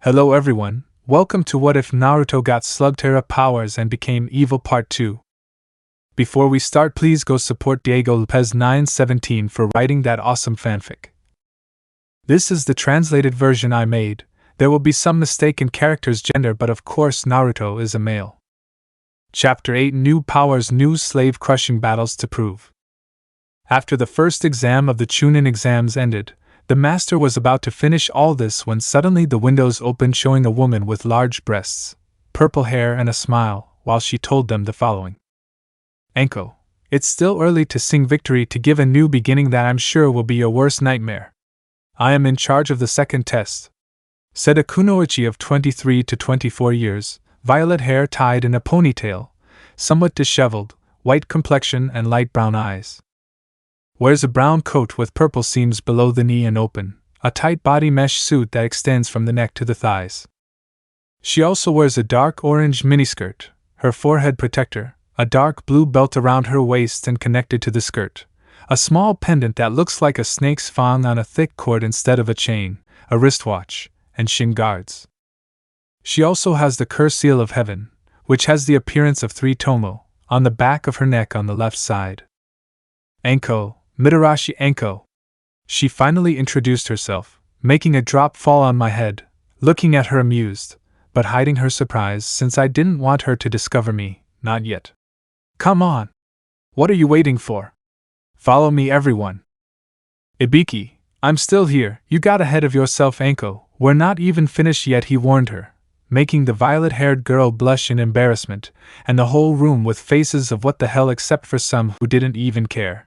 Hello everyone, welcome to What If Naruto Got Slugterra Powers and Became Evil Part 2. Before we start, please go support Diego Lopez 917 for writing that awesome fanfic. This is the translated version I made. There will be some mistake in character's gender, but of course Naruto is a male. Chapter 8: New Powers, New Slave-Crushing Battles to Prove. After the first exam of the Chunin exams ended, the master was about to finish all this when suddenly the windows opened, showing a woman with large breasts, purple hair and a smile, while she told them the following. Anko, it's still early to sing victory, to give a new beginning that I'm sure will be your worst nightmare. I am in charge of the second test, said a kunoichi of 23 to 24 years, violet hair tied in a ponytail, somewhat disheveled, white complexion and light brown eyes. Wears a brown coat with purple seams below the knee and open, a tight body mesh suit that extends from the neck to the thighs. She also wears a dark orange miniskirt, her forehead protector, a dark blue belt around her waist and connected to the skirt, a small pendant that looks like a snake's fang on a thick cord instead of a chain, a wristwatch, and shin guards. She also has the Curse Seal of Heaven, which has the appearance of 3 tomo, on the back of her neck on the left side. Anko, Mitarashi Anko. She finally introduced herself, making a drop fall on my head, looking at her amused, but hiding her surprise since I didn't want her to discover me, not yet. Come on! What are you waiting for? Follow me, everyone. Ibiki, I'm still here, you got ahead of yourself, Anko, we're not even finished yet, he warned her, making the violet-haired girl blush in embarrassment, and the whole room with faces of what the hell except for some who didn't even care.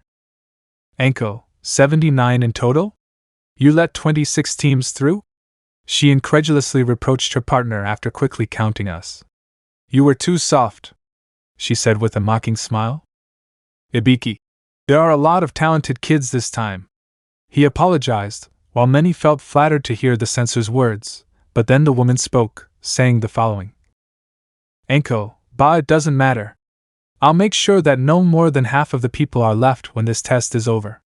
Anko, 79 in total? You let 26 teams through? She incredulously reproached her partner after quickly counting us. You were too soft, she said with a mocking smile. Ibiki, there are a lot of talented kids this time. He apologized, while many felt flattered to hear the censor's words, but then the woman spoke, saying the following. Anko, it doesn't matter. I'll make sure that no more than half of the people are left when this test is over.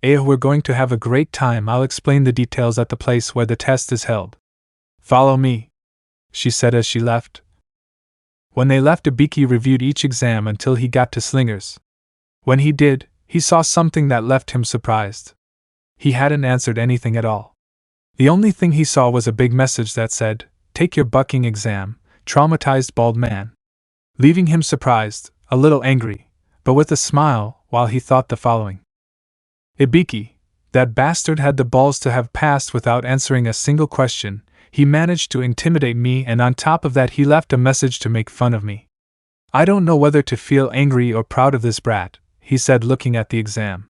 We're going to have a great time. I'll explain the details at the place where the test is held. Follow me, she said as she left. When they left, Ibiki reviewed each exam until he got to Slingers. When he did, he saw something that left him surprised. He hadn't answered anything at all. The only thing he saw was a big message that said, "Take your bucking exam, traumatized bald man," leaving him surprised, a little angry, but with a smile, while he thought the following. Ibiki, that bastard had the balls to have passed without answering a single question. He managed to intimidate me, and on top of that he left a message to make fun of me. I don't know whether to feel angry or proud of this brat, he said, looking at the exam.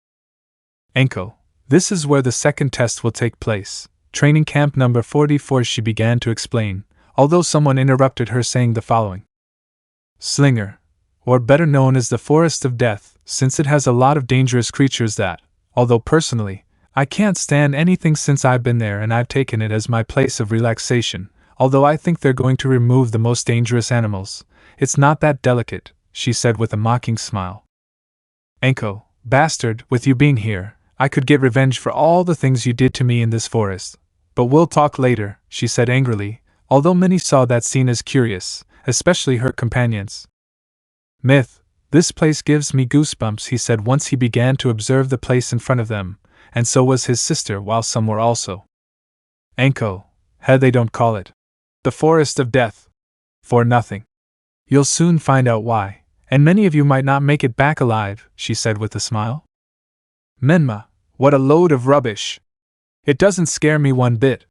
Anko, this is where the second test will take place. Training camp number 44, she began to explain, although someone interrupted her saying the following. Slinger, or better known as the Forest of Death, since it has a lot of dangerous creatures that, although personally, I can't stand anything since I've been there and I've taken it as my place of relaxation, although I think they're going to remove the most dangerous animals. It's not that delicate, she said with a mocking smile. Anko, bastard, with you being here, I could get revenge for all the things you did to me in this forest. But we'll talk later, she said angrily, although many saw that scene as curious, especially her companions. Myth, this place gives me goosebumps, he said once he began to observe the place in front of them, and so was his sister, while some were also. Anko, they don't call it the Forest of Death for nothing. You'll soon find out why, and many of you might not make it back alive, she said with a smile. Menma, what a load of rubbish! It doesn't scare me one bit,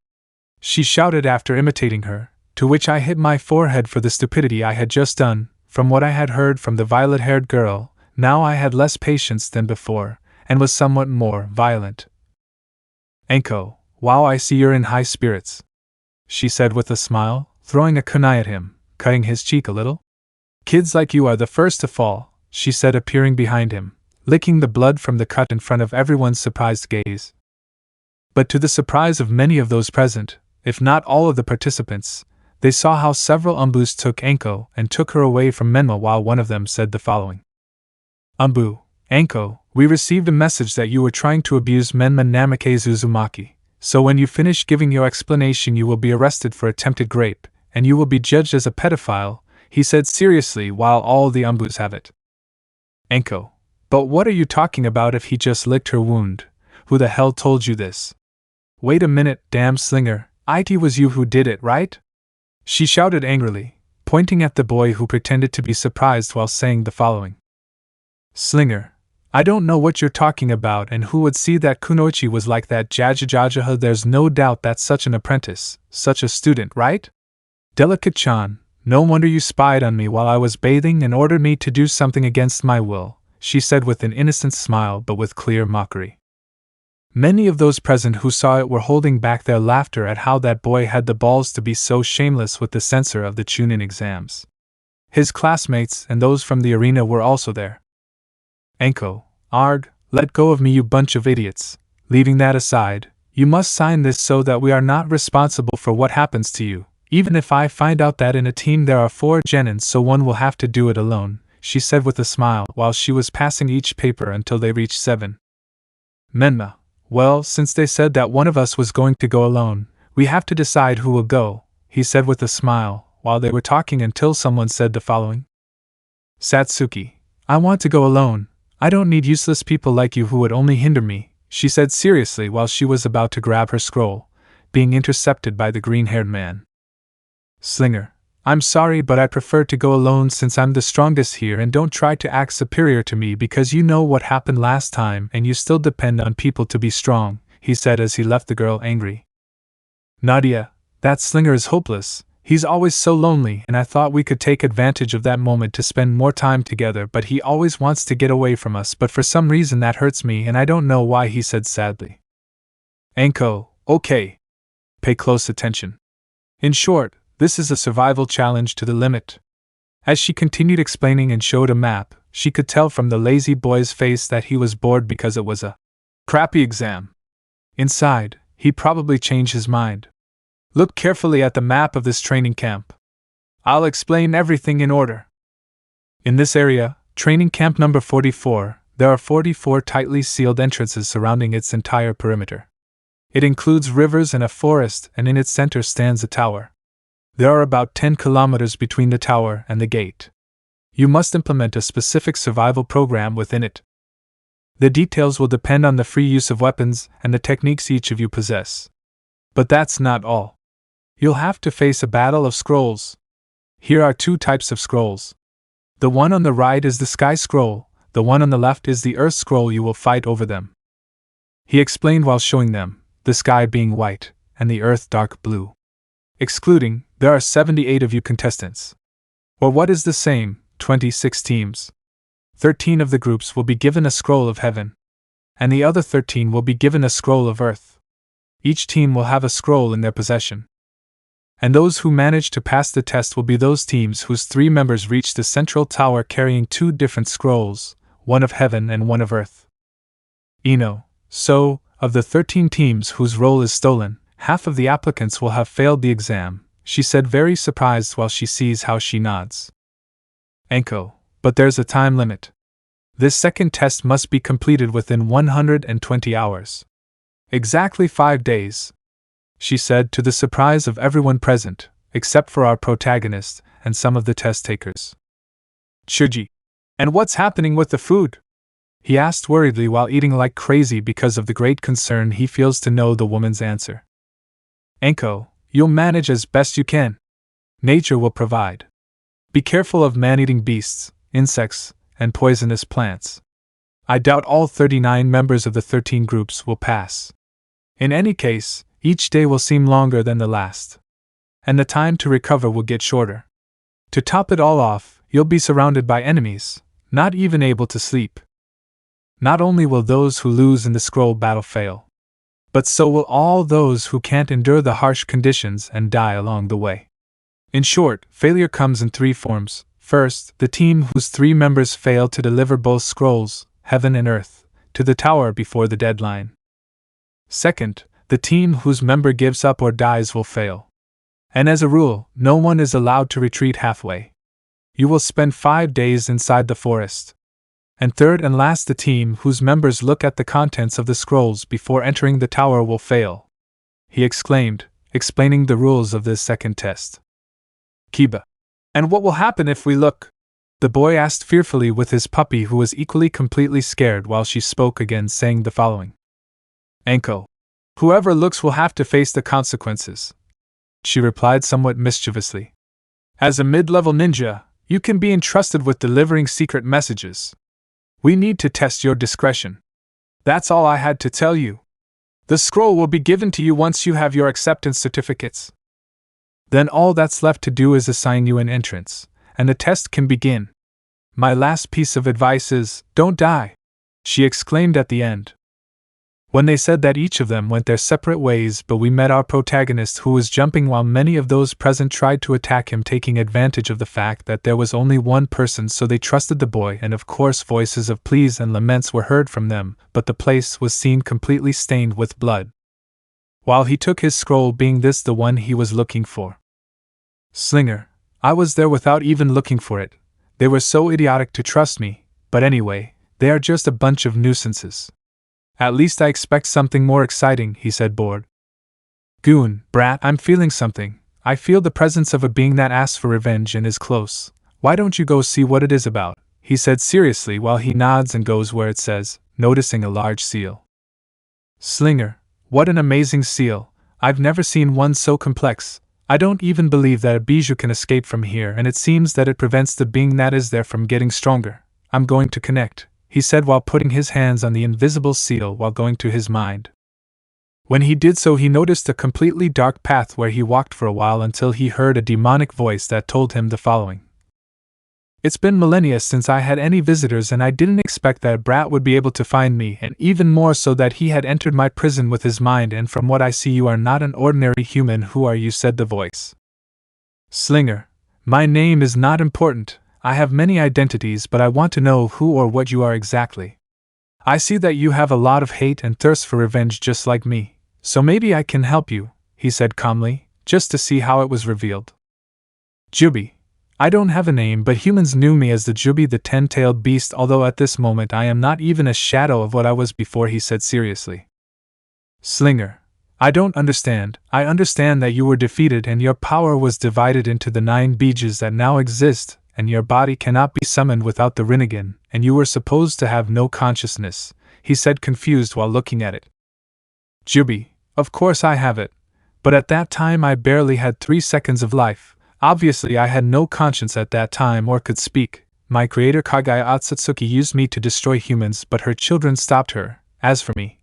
she shouted after imitating her, to which I hit my forehead for the stupidity I had just done. From what I had heard from the violet-haired girl, now I had less patience than before, and was somewhat more violent. Anko, wow, I see you're in high spirits, she said with a smile, throwing a kunai at him, cutting his cheek a little. Kids like you are the first to fall, she said, appearing behind him, licking the blood from the cut in front of everyone's surprised gaze. But to the surprise of many of those present, if not all of the participants, they saw how several Anbus took Anko and took her away from Menma, while one of them said the following. Anbu, Anko, we received a message that you were trying to abuse Menma Namake's Uzumaki, So when you finish giving your explanation, you will be arrested for attempted rape, and you will be judged as a pedophile, he said seriously while all the Anbus have it. Anko, but what are you talking about if he just licked her wound? Who the hell told you this? Wait a minute, damn Slinger, it was you who did it, right? She shouted angrily, pointing at the boy who pretended to be surprised while saying the following. Slinger, I don't know what you're talking about, and who would see that Kunoichi was like that? Jajajajaha, there's no doubt that's such an apprentice, such a student, right? Delicate-chan, no wonder you spied on me while I was bathing and ordered me to do something against my will, she said with an innocent smile but with clear mockery. Many of those present who saw it were holding back their laughter at how that boy had the balls to be so shameless with the censor of the Chunin exams. His classmates and those from the arena were also there. Anko, arg, let go of me, you bunch of idiots. Leaving that aside, you must sign this so that we are not responsible for what happens to you. Even if I find out that in a team there are 4 genins, so one will have to do it alone, she said with a smile while she was passing each paper until they reached 7. Menma, well, since they said that one of us was going to go alone, we have to decide who will go, he said with a smile while they were talking until someone said the following. Satsuki, I want to go alone. I don't need useless people like you who would only hinder me, she said seriously while she was about to grab her scroll, being intercepted by the green-haired man. Slinger, I'm sorry, but I prefer to go alone since I'm the strongest here, and don't try to act superior to me because you know what happened last time and you still depend on people to be strong, he said as he left the girl angry. Nadia, that Slinger is hopeless. He's always so lonely, and I thought we could take advantage of that moment to spend more time together, but he always wants to get away from us, but for some reason that hurts me and I don't know why, he said sadly. Anko, okay. Pay close attention. In short, this is a survival challenge to the limit. As she continued explaining and showed a map, she could tell from the lazy boy's face that he was bored because it was a crappy exam. Inside, he'd probably change his mind. Look carefully at the map of this training camp. I'll explain everything in order. In this area, training camp number 44, there are 44 tightly sealed entrances surrounding its entire perimeter. It includes rivers and a forest, and in its center stands a tower. There are about 10 kilometers between the tower and the gate. You must implement a specific survival program within it. The details will depend on the free use of weapons and the techniques each of you possess. But that's not all. You'll have to face a battle of scrolls. Here are 2 types of scrolls. The one on the right is the Sky Scroll, the one on the left is the Earth Scroll. You will fight over them, he explained while showing them, the sky being white, and the earth dark blue. Excluding, there are 78 of you contestants. Or what is the same, 26 teams. 13 of the groups will be given a scroll of heaven, and the other 13 will be given a scroll of earth. Each team will have a scroll in their possession. And those who manage to pass the test will be those teams whose 3 members reach the central tower carrying 2 different scrolls, one of heaven and one of earth. So, of the 13 teams whose roll is stolen, half of the applicants will have failed the exam, she said, very surprised while she sees how she nods. Anko, but there's a time limit. This second test must be completed within 120 hours. Exactly 5 days, she said, to the surprise of everyone present, except for our protagonist and some of the test takers. Chuji, and what's happening with the food? He asked worriedly while eating like crazy because of the great concern he feels to know the woman's answer. Anko, you'll manage as best you can. Nature will provide. Be careful of man-eating beasts, insects, and poisonous plants. I doubt all 39 members of the 13 groups will pass. In any case, each day will seem longer than the last, and the time to recover will get shorter. To top it all off, you'll be surrounded by enemies, not even able to sleep. Not only will those who lose in the scroll battle fail, but so will all those who can't endure the harsh conditions and die along the way. In short, failure comes in 3 forms. First, the team whose 3 members fail to deliver both scrolls, heaven and earth, to the tower before the deadline. Second, the team whose member gives up or dies will fail. And as a rule, no one is allowed to retreat halfway. You will spend 5 days inside the forest. And third and last, the team whose members look at the contents of the scrolls before entering the tower will fail. he exclaimed, explaining the rules of this second test. Kiba. And what will happen if we look? The boy asked fearfully with his puppy, who was equally completely scared, while she spoke again, saying the following. Anko. Whoever looks will have to face the consequences. She replied somewhat mischievously. As a mid-level ninja, you can be entrusted with delivering secret messages. We need to test your discretion. That's all I had to tell you. The scroll will be given to you once you have your acceptance certificates. Then all that's left to do is assign you an entrance, and the test can begin. My last piece of advice is, don't die, she exclaimed at the end. When they said that, each of them went their separate ways, but we met our protagonist, who was jumping while many of those present tried to attack him, taking advantage of the fact that there was only one person, so they trusted the boy, and of course voices of pleas and laments were heard from them, but the place was seen completely stained with blood. While he took his scroll, being this the one he was looking for. Slinger, I was there without even looking for it. They were so idiotic to trust me, but anyway, they are just a bunch of nuisances. At least I expect something more exciting, he said, bored. Goon, brat, I'm feeling something. I feel the presence of a being that asks for revenge and is close. Why don't you go see what it is about? He said seriously while he nods and goes where it says, noticing a large seal. Slinger, what an amazing seal. I've never seen one so complex. I don't even believe that a Beiju can escape from here, and it seems that it prevents the being that is there from getting stronger. I'm going to connect, he said while putting his hands on the invisible seal while going to his mind. When he did so, he noticed a completely dark path where he walked for a while until he heard a demonic voice that told him the following. It's been millennia since I had any visitors, and I didn't expect that a brat would be able to find me, and even more so that he had entered my prison with his mind, and from what I see you are not an ordinary human. Who are you? Said the voice. Slinger, my name is not important. I have many identities, but I want to know who or what you are exactly. I see that you have a lot of hate and thirst for revenge just like me, so maybe I can help you, he said calmly, just to see how it was revealed. Jubi. I don't have a name, but humans knew me as the Jubi, the 10-tailed beast, although at this moment I am not even a shadow of what I was before, he said seriously. Slinger. I don't understand. I understand that you were defeated and your power was divided into the 9 Beijus that now exist, and your body cannot be summoned without the Rinnegan, and you were supposed to have no consciousness, he said confused while looking at it. Jubi, of course I have it, but at that time I barely had 3 seconds of life. Obviously I had no conscience at that time or could speak. My creator Kage Akatsuki used me to destroy humans, but her children stopped her. As for me,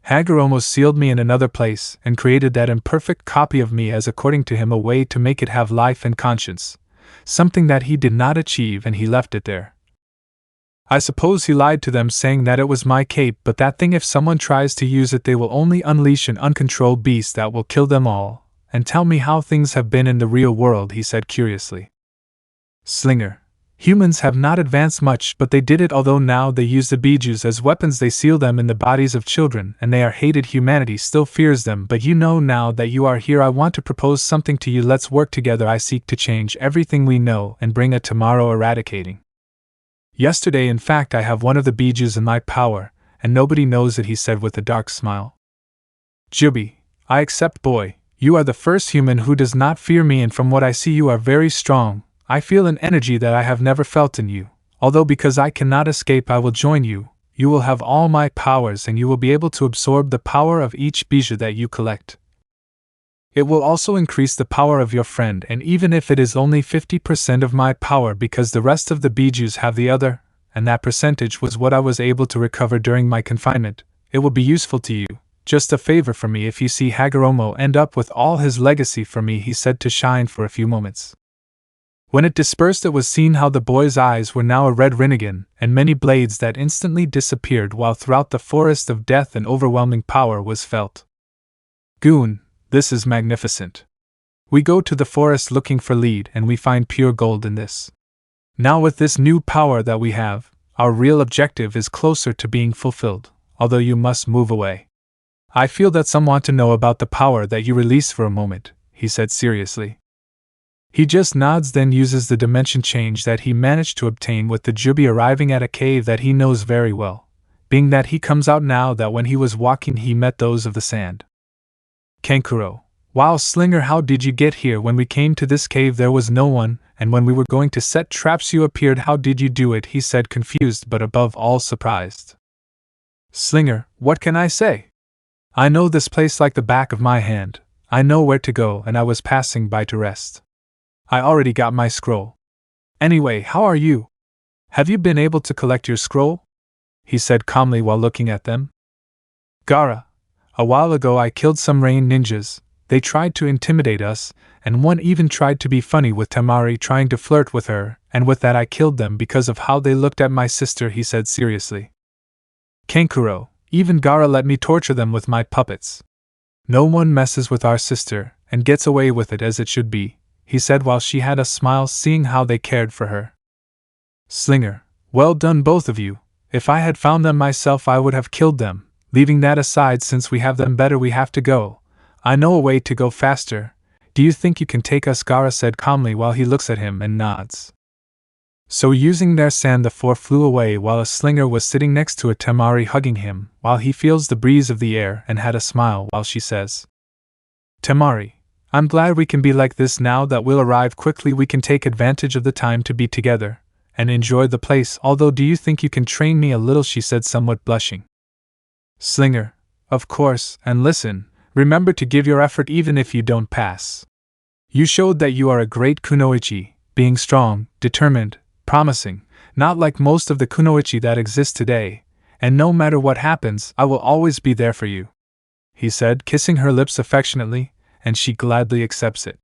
Hagoromo sealed me in another place and created that imperfect copy of me as, according to him, a way to make it have life and conscience. Something that he did not achieve, and he left it there. I suppose he lied to them, saying that it was my cape, but that thing, if someone tries to use it, they will only unleash an uncontrolled beast that will kill them all. And tell me how things have been in the real world, he said curiously. Slinger. Humans have not advanced much, but they did it, although now they use the Beijus as weapons. They seal them in the bodies of children, and they are hated. Humanity still fears them, but you know, now that you are here, I want to propose something to you. Let's work together. I seek to change everything we know and bring a tomorrow eradicating. Yesterday, in fact, I have one of the Beijus in my power, and nobody knows it, he said with a dark smile. Jubi, I accept, boy. You are the first human who does not fear me, and from what I see you are very strong. I feel an energy that I have never felt in you. Although because I cannot escape, I will join you. You will have all my powers, and you will be able to absorb the power of each Beiju that you collect. It will also increase the power of your friend, and even if it is only 50% of my power, because the rest of the Beijus have the other, and that percentage was what I was able to recover during my confinement, it will be useful to you. Just a favor for me if you see Hagoromo end up with all his legacy for me, he said to shine for a few moments. When it dispersed, it was seen how the boy's eyes were now a red Rinnegan, and many blades that instantly disappeared, while throughout the forest of death an overwhelming power was felt. Goon, this is magnificent. We go to the forest looking for lead, and we find pure gold in this. Now with this new power that we have, our real objective is closer to being fulfilled, although you must move away. I feel that some want to know about the power that you release for a moment, he said seriously. He just nods, then uses the dimension change that he managed to obtain with the Jubi, arriving at a cave that he knows very well, being that he comes out now that when he was walking he met those of the sand. Kankuro. Wow, Slinger, how did you get here? When we came to this cave there was no one, and when we were going to set traps you appeared. How did you do it? He said, confused but above all surprised. Slinger, what can I say? I know this place like the back of my hand. I know where to go, and I was passing by to rest. I already got my scroll. Anyway, how are you? Have you been able to collect your scroll? He said calmly while looking at them. Gaara, a while ago I killed some rain ninjas. They tried to intimidate us, and one even tried to be funny with Temari trying to flirt with her, and with that I killed them because of how they looked at my sister, he said seriously. Kankuro, even Gaara let me torture them with my puppets. No one messes with our sister, and gets away with it as it should be, he said while she had a smile seeing how they cared for her. Slinger, well done both of you. If I had found them myself I would have killed them. Leaving that aside, since we have them better we have to go. I know a way to go faster. Do you think you can take us? Gaara said calmly while he looks at him and nods. So using their sand the four flew away while a Slinger was sitting next to a Temari hugging him while he feels the breeze of the air and had a smile while she says, Temari, I'm glad we can be like this now that we'll arrive quickly. We can take advantage of the time to be together and enjoy the place. Although do you think you can train me a little? She said somewhat blushing. Slinger, of course, and listen, remember to give your effort even if you don't pass. You showed that you are a great kunoichi, being strong, determined, promising, not like most of the kunoichi that exist today, and no matter what happens, I will always be there for you, he said, kissing her lips affectionately, and she gladly accepts it.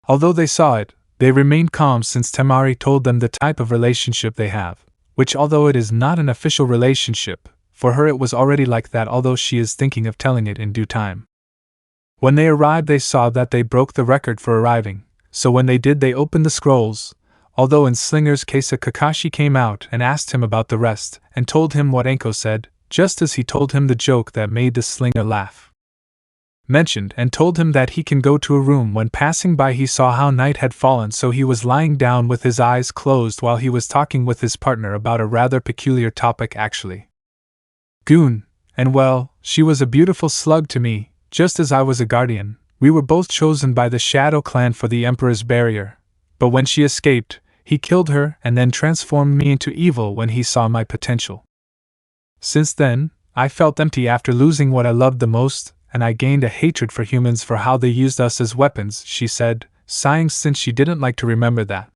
Although they saw it, they remained calm since Temari told them the type of relationship they have, which although it is not an official relationship, for her it was already like that, although she is thinking of telling it in due time. When they arrived they saw that they broke the record for arriving, so when they did they opened the scrolls, although in Slinger's case a Kakashi came out and asked him about the rest, and told him what Anko said, just as he told him the joke that made the Slinger laugh. Mentioned and told him that he can go to a room. When passing by he saw how night had fallen, so he was lying down with his eyes closed while he was talking with his partner about a rather peculiar topic actually. Goon, and well, she was a beautiful slug to me, just as I was a guardian. We were both chosen by the Shadow Clan for the Emperor's barrier, but when she escaped, he killed her and then transformed me into evil when he saw my potential. Since then, I felt empty after losing what I loved the most, and I gained a hatred for humans for how they used us as weapons, she said, sighing since she didn't like to remember that.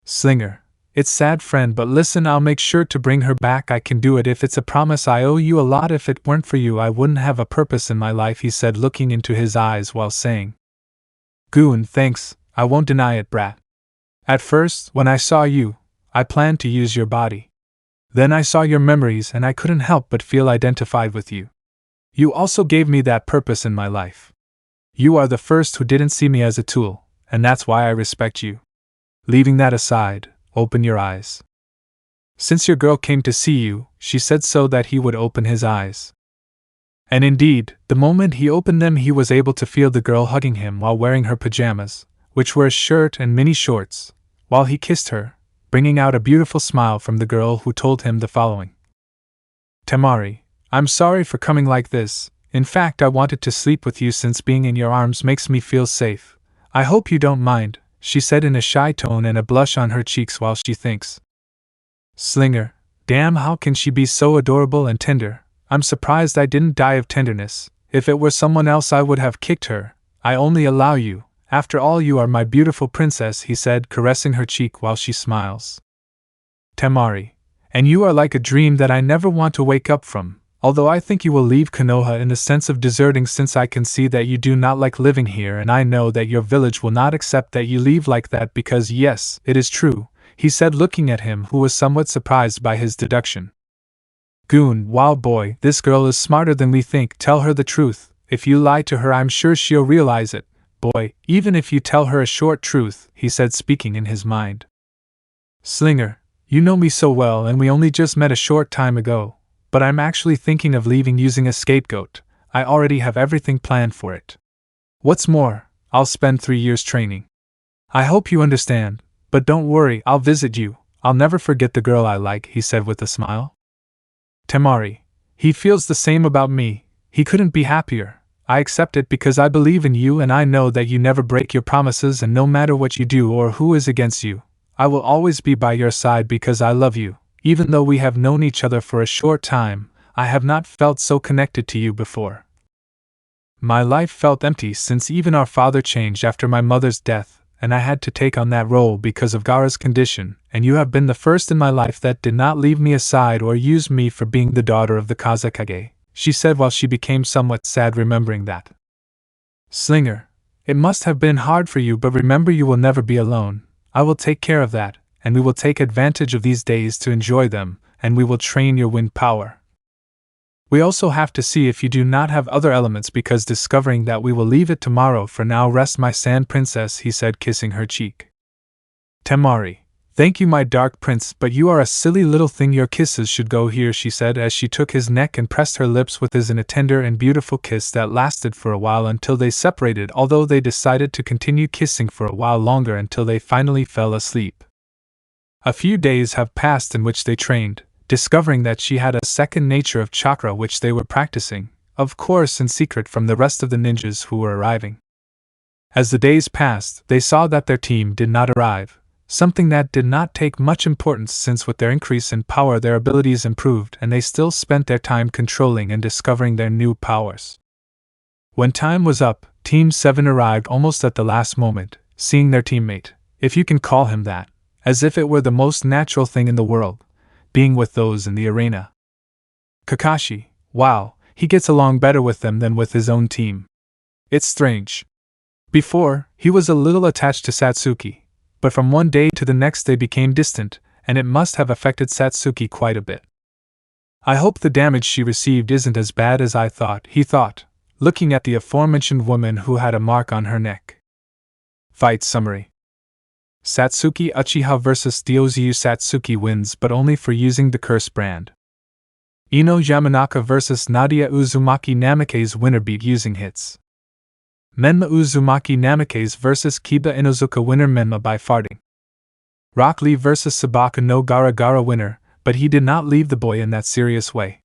Slinger, it's sad friend, but listen, I'll make sure to bring her back. I can do it if it's a promise. I owe you a lot. If it weren't for you I wouldn't have a purpose in my life, he said, looking into his eyes while saying, Goon, thanks, I won't deny it, brat. At first, when I saw you, I planned to use your body. Then I saw your memories and I couldn't help but feel identified with you. You also gave me that purpose in my life. You are the first who didn't see me as a tool, and that's why I respect you. Leaving that aside, open your eyes. Since your girl came to see you, she said so that he would open his eyes. And indeed, the moment he opened them he was able to feel the girl hugging him while wearing her pajamas, which were a shirt and mini shorts, while he kissed her, bringing out a beautiful smile from the girl who told him the following. Temari, I'm sorry for coming like this. In fact, I wanted to sleep with you since being in your arms makes me feel safe. I hope you don't mind, she said in a shy tone and a blush on her cheeks while she thinks. Slinger, damn, how can she be so adorable and tender? I'm surprised I didn't die of tenderness. If it were someone else I would have kicked her. I only allow you. After all, you are my beautiful princess, he said, caressing her cheek while she smiles. Temari, and you are like a dream that I never want to wake up from. Although I think you will leave Konoha in the sense of deserting, since I can see that you do not like living here, and I know that your village will not accept that you leave like that because yes, it is true, he said, looking at him who was somewhat surprised by his deduction. Goon, wow boy, this girl is smarter than we think. Tell her the truth. If you lie to her I'm sure she'll realize it. Boy, even if you tell her a short truth, he said, speaking in his mind. Slinger, you know me so well and we only just met a short time ago. But I'm actually thinking of leaving using a scapegoat. I already have everything planned for it. What's more, I'll spend 3 years training. I hope you understand, but don't worry, I'll visit you. I'll never forget the girl I like, he said with a smile. Temari, he feels the same about me. He couldn't be happier. I accept it because I believe in you and I know that you never break your promises, and no matter what you do or who is against you, I will always be by your side because I love you. Even though we have known each other for a short time, I have not felt so connected to you before. My life felt empty since even our father changed after my mother's death, and I had to take on that role because of Gaara's condition, and you have been the first in my life that did not leave me aside or use me for being the daughter of the Kazekage, she said while she became somewhat sad remembering that. Slinger, it must have been hard for you, but remember you will never be alone. I will take care of that, and we will take advantage of these days to enjoy them, and we will train your wind power. We also have to see if you do not have other elements because discovering that we will leave it tomorrow. For now rest my sand princess, he said, kissing her cheek. Temari, thank you my dark prince, but you are a silly little thing, your kisses should go here, she said as she took his neck and pressed her lips with his in a tender and beautiful kiss that lasted for a while until they separated, although they decided to continue kissing for a while longer until they finally fell asleep. A few days have passed in which they trained, discovering that she had a second nature of chakra which they were practicing, of course in secret from the rest of the ninjas who were arriving. As the days passed, they saw that their team did not arrive, something that did not take much importance since with their increase in power their abilities improved and they still spent their time controlling and discovering their new powers. When time was up, Team 7 arrived almost at the last moment, seeing their teammate, if you can call him that, as if it were the most natural thing in the world, being with those in the arena. Kakashi, wow, he gets along better with them than with his own team. It's strange. Before, he was a little attached to Satsuki, but from one day to the next they became distant, and it must have affected Satsuki quite a bit. I hope the damage she received isn't as bad as I thought, he thought, looking at the aforementioned woman who had a mark on her neck. Fight summary. Satsuki Uchiha vs Dioziyu. Satsuki wins but only for using the curse brand. Ino Yamanaka vs Nadia Uzumaki. Namake's winner beat using hits. Menma Uzumaki Namake's vs Kiba Inozuka winner Menma by farting. Rock Lee vs Sabaka no Gara winner, but he did not leave the boy in that serious way.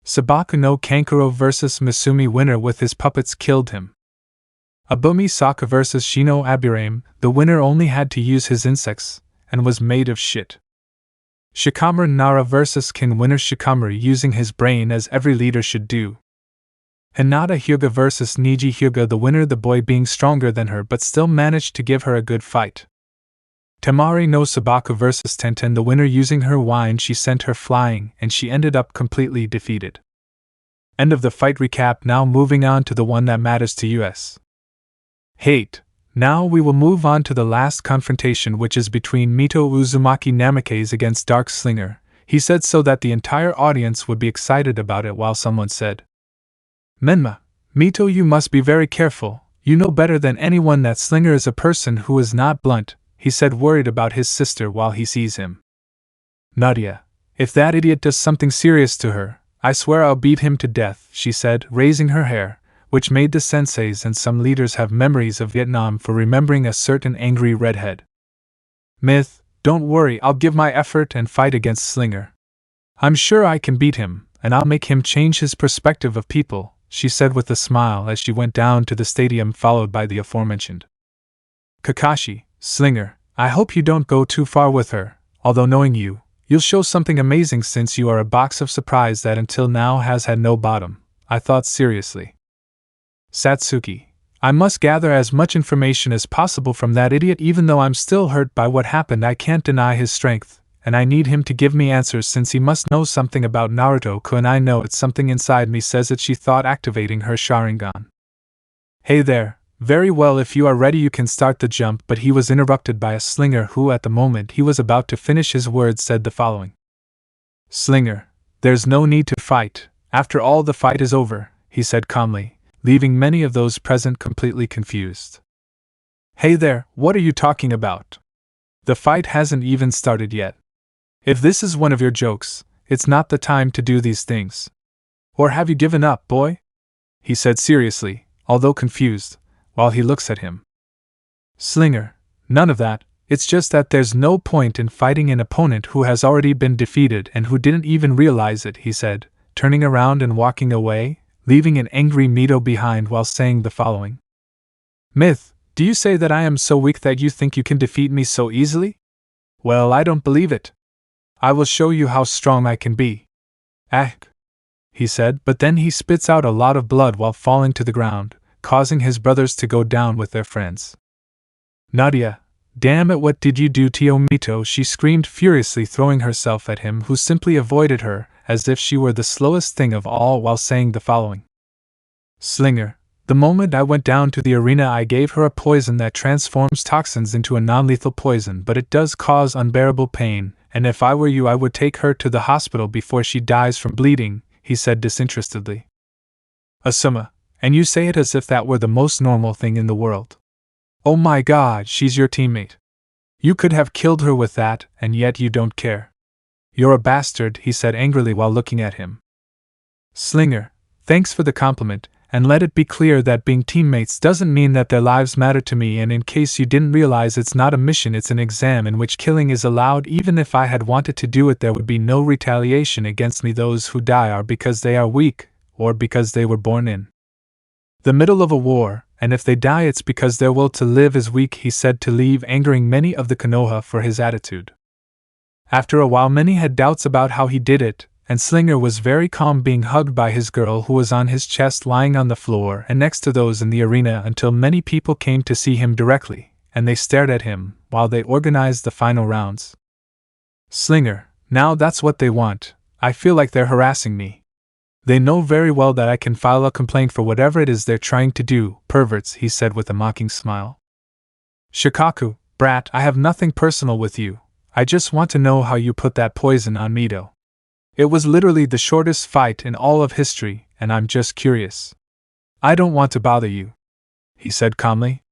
Sabaka no Kankuro vs Misumi winner with his puppets killed him. Abumi Saka vs Shino Abirame, the winner only had to use his insects, and was made of shit. Shikamaru Nara vs Kin winner Shikamaru using his brain as every leader should do. Hinata Hyuga vs Niji Hyuga, the winner the boy being stronger than her but still managed to give her a good fight. Temari no Sabaka vs Tenten, the winner using her wine she sent her flying and she ended up completely defeated. End of the fight recap. Now moving on to the one that matters to us. Hate. Now we will move on to the last confrontation, which is between Mito Uzumaki Namake's against Dark Slinger. He said so that the entire audience would be excited about it while someone said, Menma, Mito, you must be very careful, you know better than anyone that Slinger is a person who is not blunt, he said, worried about his sister while he sees him. Nadia, if that idiot does something serious to her, I swear I'll beat him to death, she said, raising her hair, which made the senseis and some leaders have memories of Vietnam for remembering a certain angry redhead. Myth, don't worry, I'll give my effort and fight against Slinger. I'm sure I can beat him, and I'll make him change his perspective of people, she said with a smile as she went down to the stadium followed by the aforementioned Kakashi. Slinger, I hope you don't go too far with her, although knowing you, you'll show something amazing since you are a box of surprise that until now has had no bottom, I thought seriously. Satsuki, I must gather as much information as possible from that idiot. Even though I'm still hurt by what happened, I can't deny his strength, and I need him to give me answers since he must know something about Naruto-kun. I know it's something inside me says it, she thought, activating her Sharingan. Hey there, very well, if you are ready you can start the jump, but he was interrupted by a Slinger who at the moment he was about to finish his words said the following. Slinger, there's no need to fight, after all the fight is over, he said calmly, leaving many of those present completely confused. Hey there, what are you talking about? The fight hasn't even started yet. If this is one of your jokes, it's not the time to do these things. Or have you given up, boy? He said seriously, although confused, while he looks at him. Slinger, none of that, it's just that there's no point in fighting an opponent who has already been defeated and who didn't even realize it, he said, turning around and walking away, leaving an angry Mito behind while saying the following. Myth, do you say that I am so weak that you think you can defeat me so easily? Well, I don't believe it. I will show you how strong I can be. Ack, he said, but then he spits out a lot of blood while falling to the ground, causing his brothers to go down with their friends. Nadia, damn it, what did you do to Mito? She screamed furiously, throwing herself at him, who simply avoided her, as if she were the slowest thing of all, while saying the following. Slinger, the moment I went down to the arena I gave her a poison that transforms toxins into a non-lethal poison, but it does cause unbearable pain, and if I were you I would take her to the hospital before she dies from bleeding, he said disinterestedly. Asuma, and you say it as if that were the most normal thing in the world. Oh my god, she's your teammate. You could have killed her with that, and yet you don't care. You're a bastard, he said angrily while looking at him. Slinger, thanks for the compliment, and let it be clear that being teammates doesn't mean that their lives matter to me, and in case you didn't realize, it's not a mission, it's an exam in which killing is allowed. Even if I had wanted to do it, there would be no retaliation against me. Those who die are because they are weak, or because they were born in the middle of a war, and if they die it's because their will to live is weak, he said, to leave angering many of the Konoha for his attitude. After a while many had doubts about how he did it, and Slinger was very calm, being hugged by his girl who was on his chest lying on the floor and next to those in the arena, until many people came to see him directly, and they stared at him while they organized the final rounds. Slinger, now that's what they want. I feel like they're harassing me. They know very well that I can file a complaint for whatever it is they're trying to do, perverts, he said with a mocking smile. Shikaku, brat, I have nothing personal with you. I just want to know how you put that poison on Mito. It was literally the shortest fight in all of history, and I'm just curious. I don't want to bother you, he said calmly.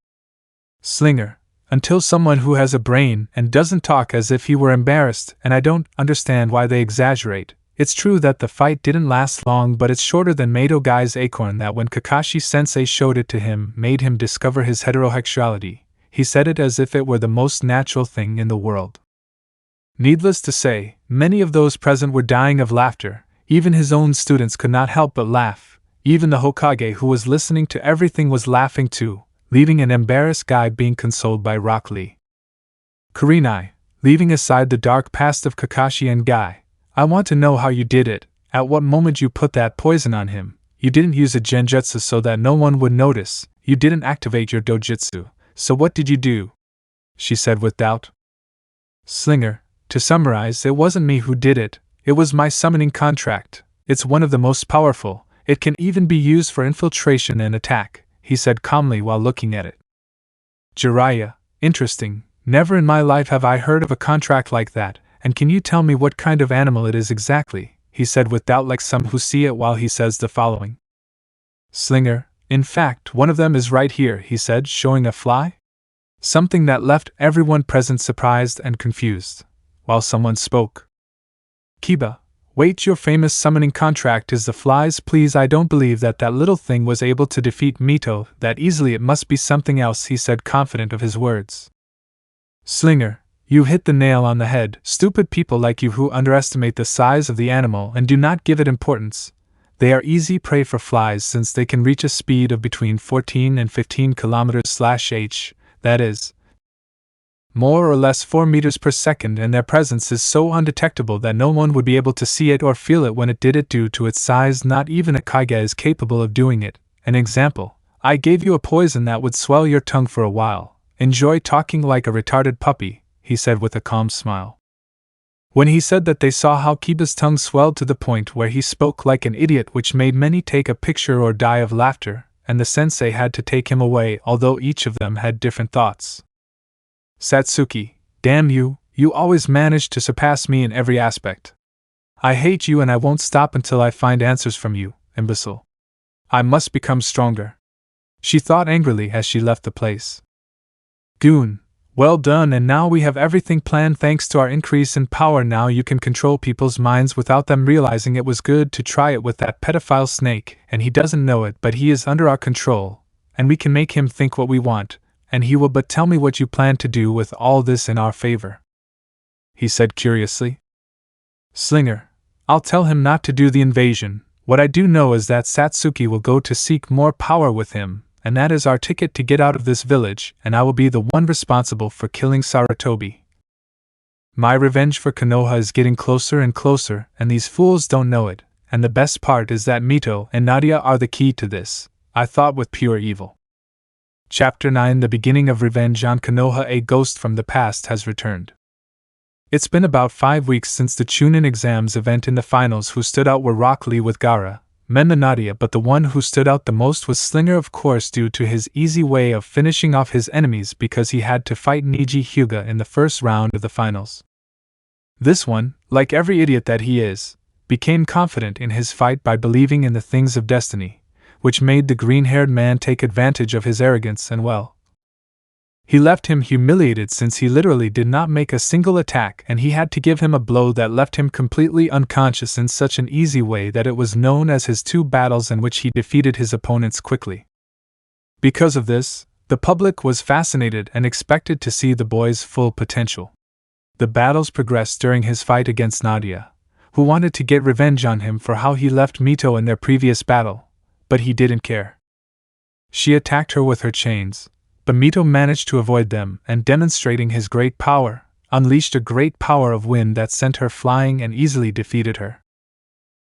Slinger, until someone who has a brain and doesn't talk as if he were embarrassed, and I don't understand why they exaggerate. It's true that the fight didn't last long, but it's shorter than Mado Guy's acorn that when Kakashi-sensei showed it to him made him discover his heterosexuality. He said it as if it were the most natural thing in the world. Needless to say, many of those present were dying of laughter. Even his own students could not help but laugh. Even the Hokage, who was listening to everything, was laughing too, leaving an embarrassed Guy being consoled by Rock Lee. Kurenai, leaving aside the dark past of Kakashi and Guy, I want to know how you did it. At what moment you put that poison on him? You didn't use a genjutsu so that no one would notice. You didn't activate your dojutsu. So what did you do? She said with doubt. Slinger, to summarize, it wasn't me who did it. It was my summoning contract. It's one of the most powerful. It can even be used for infiltration and attack, he said calmly while looking at it. Jiraiya, interesting. Never in my life have I heard of a contract like that. And can you tell me what kind of animal it is exactly? He said with doubt, like some who see it, while he says the following. Slinger, in fact, one of them is right here, he said, showing a fly. Something that left everyone present surprised and confused, while someone spoke. Kiba, wait, your famous summoning contract is the flies? Please, I don't believe that that little thing was able to defeat Mito that easily. It must be something else, he said, confident of his words. Slinger, you hit the nail on the head. Stupid people like you who underestimate the size of the animal and do not give it importance. They are easy prey for flies since they can reach a speed of between 14 and 15 km/h, that is, more or less 4 meters per second, and their presence is so undetectable that no one would be able to see it or feel it when it did it due to its size. Not even a Kage is capable of doing it. An example, I gave you a poison that would swell your tongue for a while. Enjoy talking like a retarded puppy, he said with a calm smile. When he said that, they saw how Kiba's tongue swelled to the point where he spoke like an idiot, which made many take a picture or die of laughter, and the sensei had to take him away, although each of them had different thoughts. Satsuki, damn you, you always manage to surpass me in every aspect. I hate you and I won't stop until I find answers from you, imbecile. I must become stronger, she thought angrily as she left the place. Goon, well done, and now we have everything planned thanks to our increase in power. Now you can control people's minds without them realizing. It was good to try it with that pedophile snake, and he doesn't know it, but he is under our control, and we can make him think what we want, and he will. But tell me what you plan to do with all this in our favor, he said curiously. Slinger, I'll tell him not to do the invasion. What I do know is that Satsuki will go to seek more power with him, and that is our ticket to get out of this village, and I will be the one responsible for killing Sarutobi. My revenge for Konoha is getting closer and closer, and these fools don't know it, and the best part is that Mito and Nadia are the key to this, I thought with pure evil. Chapter 9: The beginning of revenge on Konoha. A ghost from the past has returned. It's been about 5 weeks since the Chunin exams event. In the finals, who stood out were Rock Lee with Gaara, Menma Nadia, but the one who stood out the most was Slinger, of course, due to his easy way of finishing off his enemies because he had to fight Niji Hyuga in the first round of the finals. This one, like every idiot that he is, became confident in his fight by believing in the things of destiny, which made the green-haired man take advantage of his arrogance and he left him humiliated since he literally did not make a single attack, and he had to give him a blow that left him completely unconscious in such an easy way that it was known as his 2 battles in which he defeated his opponents quickly. Because of this, the public was fascinated and expected to see the boy's full potential. The battles progressed during his fight against Nadia, who wanted to get revenge on him for how he left Mito in their previous battle, but he didn't care. She attacked her with her chains, but Mito managed to avoid them and, demonstrating his great power, unleashed a great power of wind that sent her flying and easily defeated her.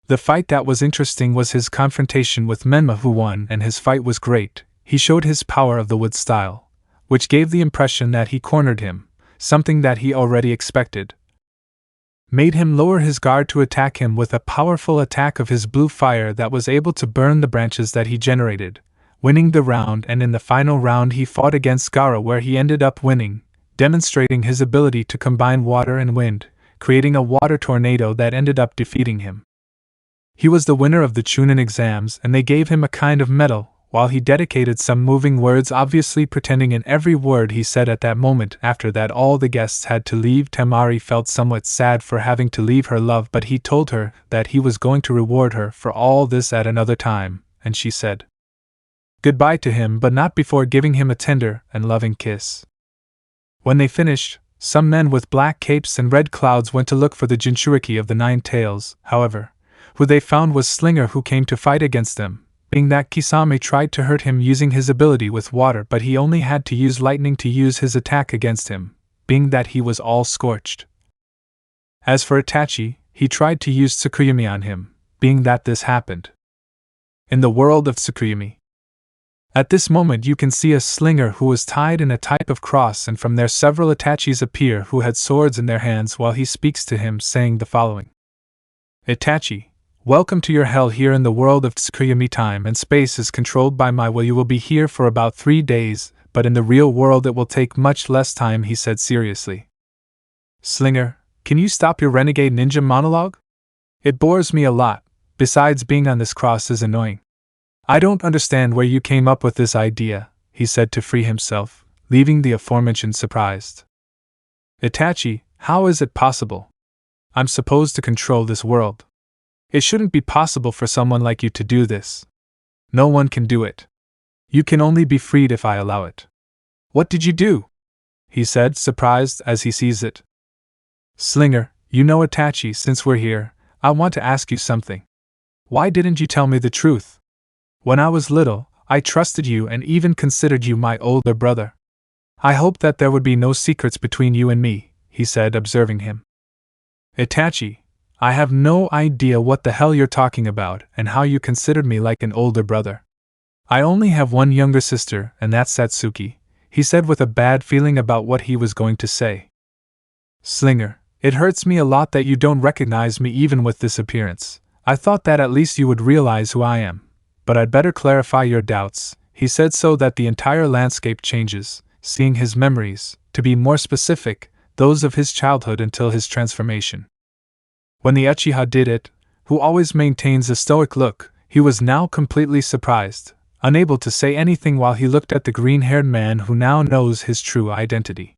The fight that was interesting was his confrontation with Menma, who won, and his fight was great. He showed his power of the wood style, which gave the impression that he cornered him, something that he already expected. Made him lower his guard to attack him with a powerful attack of his blue fire that was able to burn the branches that he generated, winning the round. And in the final round he fought against Gaara, where he ended up winning, demonstrating his ability to combine water and wind, creating a water tornado that ended up defeating him. He was the winner of the Chunin exams, and they gave him a kind of medal, while he dedicated some moving words, obviously pretending in every word he said at that moment. After that, all the guests had to leave. Temari felt somewhat sad for having to leave her love, but he told her that he was going to reward her for all this at another time, and she said goodbye to him, but not before giving him a tender and loving kiss. When they finished, some men with black capes and red clouds went to look for the Jinchuriki of the 9 tails. However, who they found was Slinger, who came to fight against them, being that Kisame tried to hurt him using his ability with water, but he only had to use lightning to use his attack against him, being that he was all scorched. As for Itachi, he tried to use Tsukuyumi on him, being that this happened in the world of Tsukuyumi. At this moment you can see a Slinger who was tied in a type of cross, and from there several Itachis appear who had swords in their hands while he speaks to him, saying the following: Itachi, welcome to your hell. Here in the world of Tsukuyumi, time and space is controlled by my will. You will be here for about 3 days, but in the real world it will take much less time, he said seriously. Slinger, can you stop your renegade ninja monologue? It bores me a lot, besides being on this cross is annoying. I don't understand where you came up with this idea, he said to free himself, leaving the aforementioned surprised. Itachi, how is it possible? I'm supposed to control this world. It shouldn't be possible for someone like you to do this. No one can do it. You can only be freed if I allow it. What did you do? He said, surprised as he sees it. Slinger, you know Itachi, since we're here, I want to ask you something. Why didn't you tell me the truth? When I was little, I trusted you and even considered you my older brother. I hoped that there would be no secrets between you and me, he said, observing him. Itachi, I have no idea what the hell you're talking about and how you considered me like an older brother. I only have one younger sister, and that's Satsuki, he said with a bad feeling about what he was going to say. Slinger, it hurts me a lot that you don't recognize me even with this appearance. I thought that at least you would realize who I am. But I'd better clarify your doubts, he said, so that the entire landscape changes, seeing his memories, to be more specific, those of his childhood until his transformation. When the Uchiha did it, who always maintains a stoic look, he was now completely surprised, unable to say anything while he looked at the green-haired man who now knows his true identity.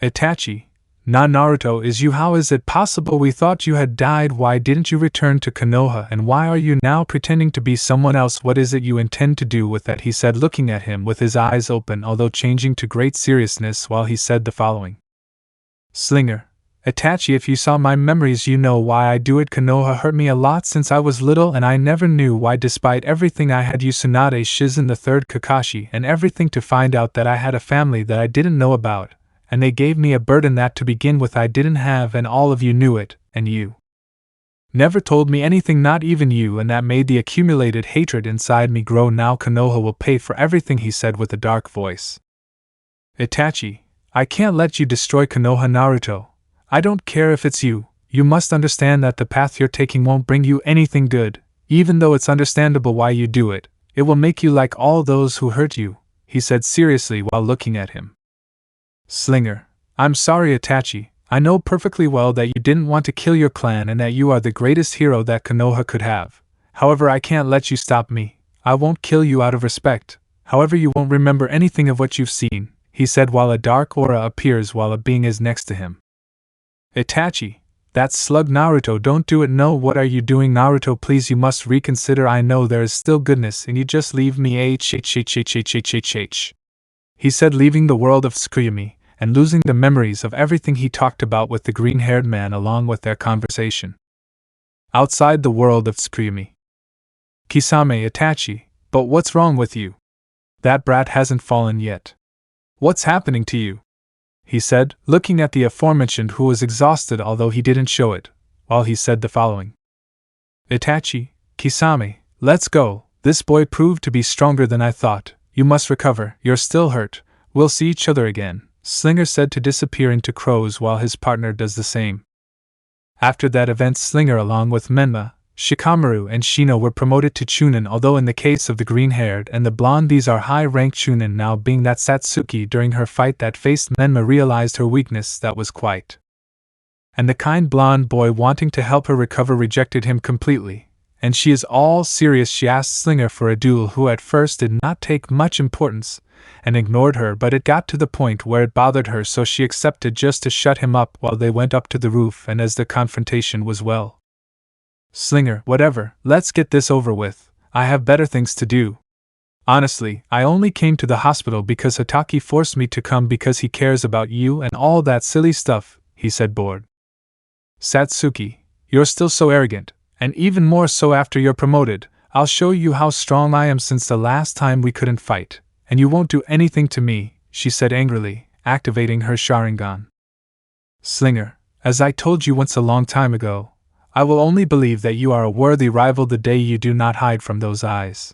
Itachi, Naruto is you. How is it possible? We thought you had died. Why didn't you return to Konoha, and why are you now pretending to be someone else? What is it you intend to do with that? He said, looking at him with his eyes open, although changing to great seriousness while he said the following. Slinger, Itachi, if you saw my memories you know why I do it. Konoha hurt me a lot since I was little and I never knew why despite everything I had used Tsunade Shizen the third Kakashi and everything to find out that I had a family that I didn't know about, and they gave me a burden that to begin with I didn't have and all of you knew it, and you never told me anything, not even you, and that made the accumulated hatred inside me grow. Now Konoha will pay for everything, he said with a dark voice. Itachi, I can't let you destroy Konoha Naruto. I don't care if it's you. You must understand that the path you're taking won't bring you anything good, even though it's understandable why you do it. It will make you like all those who hurt you, he said seriously while looking at him. Slinger, I'm sorry Itachi. I know perfectly well that you didn't want to kill your clan and that you are the greatest hero that Konoha could have. However, I can't let you stop me. I won't kill you out of respect. However, you won't remember anything of what you've seen, he said while a dark aura appears while a being is next to him. Itachi, that's Slug Naruto, don't do it. No, what are you doing Naruto, please, you must reconsider. I know there is still goodness and you just leave me he said, leaving the world of Tsukuyami and losing the memories of everything he talked about with the green-haired man along with their conversation. Outside the world of Tsukuyami. Kisame, Itachi, but what's wrong with you? That brat hasn't fallen yet. What's happening to you? He said, looking at the aforementioned who was exhausted although he didn't show it, while he said the following. Itachi, Kisame, let's go. This boy proved to be stronger than I thought. You must recover, you're still hurt. We'll see each other again, Slinger said to disappear into crows while his partner does the same. After that event, Slinger along with Menma, Shikamaru and Shino were promoted to Chunin, although in the case of the green-haired and the blonde these are high-ranked Chunin, now being that Satsuki during her fight that faced Menma realized her weakness that was quite. And the kind blonde boy wanting to help her recover rejected him completely. And she is all serious, she asked Slinger for a duel, who at first did not take much importance and ignored her, but it got to the point where it bothered her, so she accepted just to shut him up while they went up to the roof. And as the confrontation was well. Slinger, whatever, let's get this over with. I have better things to do. Honestly, I only came to the hospital because Hatake forced me to come because he cares about you and all that silly stuff, he said bored. Satsuki, you're still so arrogant. And even more so after you're promoted. I'll show you how strong I am since the last time we couldn't fight. And you won't do anything to me, she said angrily, activating her Sharingan. Slinger, as I told you once a long time ago, I will only believe that you are a worthy rival the day you do not hide from those eyes.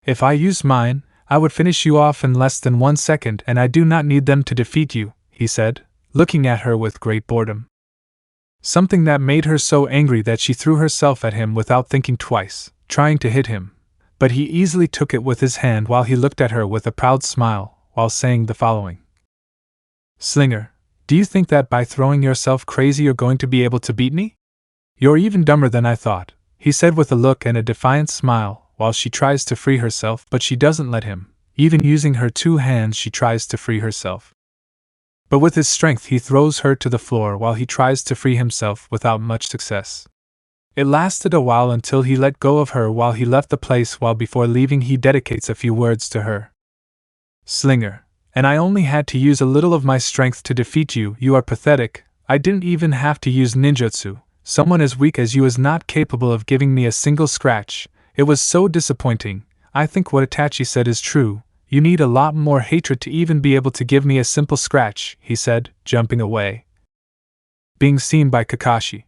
If I use mine, I would finish you off in less than 1 second, and I do not need them to defeat you, he said, looking at her with great boredom. Something that made her so angry that she threw herself at him without thinking twice, trying to hit him. But he easily took it with his hand while he looked at her with a proud smile, while saying the following. Slinger, do you think that by throwing yourself crazy you're going to be able to beat me? You're even dumber than I thought, he said with a look and a defiant smile, while she tries to free herself, but she doesn't let him. Even using her 2 hands she tries to free herself. But with his strength he throws her to the floor while he tries to free himself without much success. It lasted a while until he let go of her while he left the place, while before leaving he dedicates a few words to her. Slinger, and I only had to use a little of my strength to defeat you. You are pathetic. I didn't even have to use ninjutsu. Someone as weak as you is not capable of giving me a single scratch. It was so disappointing. I think what Itachi said is true. You need a lot more hatred to even be able to give me a simple scratch, he said, jumping away. Being seen by Kakashi.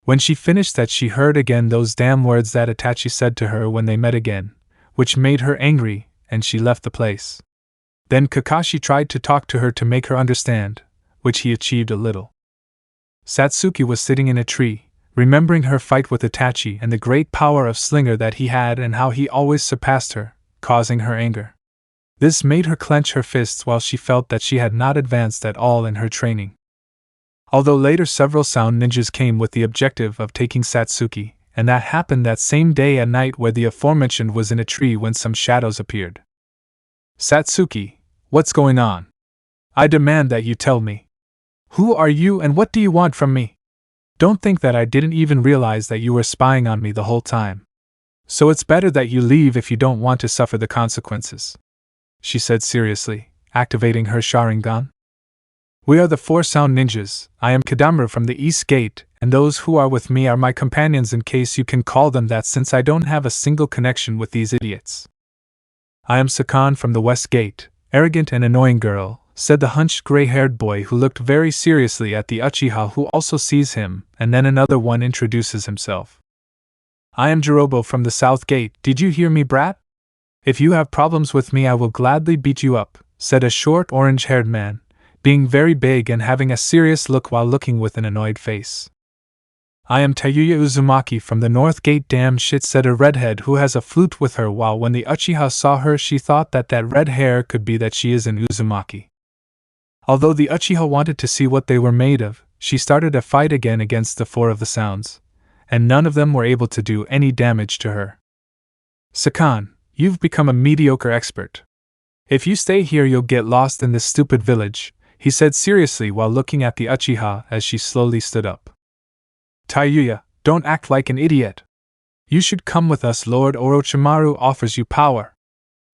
When she finished that, she heard again those damn words that Itachi said to her when they met again, which made her angry, and she left the place. Then Kakashi tried to talk to her to make her understand, which he achieved a little. Satsuki was sitting in a tree, remembering her fight with Itachi and the great power of Slinger that he had and how he always surpassed her, causing her anger. This made her clench her fists while she felt that she had not advanced at all in her training. Although later several sound ninjas came with the objective of taking Satsuki, and that happened that same day at night where the aforementioned was in a tree when some shadows appeared. Satsuki, what's going on? I demand that you tell me. Who are you and what do you want from me? Don't think that I didn't even realize that you were spying on me the whole time. So it's better that you leave if you don't want to suffer the consequences, she said seriously, activating her Sharingan. We are the 4 sound ninjas. I am Kadamaru from the East Gate, and those who are with me are my companions in case you can call them that since I don't have a single connection with these idiots. I am Sakan from the West Gate, arrogant and annoying girl, said the hunched gray-haired boy who looked very seriously at the Uchiha who also sees him, and then another one introduces himself. I am Jirobo from the South Gate. Did you hear me, brat? If you have problems with me I will gladly beat you up, said a short orange-haired man, being very big and having a serious look while looking with an annoyed face. I am Tayuya Uzumaki from the North Gate. Damn shit, said a redhead who has a flute with her, while when the Uchiha saw her she thought that red hair could be that she is an Uzumaki. Although the Uchiha wanted to see what they were made of, she started a fight again against the 4 of the sounds, and none of them were able to do any damage to her. Sakan, you've become a mediocre expert. If you stay here you'll get lost in this stupid village, he said seriously while looking at the Uchiha as she slowly stood up. Tayuya, don't act like an idiot. You should come with us. Lord Orochimaru offers you power.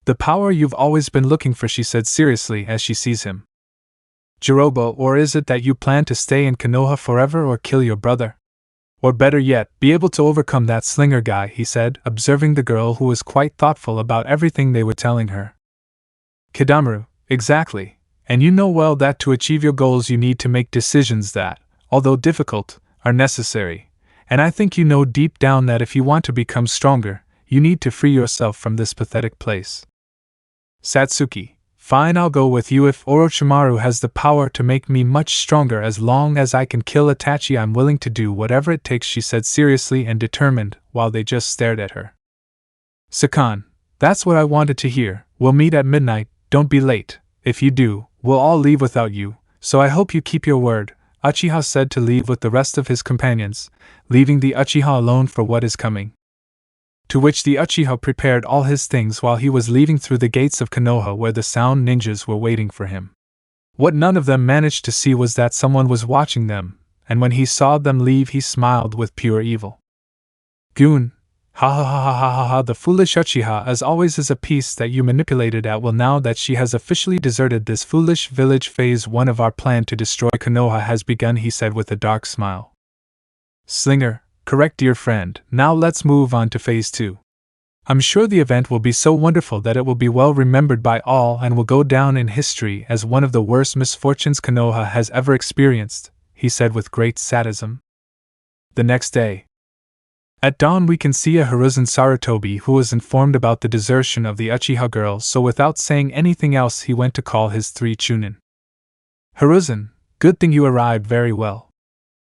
The power you've always been looking for, she said seriously as she sees him. Jirobo, or is it that you plan to stay in Konoha forever or kill your brother? Or better yet, be able to overcome that slinger guy, he said, observing the girl who was quite thoughtful about everything they were telling her. Kadamaru, exactly. And you know well that to achieve your goals you need to make decisions that, although difficult, are necessary, and I think you know deep down that if you want to become stronger, you need to free yourself from this pathetic place. Satsuki, fine, I'll go with you if Orochimaru has the power to make me much stronger. As long as I can kill Itachi I'm willing to do whatever it takes, she said seriously and determined, while they just stared at her. Sakan, that's what I wanted to hear. We'll meet at midnight, don't be late. If you do, we'll all leave without you, so I hope you keep your word. Uchiha said to leave with the rest of his companions, leaving the Uchiha alone for what is coming. To which the Uchiha prepared all his things while he was leaving through the gates of Konoha where the sound ninjas were waiting for him. What none of them managed to see was that someone was watching them, and when he saw them leave he smiled with pure evil. Goon, ha ha ha ha ha ha ha, the foolish Uchiha as always is a piece that you manipulated at will now that she has officially deserted this foolish village. Phase 1 of our plan to destroy Konoha has begun, he said with a dark smile. Slinger, correct dear friend, now let's move on to phase 2. I'm sure the event will be so wonderful that it will be well remembered by all and will go down in history as one of the worst misfortunes Konoha has ever experienced, he said with great sadism. The next day. At dawn we can see a Hiruzen Sarutobi who was informed about the desertion of the Uchiha girl, so without saying anything else he went to call his 3 chunin. Hiruzen, good thing you arrived very well.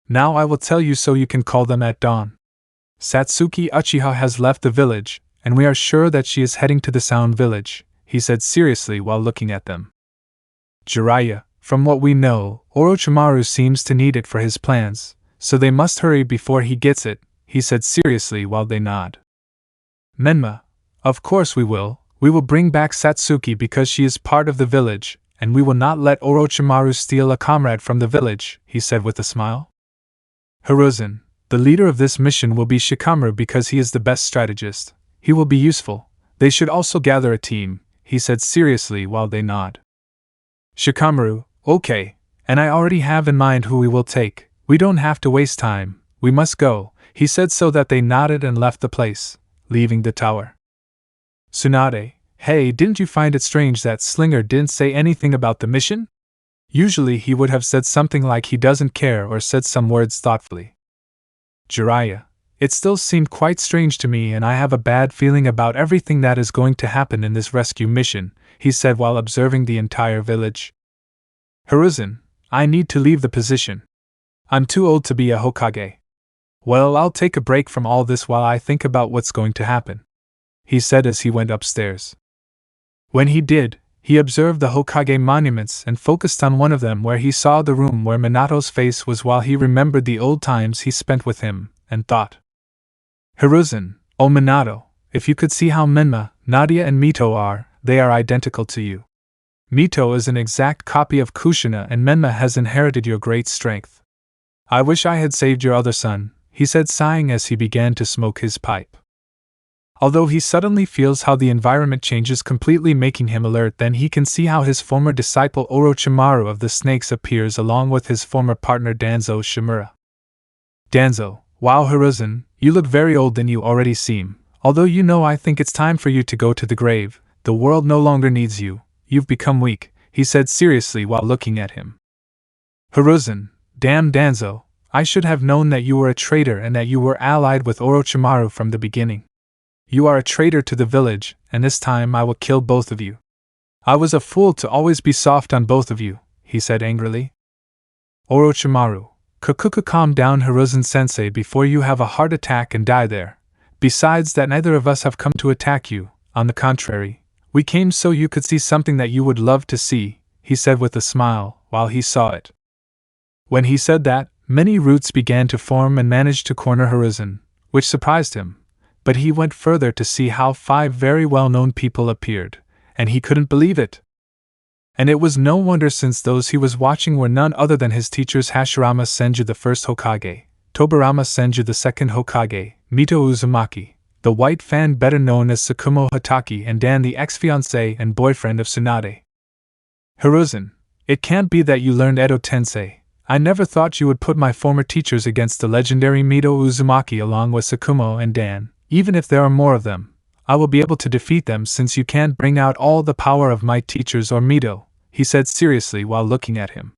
Now I will tell you so you can call them at dawn. Satsuki Uchiha has left the village, and we are sure that she is heading to the Sound Village, he said seriously while looking at them. Jiraiya, from what we know, Orochimaru seems to need it for his plans, so they must hurry before he gets it, he said seriously while they nod. Menma, of course we will bring back Satsuki because she is part of the village, and we will not let Orochimaru steal a comrade from the village, he said with a smile. Hiruzen, the leader of this mission will be Shikamaru because he is the best strategist. He will be useful. They should also gather a team, he said seriously while they nod. Shikamaru, okay, and I already have in mind who we will take. We don't have to waste time, we must go, he said so that they nodded and left the place, leaving the tower. Tsunade, hey, didn't you find it strange that Slinger didn't say anything about the mission? Usually he would have said something like he doesn't care or said some words thoughtfully. Jiraiya, it still seemed quite strange to me and I have a bad feeling about everything that is going to happen in this rescue mission, he said while observing the entire village. Hiruzen, I need to leave the position. I'm too old to be a Hokage. Well, I'll take a break from all this while I think about what's going to happen, he said as he went upstairs. When he did, he observed the Hokage monuments and focused on one of them where he saw the room where Minato's face was while he remembered the old times he spent with him, and thought. Hiruzen, oh Minato, if you could see how Menma, Nadia and Mito are, they are identical to you. Mito is an exact copy of Kushina and Menma has inherited your great strength. I wish I had saved your other son, he said sighing as he began to smoke his pipe. Although he suddenly feels how the environment changes, completely making him alert, then he can see how his former disciple Orochimaru of the Snakes appears along with his former partner Danzo Shimura. Danzo, wow Hiruzen, you look very old than you already seem. Although you know, I think it's time for you to go to the grave. The world no longer needs you. You've become weak, he said seriously while looking at him. Hiruzen, damn Danzo, I should have known that you were a traitor and that you were allied with Orochimaru from the beginning. You are a traitor to the village, and this time I will kill both of you. I was a fool to always be soft on both of you, he said angrily. Orochimaru, calm down Hiruzen-sensei before you have a heart attack and die there. Besides that, neither of us have come to attack you. On the contrary, we came so you could see something that you would love to see, he said with a smile, while he saw it. When he said that, many roots began to form and managed to corner Hiruzen, which surprised him. But he went further to see how 5 very well-known people appeared, and he couldn't believe it. And it was no wonder, since those he was watching were none other than his teachers Hashirama Senju the first Hokage, Tobirama Senju the second Hokage, Mito Uzumaki, the white fan better known as Tsukumo Hatake, and Dan the ex-fiancé and boyfriend of Tsunade. Hiruzen, it can't be that you learned Edo Tensei. I never thought you would put my former teachers against the legendary Mito Uzumaki along with Tsukumo and Dan. Even if there are more of them, I will be able to defeat them since you can't bring out all the power of my teachers or Mito, he said seriously while looking at him.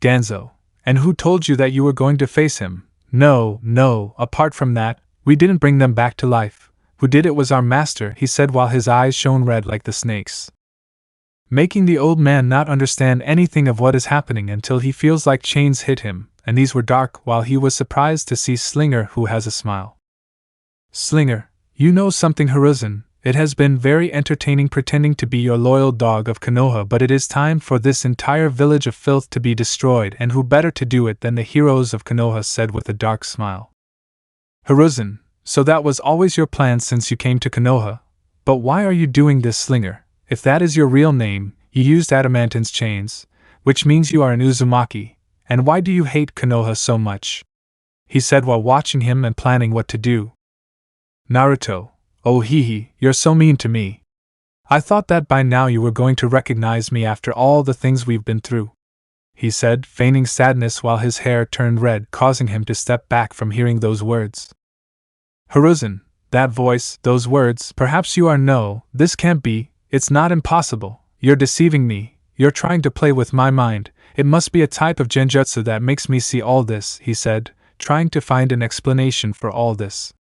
Danzo, and who told you that you were going to face him? No, apart from that, we didn't bring them back to life. Who did it was our master, he said while his eyes shone red like the snake's, making the old man not understand anything of what is happening until he feels like chains hit him, and these were dark, while he was surprised to see Slinger, who has a smile. Slinger, you know something Hiruzen, it has been very entertaining pretending to be your loyal dog of Konoha, but it is time for this entire village of filth to be destroyed, and who better to do it than the heroes of Konoha, said with a dark smile. Hiruzen, so that was always your plan since you came to Konoha? But why are you doing this, Slinger? If that is your real name, you used Adamantin's chains, which means you are an Uzumaki, and why do you hate Konoha so much? He said while watching him and planning what to do. Naruto, oh hehe, you're so mean to me. I thought that by now you were going to recognize me after all the things we've been through, he said, feigning sadness while his hair turned red, causing him to step back from hearing those words. Hiruzen, that voice, those words, perhaps you are no, this can't be, it's not impossible, you're deceiving me, you're trying to play with my mind, it must be a type of genjutsu that makes me see all this, he said, trying to find an explanation for all this.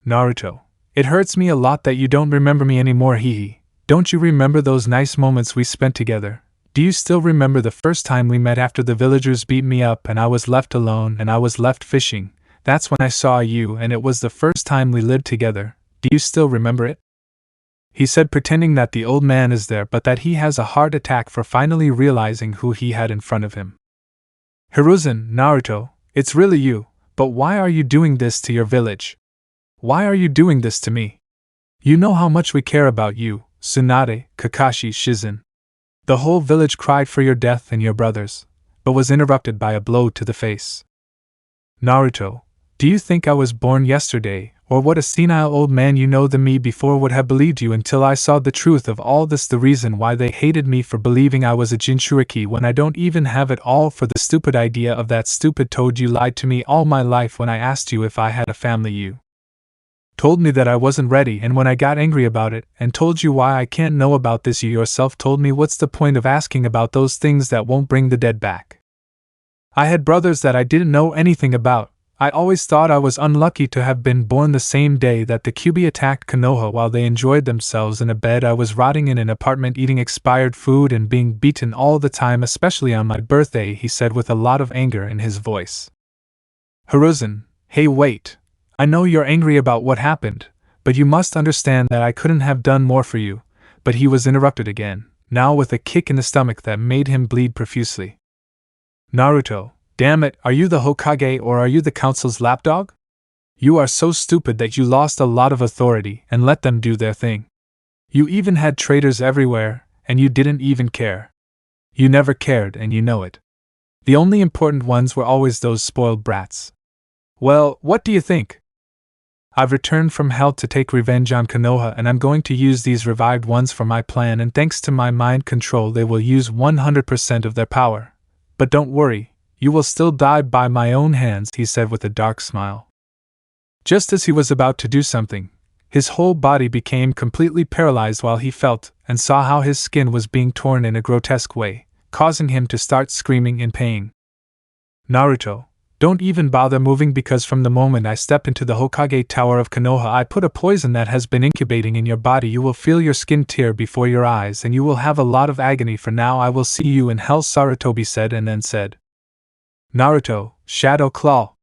Naruto, it hurts me a lot that you don't remember me anymore, hehe. Don't you remember those nice moments we spent together? Do you still remember the first time we met after the villagers beat me up and I was left alone and I was left fishing? That's when I saw you, and it was the first time we lived together. Do you still remember it? He said, pretending that the old man is there but that he has a heart attack for finally realizing who he had in front of him. Hiruzen, Naruto, it's really you, but why are you doing this to your village? Why are you doing this to me? You know how much we care about you, Tsunade, Kakashi, Shizen. The whole village cried for your death and your brothers, but was interrupted by a blow to the face. Naruto, do you think I was born yesterday, or what a senile old man you know than me before would have believed you until I saw the truth of all this, the reason why they hated me for believing I was a Jinchuriki when I don't even have it all, for the stupid idea of that stupid toad you lied to me all my life when I asked you if I had a family, you told me that I wasn't ready, and when I got angry about it and told you why I can't know about this, you yourself told me what's the point of asking about those things that won't bring the dead back. I had brothers that I didn't know anything about. I always thought I was unlucky to have been born the same day that the Kyubi attacked Konoha while they enjoyed themselves in a bed. I was rotting in an apartment eating expired food and being beaten all the time, especially on my birthday, he said with a lot of anger in his voice. Hiruzen, hey wait. I know you're angry about what happened, but you must understand that I couldn't have done more for you. But he was interrupted again, now with a kick in the stomach that made him bleed profusely. Naruto, damn it, are you the Hokage or are you the council's lapdog? You are so stupid that you lost a lot of authority and let them do their thing. You even had traitors everywhere, and you didn't even care. You never cared, and you know it. The only important ones were always those spoiled brats. Well, what do you think? I've returned from hell to take revenge on Konoha, and I'm going to use these revived ones for my plan, and thanks to my mind control they will use 100% of their power. But don't worry, you will still die by my own hands, he said with a dark smile. Just as he was about to do something, his whole body became completely paralyzed while he felt and saw how his skin was being torn in a grotesque way, causing him to start screaming in pain. Naruto, don't even bother moving, because from the moment I step into the Hokage Tower of Konoha I put a poison that has been incubating in your body. You will feel your skin tear before your eyes and you will have a lot of agony. For now I will see you in hell, Sarutobi said, and then said, Naruto, Shadow Claw,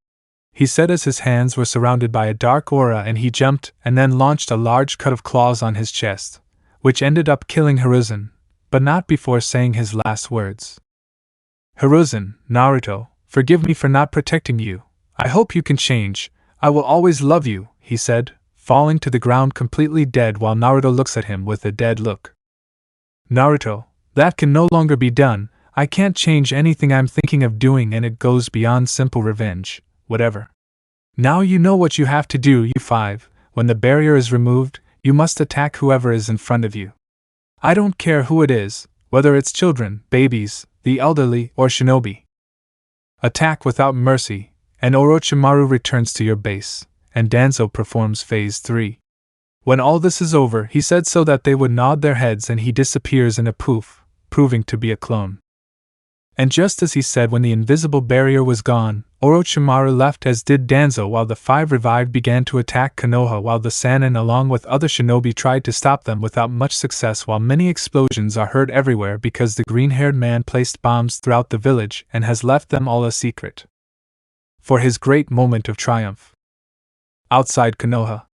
he said as his hands were surrounded by a dark aura, and he jumped and then launched a large cut of claws on his chest, which ended up killing Hiruzen, but not before saying his last words. Hiruzen, Naruto, forgive me for not protecting you. I hope you can change. I will always love you, he said, falling to the ground completely dead while Naruto looks at him with a dead look. Naruto, that can no longer be done. I can't change anything I'm thinking of doing, and it goes beyond simple revenge. Whatever. Now you know what you have to do, you 5. When the barrier is removed, you must attack whoever is in front of you. I don't care who it is, whether it's children, babies, the elderly, or shinobi. Attack without mercy, and Orochimaru returns to your base, and Danzo performs Phase 3. When all this is over, he said so that they would nod their heads, and he disappears in a poof, proving to be a clone. And just as he said, when the invisible barrier was gone, Orochimaru left, as did Danzo, while the 5 revived began to attack Konoha, while the Sannin along with other shinobi tried to stop them without much success, while many explosions are heard everywhere because the green-haired man placed bombs throughout the village and has left them all a secret. For his great moment of triumph. Outside Konoha.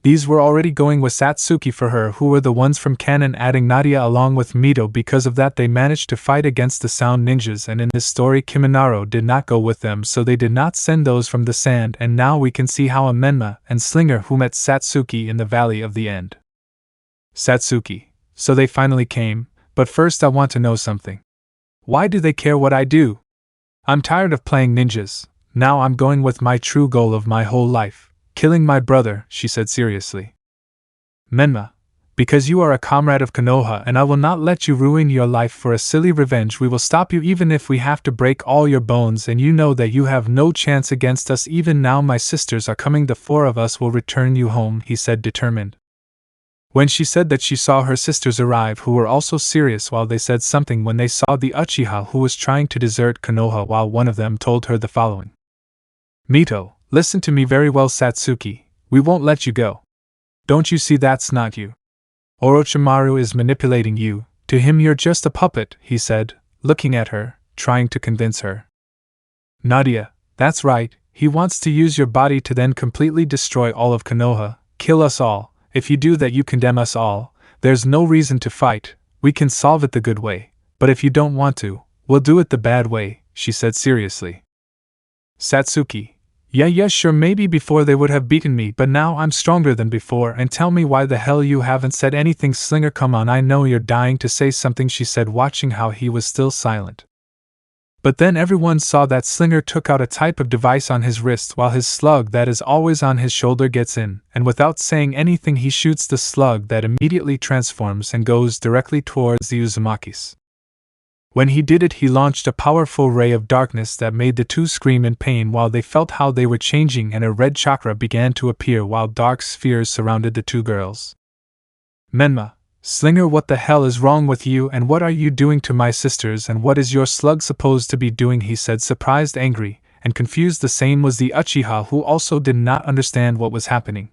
These were already going with Satsuki for her, who were the ones from canon, adding Nadia along with Mito. Because of that they managed to fight against the sound ninjas, and in this story Kiminaro did not go with them, so they did not send those from the sand, and now we can see how a Menma and Slinger who met Satsuki in the Valley of the End. Satsuki, so they finally came, but first I want to know something. Why do they care what I do? I'm tired of playing ninjas, now I'm going with my true goal of my whole life. Killing my brother, she said seriously. Menma, because you are a comrade of Konoha and I will not let you ruin your life for a silly revenge. We will stop you even if we have to break all your bones, and you know that you have no chance against us. Even now my sisters are coming, the 4 of us will return you home, he said, determined. When she said that, she saw her sisters arrive, who were also serious while they said something when they saw the Uchiha who was trying to desert Konoha, while one of them told her the following. Mito, listen to me very well, Satsuki, we won't let you go. Don't you see that's not you? Orochimaru is manipulating you, to him you're just a puppet, he said, looking at her, trying to convince her. Nadia, that's right, he wants to use your body to then completely destroy all of Konoha, kill us all. If you do that you condemn us all. There's no reason to fight, we can solve it the good way, but if you don't want to, we'll do it the bad way, she said seriously. Satsuki, yeah, sure, maybe before they would have beaten me, but now I'm stronger than before, and tell me why the hell you haven't said anything. Slinger, come on, I know you're dying to say something, she said, watching how he was still silent. But then everyone saw that Slinger took out a type of device on his wrist, while his slug that is always on his shoulder gets in, and without saying anything he shoots the slug that immediately transforms and goes directly towards the Uzumakis. When he did it, he launched a powerful ray of darkness that made the 2 scream in pain while they felt how they were changing, and a red chakra began to appear while dark spheres surrounded the 2 girls. Menma, Slinger, what the hell is wrong with you, and what are you doing to my sisters, and what is your slug supposed to be doing, he said, surprised, angry, and confused. The same was the Uchiha, who also did not understand what was happening.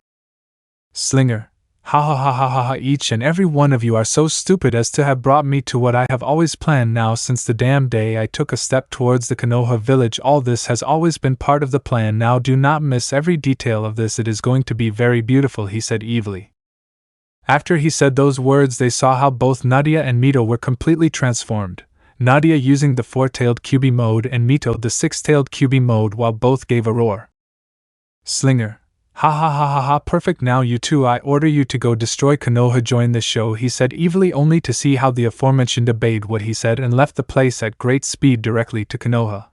Slinger, ha, each and every one of you are so stupid as to have brought me to what I have always planned now since the damn day I took a step towards the Konoha village. All this has always been part of the plan. Now do not miss every detail of this, it is going to be very beautiful, he said evilly. After he said those words, they saw how both Nadia and Mito were completely transformed, Nadia using the 4-tailed Kyubi mode and Mito the 6-tailed Kyubi mode, while both gave a roar. Slinger, ha, perfect, now you two, I order you to go destroy Konoha. Join the show, he said evilly, only to see how the aforementioned obeyed what he said and left the place at great speed directly to Konoha.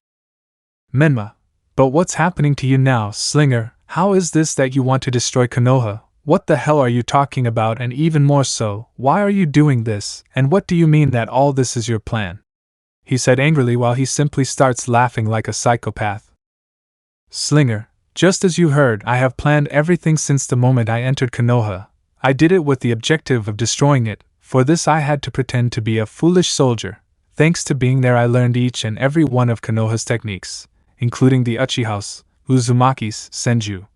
Menma, but what's happening to you now? Slinger, How is this that you want to destroy Konoha? What the hell are you talking about, and even more so, why are you doing this, and what do you mean that all this is your plan? He said angrily while he simply starts laughing like a psychopath. Slinger, just as you heard, I have planned everything since the moment I entered Konoha. I did it with the objective of destroying it. For this I had to pretend to be a foolish soldier. Thanks to being there I learned each and every one of Konoha's techniques, including the Uchiha's, Uzumaki's, Senju.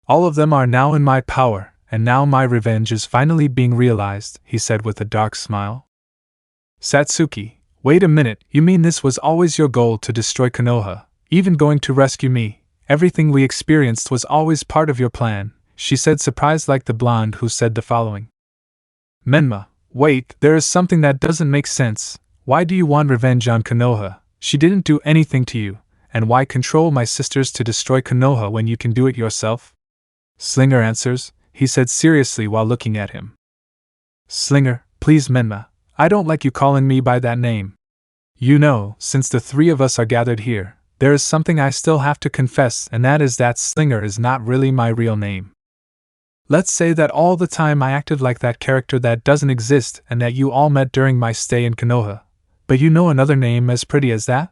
All of them are now in my power, and now my revenge is finally being realized, he said with a dark smile. Satsuki, wait a minute, you mean this was always your goal to destroy Konoha, even going to rescue me? Everything we experienced was always part of your plan, she said, surprised like the blonde who said the following. Menma, wait, there is something that doesn't make sense. Why do you want revenge on Konoha? She didn't do anything to you, and why control my sisters to destroy Konoha when you can do it yourself? Slinger answers, he said seriously while looking at him. Slinger, please Menma, I don't like you calling me by that name. You know, since the three of us are gathered here, there is something I still have to confess, and that is that Slinger is not really my real name. Let's say that all the time I acted like that character that doesn't exist and that you all met during my stay in Konoha. But you know another name as pretty as that?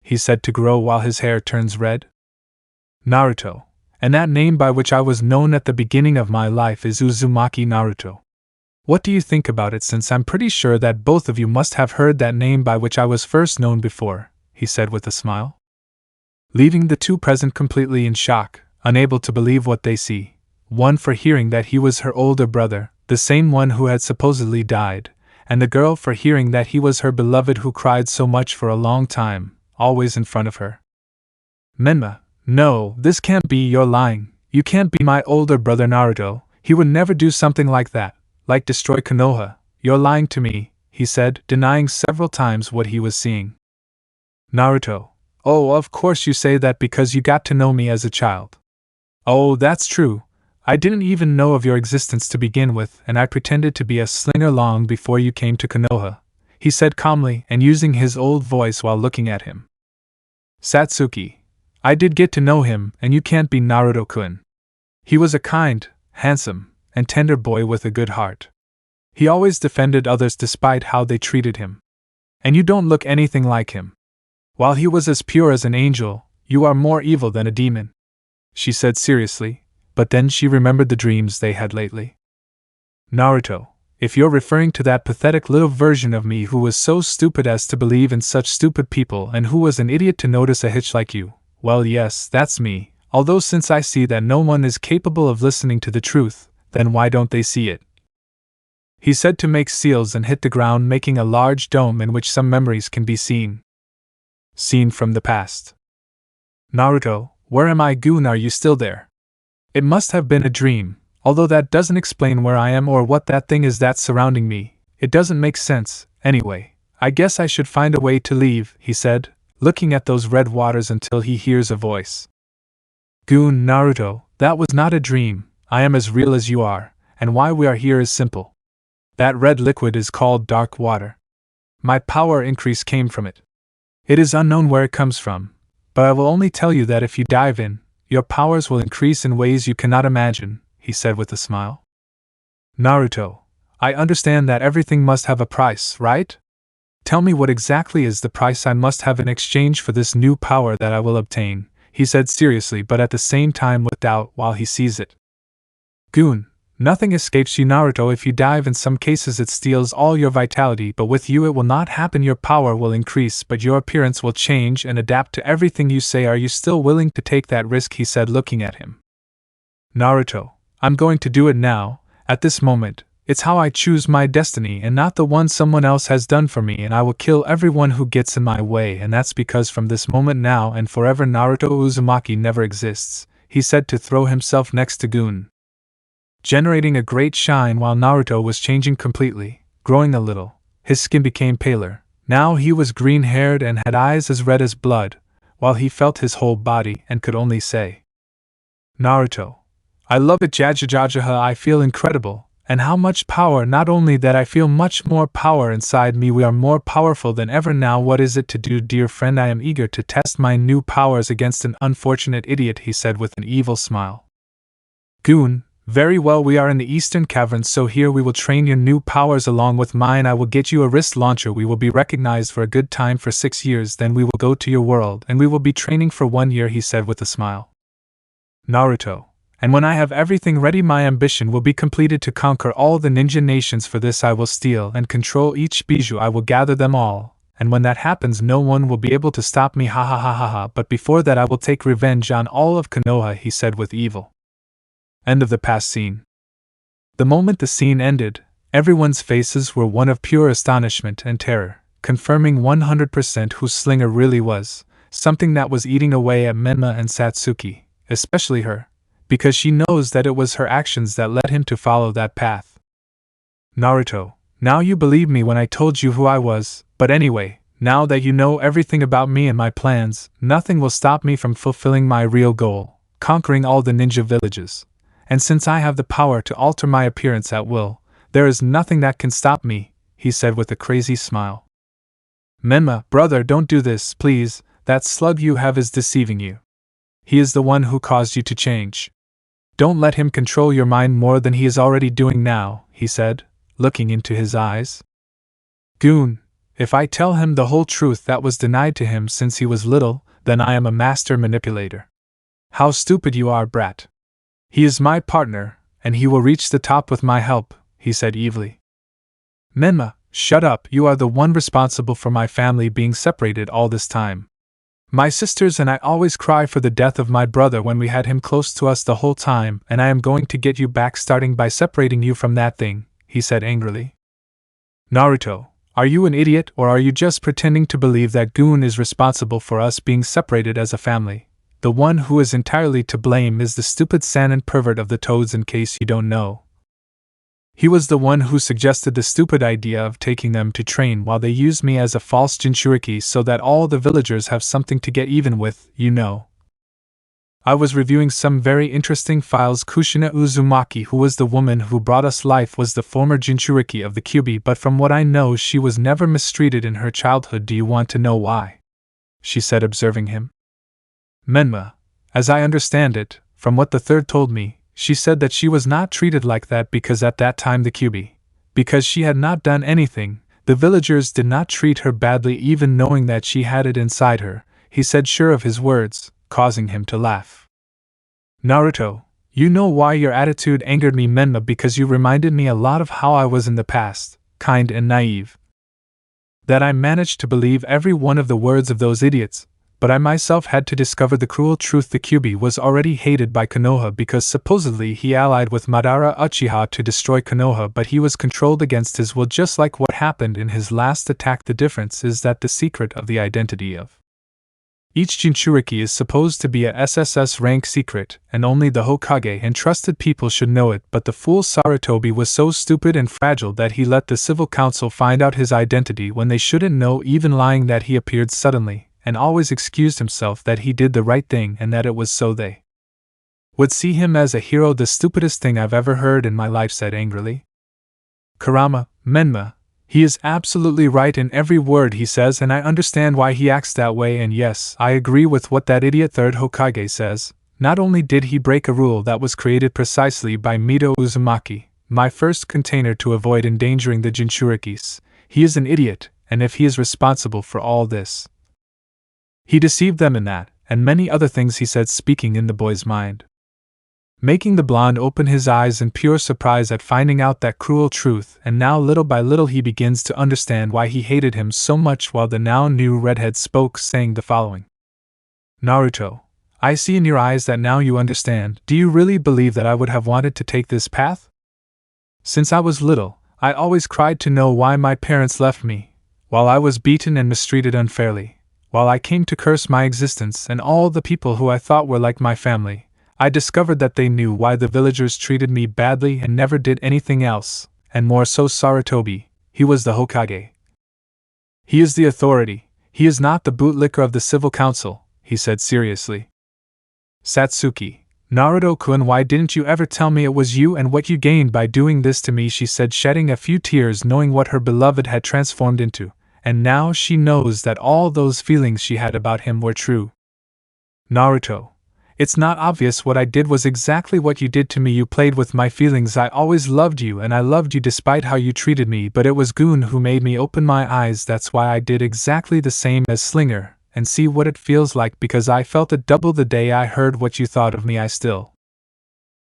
He said to Grow while his hair turns red. Naruto. And that name by which I was known at the beginning of my life is Uzumaki Naruto. What do you think about it, since I'm pretty sure that both of you must have heard that name by which I was first known before, he said with a smile. Leaving the two present completely in shock, unable to believe what they see. One for hearing that he was her older brother, the same one who had supposedly died, and the girl for hearing that he was her beloved who cried so much for a long time, always in front of her. Menma, no, this can't be, you're lying. You can't be my older brother Naruto, he would never do something like that, like destroy Konoha. You're lying to me, he said, denying several times what he was seeing. Naruto, oh, of course you say that because you got to know me as a child. Oh, that's true. I didn't even know of your existence to begin with, and I pretended to be a slinger long before you came to Konoha, he said calmly and using his old voice while looking at him. Satsuki, I did get to know him, and you can't be Naruto-kun. He was a kind, handsome, and tender boy with a good heart. He always defended others despite how they treated him. And you don't look anything like him. While he was as pure as an angel, you are more evil than a demon, she said seriously, but then she remembered the dreams they had lately. Naruto, if you're referring to that pathetic little version of me who was so stupid as to believe in such stupid people and who was an idiot to notice a hitch like you, well yes, that's me, although since I see that no one is capable of listening to the truth, then why don't they see it? He said to make seals and hit the ground, making a large dome in which some memories can be seen. Seen from the past. Naruto, where am I? Goon, are you still there? It must have been a dream, although that doesn't explain where I am or what that thing is that's surrounding me. It doesn't make sense, anyway. I guess I should find a way to leave, he said, looking at those red waters until he hears a voice. Goon, Naruto, that was not a dream. I am as real as you are, and why we are here is simple. That red liquid is called dark water. My power increase came from it. It is unknown where it comes from, but I will only tell you that if you dive in, your powers will increase in ways you cannot imagine, he said with a smile. Naruto, I understand that everything must have a price, right? Tell me what exactly is the price I must have in exchange for this new power that I will obtain, he said seriously but at the same time with doubt while he sees it. Goon, nothing escapes you, Naruto. If you dive, in some cases it steals all your vitality, but with you it will not happen. Your power will increase, but your appearance will change and adapt to everything you say. Are you still willing to take that risk? He said looking at him. Naruto, I'm going to do it now, at this moment. It's how I choose my destiny and not the one someone else has done for me, and I will kill everyone who gets in my way, and that's because from this moment now and forever Naruto Uzumaki never exists, he said to throw himself next to Goon, generating a great shine while Naruto was changing completely, growing a little. His skin became paler. Now he was green-haired and had eyes as red as blood, while he felt his whole body and could only say, Naruto, I love it. Jajajajaha, I feel incredible. And how much power, not only that I feel much more power inside me, we are more powerful than ever now. What is it to do, dear friend? I am eager to test my new powers against an unfortunate idiot, he said with an evil smile. Goon, very well, we are in the Eastern Caverns, so here we will train your new powers along with mine. I will get you a wrist launcher. We will be recognized for a good time for 6 years, then we will go to your world, and we will be training for 1 year, he said with a smile. Naruto. And when I have everything ready, my ambition will be completed to conquer all the ninja nations. For this I will steal and control each Beiju. I will gather them all, and when that happens no one will be able to stop me, ha ha ha ha ha. But before that I will take revenge on all of Konoha, he said with evil. End of the past scene. The moment the scene ended, everyone's faces were one of pure astonishment and terror, confirming 100% who Slinger really was, something that was eating away at Menma and Satsuki, especially her, because she knows that it was her actions that led him to follow that path. Naruto, now you believe me when I told you who I was, but anyway, now that you know everything about me and my plans, nothing will stop me from fulfilling my real goal, conquering all the ninja villages. And since I have the power to alter my appearance at will, there is nothing that can stop me, he said with a crazy smile. Menma, brother, don't do this, please. That slug you have is deceiving you. He is the one who caused you to change. Don't let him control your mind more than he is already doing now, he said, looking into his eyes. Goon, if I tell him the whole truth that was denied to him since he was little, then I am a master manipulator. How stupid you are, brat. He is my partner, and he will reach the top with my help, he said evilly. Menma, shut up, you are the one responsible for my family being separated all this time. My sisters and I always cry for the death of my brother when we had him close to us the whole time, and I am going to get you back starting by separating you from that thing, he said angrily. Naruto, are you an idiot or are you just pretending to believe that Goon is responsible for us being separated as a family? The one who is entirely to blame is the stupid Sanin pervert of the Toads, in case you don't know. He was the one who suggested the stupid idea of taking them to train while they used me as a false Jinchuriki so that all the villagers have something to get even with, you know. I was reviewing some very interesting files. Kushina Uzumaki, who was the woman who brought us life, was the former Jinchuriki of the Kyubi, but from what I know she was never mistreated in her childhood. Do you want to know why? She said, observing him. Menma, as I understand it, from what the third told me, she said that she was not treated like that because at that time the Kyubi, because she had not done anything, the villagers did not treat her badly even knowing that she had it inside her, he said, sure of his words, causing him to laugh. Naruto, you know why your attitude angered me, Menma, because you reminded me a lot of how I was in the past, kind and naive. That I managed to believe every one of the words of those idiots. But I myself had to discover the cruel truth. The Kyubi was already hated by Konoha because supposedly he allied with Madara Uchiha to destroy Konoha, but he was controlled against his will, just like what happened in his last attack. The difference is that the secret of the identity of each Jinchuriki is supposed to be a SSS rank secret, and only the Hokage and trusted people should know it, but the fool Sarutobi was so stupid and fragile that he let the civil council find out his identity when they shouldn't know, even lying that he appeared suddenly, and always excused himself that he did the right thing and that it was so they would see him as a hero. The stupidest thing I've ever heard in my life, said angrily. Kurama, Menma, he is absolutely right in every word he says, and I understand why he acts that way, and yes, I agree with what that idiot third Hokage says. Not only did he break a rule that was created precisely by Mito Uzumaki, my first container, to avoid endangering the Jinchurikis, he is an idiot, and if he is responsible for all this, he deceived them in that, and many other things, he said, speaking in the boy's mind, making the blonde open his eyes in pure surprise at finding out that cruel truth, and now little by little he begins to understand why he hated him so much, while the now new redhead spoke, saying the following. Naruto, I see in your eyes that now you understand. Do you really believe that I would have wanted to take this path? Since I was little, I always cried to know why my parents left me, while I was beaten and mistreated unfairly. While I came to curse my existence and all the people who I thought were like my family, I discovered that they knew why the villagers treated me badly and never did anything else, and more so Sarutobi, he was the Hokage. He is the authority, he is not the bootlicker of the civil council, he said seriously. Satsuki, Naruto-kun, why didn't you ever tell me it was you and what you gained by doing this to me, she said, shedding a few tears knowing what her beloved had transformed into, and now she knows that all those feelings she had about him were true. Naruto, it's not obvious what I did was exactly what you did to me. You played with my feelings. I always loved you and I loved you despite how you treated me, but it was Goon who made me open my eyes. That's why I did exactly the same as Slinger, and see what it feels like, because I felt it double the day I heard what you thought of me. I still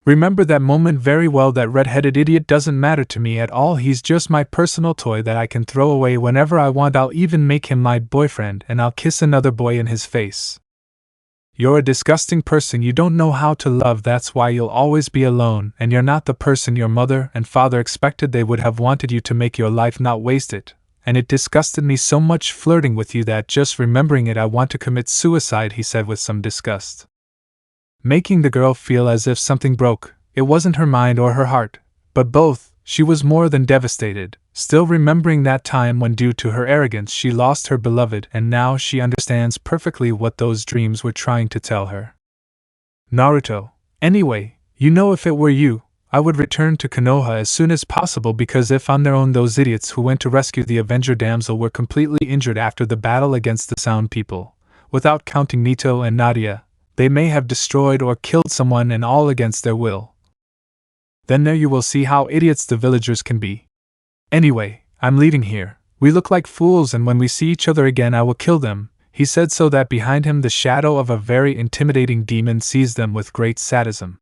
remember that moment very well. That red-headed idiot doesn't matter to me at all. He's just my personal toy that I can throw away whenever I want. I'll even make him my boyfriend and I'll kiss another boy in his face. You're a disgusting person. You don't know how to love. That's why you'll always be alone, and you're not the person your mother and father expected. They would have wanted you to make your life, not waste it. And it disgusted me so much flirting with you that just remembering it I want to commit suicide, he said with some disgust. Making the girl feel as if something broke. It wasn't her mind or her heart, but both. She was more than devastated, still remembering that time when due to her arrogance she lost her beloved, and now she understands perfectly what those dreams were trying to tell her. Naruto, anyway, you know, if it were you, I would return to Konoha as soon as possible, because if on their own those idiots who went to rescue the Avenger damsel were completely injured after the battle against the Sound People, without counting Nito and Nadia, they may have destroyed or killed someone, and all against their will. Then there you will see how idiots the villagers can be. Anyway, I'm leaving here. We look like fools, and when we see each other again I will kill them, he said, so that behind him the shadow of a very intimidating demon seized them with great sadism,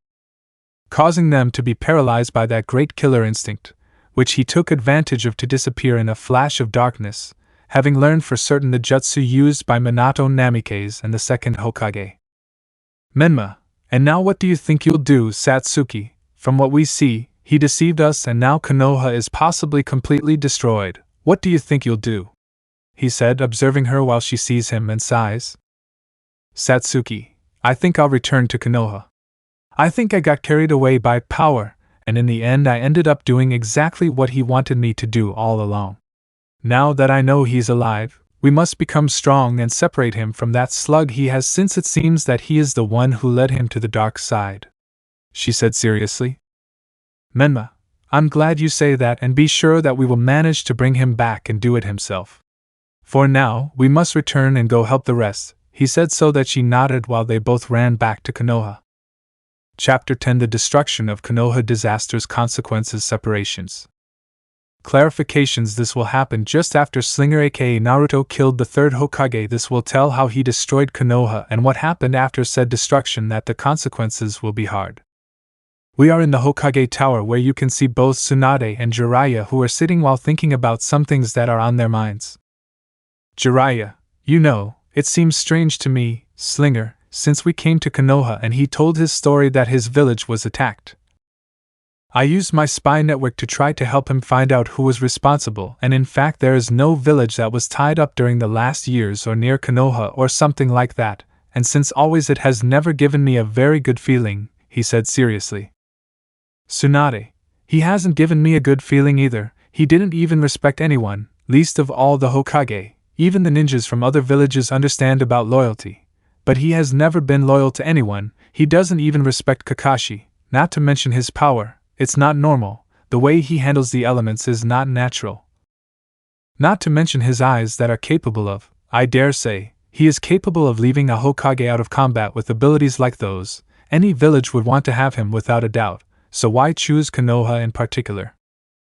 causing them to be paralyzed by that great killer instinct, which he took advantage of to disappear in a flash of darkness, having learned for certain the jutsu used by Minato Namikaze and the second Hokage. Menma, and now what do you think you'll do, Satsuki? From what we see, he deceived us and now Konoha is possibly completely destroyed. What do you think you'll do? He said, observing her while she sees him and sighs. Satsuki, I think I'll return to Konoha. I think I got carried away by power, and in the end I ended up doing exactly what he wanted me to do all along. Now that I know he's alive, we must become strong and separate him from that slug he has, since it seems that he is the one who led him to the dark side, she said seriously. Menma, I'm glad you say that, and be sure that we will manage to bring him back and do it himself. For now, we must return and go help the rest, he said, so that she nodded while they both ran back to Konoha. Chapter 10: The Destruction of Konoha. Disasters, Consequences, Separations. Clarifications: this will happen just after Slinger aka Naruto killed the third Hokage. This will tell how he destroyed Konoha and what happened after said destruction. That the consequences will be hard. We are in the Hokage Tower, where you can see both Tsunade and Jiraiya, who are sitting while thinking about some things that are on their minds. Jiraiya, you know, it seems strange to me, Slinger, since we came to Konoha and he told his story that his village was attacked. I used my spy network to try to help him find out who was responsible, and in fact there is no village that was tied up during the last years or near Konoha or something like that, and since always it has never given me a very good feeling, he said seriously. Tsunade, he hasn't given me a good feeling either. He didn't even respect anyone, least of all the Hokage. Even the ninjas from other villages understand about loyalty, but he has never been loyal to anyone. He doesn't even respect Kakashi, not to mention his power. It's not normal. The way he handles the elements is not natural. Not to mention his eyes that are capable of, I dare say, he is capable of leaving a Hokage out of combat with abilities like those. Any village would want to have him without a doubt. So why choose Konoha in particular?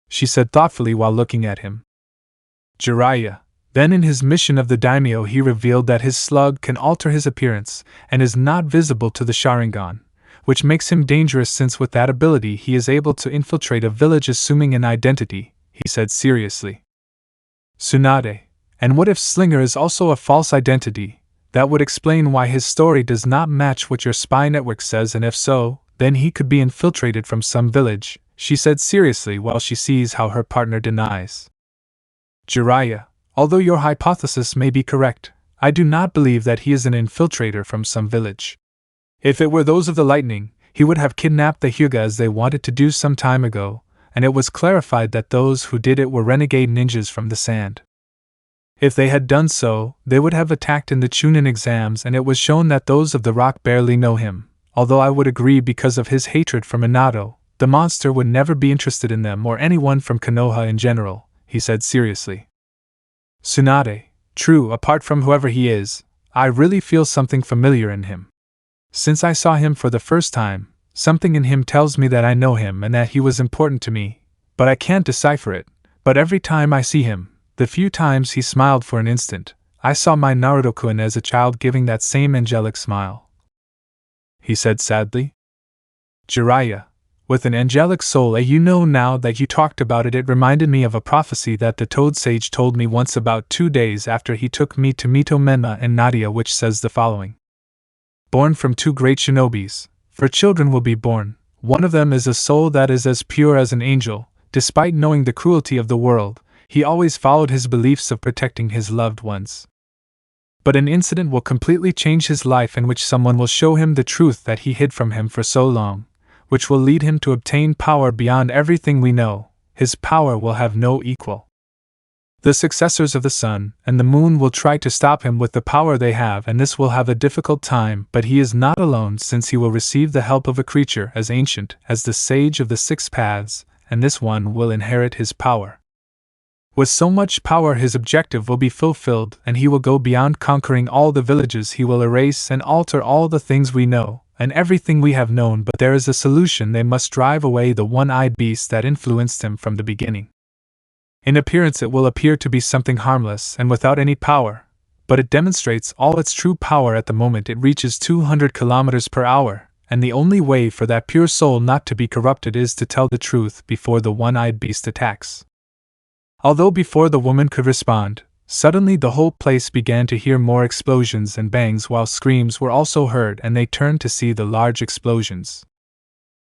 She said thoughtfully while looking at him. Jiraiya. Then in his mission of the daimyo he revealed that his slug can alter his appearance, and is not visible to the Sharingan, which makes him dangerous since with that ability he is able to infiltrate a village assuming an identity, he said seriously. Tsunade. And what if Slinger is also a false identity? That would explain why his story does not match what your spy network says, and if so, then he could be infiltrated from some village, she said seriously while she sees how her partner denies. Jiraiya, although your hypothesis may be correct, I do not believe that he is an infiltrator from some village. If it were those of the lightning, he would have kidnapped the Hyuga as they wanted to do some time ago, and it was clarified that those who did it were renegade ninjas from the sand. If they had done so, they would have attacked in the Chunin exams, and it was shown that those of the rock barely know him. although I would agree because of his hatred for Minato, the monster would never be interested in them or anyone from Konoha in general, he said seriously. Tsunade, true, apart from whoever he is, I really feel something familiar in him. Since I saw him for the first time, something in him tells me that I know him and that he was important to me, but I can't decipher it. But every time I see him, the few times he smiled for an instant, I saw my Naruto-kun as a child giving that same angelic smile. He said sadly. Jiraiya, with an angelic soul, you know, now that you talked about it, it reminded me of a prophecy that the Toad Sage told me once about 2 days after he took me to Mito Menma and Nadia, which says the following. Born from 2 great shinobis, for children will be born, one of them is a soul that is as pure as an angel. Despite knowing the cruelty of the world, he always followed his beliefs of protecting his loved ones. But an incident will completely change his life in which someone will show him the truth that he hid from him for so long, which will lead him to obtain power beyond everything we know. His power will have no equal. The successors of the sun and the moon will try to stop him with the power they have, and this will have a difficult time, but he is not alone, since he will receive the help of a creature as ancient as the Sage of the 6 Paths, and this one will inherit his power. With so much power, his objective will be fulfilled, and he will go beyond conquering all the villages. He will erase and alter all the things we know, and everything we have known, but there is a solution. They must drive away the one-eyed beast that influenced him from the beginning. In appearance it will appear to be something harmless and without any power, but it demonstrates all its true power at the moment it reaches 200 kilometers per hour. And the only way for that pure soul not to be corrupted is to tell the truth before the one-eyed beast attacks. Although before the woman could respond, suddenly the whole place began to hear more explosions and bangs, while screams were also heard, and they turned to see the large explosions.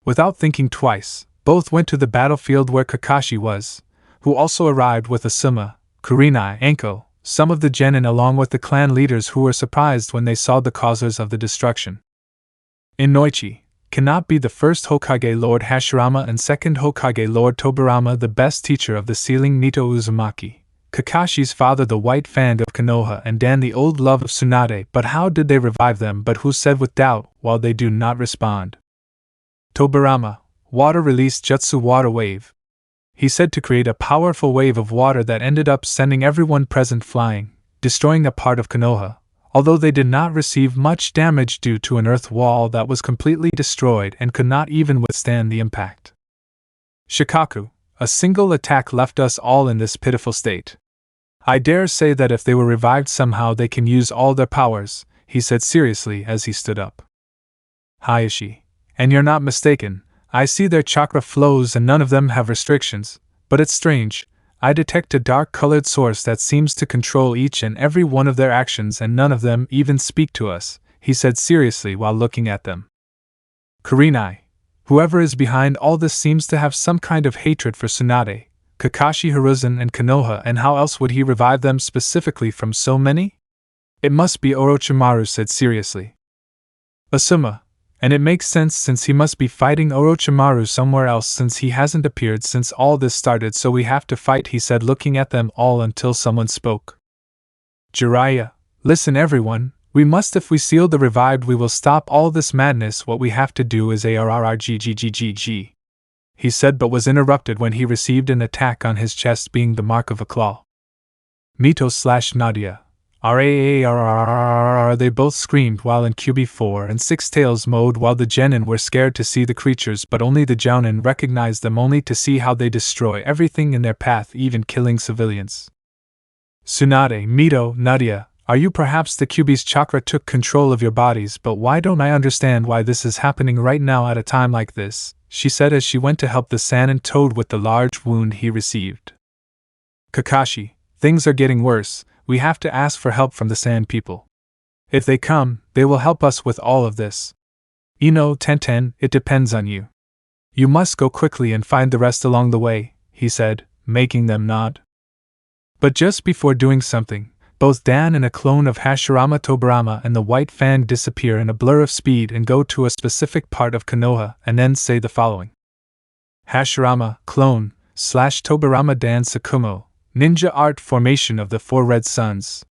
Without thinking twice, both went to the battlefield where Kakashi was, who also arrived with Asuma, Kurenai, Anko, some of the genin along with the clan leaders, who were surprised when they saw the causers of the destruction. Inoichi cannot be the first Hokage Lord Hashirama and second Hokage Lord Tobirama, the best teacher of the sealing Nito Uzumaki, Kakashi's father the White Fan of Konoha, and Dan the old love of Tsunade. But how did they revive them? But who said with doubt, while they do not respond. Tobirama, water released jutsu water wave. He said to create a powerful wave of water that ended up sending everyone present flying, destroying a part of Konoha. Although they did not receive much damage due to an earth wall that was completely destroyed and could not even withstand the impact. Shikaku, a single attack left us all in this pitiful state. I dare say that if they were revived somehow they can use all their powers, he said seriously as he stood up. Hayashi, and you're not mistaken, I see their chakra flows and none of them have restrictions, but it's strange. I detect a dark-colored source that seems to control each and every one of their actions, and none of them even speak to us, he said seriously while looking at them. Kurenai, whoever is behind all this seems to have some kind of hatred for Tsunade, Kakashi, Hiruzen, and Konoha, and how else would he revive them specifically from so many? It must be Orochimaru, said seriously Asuma, and it makes sense since he must be fighting Orochimaru somewhere else since he hasn't appeared since all this started, so we have to fight, he said looking at them all until someone spoke. Jiraiya, listen everyone, we must. If we seal the revived we will stop all this madness. What we have to do is ARRGGGGG, he said, but was interrupted when he received an attack on his chest, being the mark of a claw. Mito/Nadia. RAARRRRRR, they both screamed while in Kyubi 4 and 6 Tails mode, while the genin were scared to see the creatures, but only the jounin recognized them, only to see how they destroy everything in their path, even killing civilians. Tsunade, Mito, Nadia, are you perhaps the Kyubi's chakra took control of your bodies? But why don't I understand why this is happening right now at a time like this, she said as she went to help the Sannin Toad with the large wound he received. Kakashi, things are getting worse. We have to ask for help from the Sand people. If they come, they will help us with all of this. Tenten, it depends on you. You must go quickly and find the rest along the way, he said, making them nod. But just before doing something, both Dan and a clone of Hashirama Tobirama and the White Fang disappear in a blur of speed and go to a specific part of Konoha and then say the following. Hashirama, clone, /Tobirama Dan Sakumo, ninja art formation of the 4 red suns,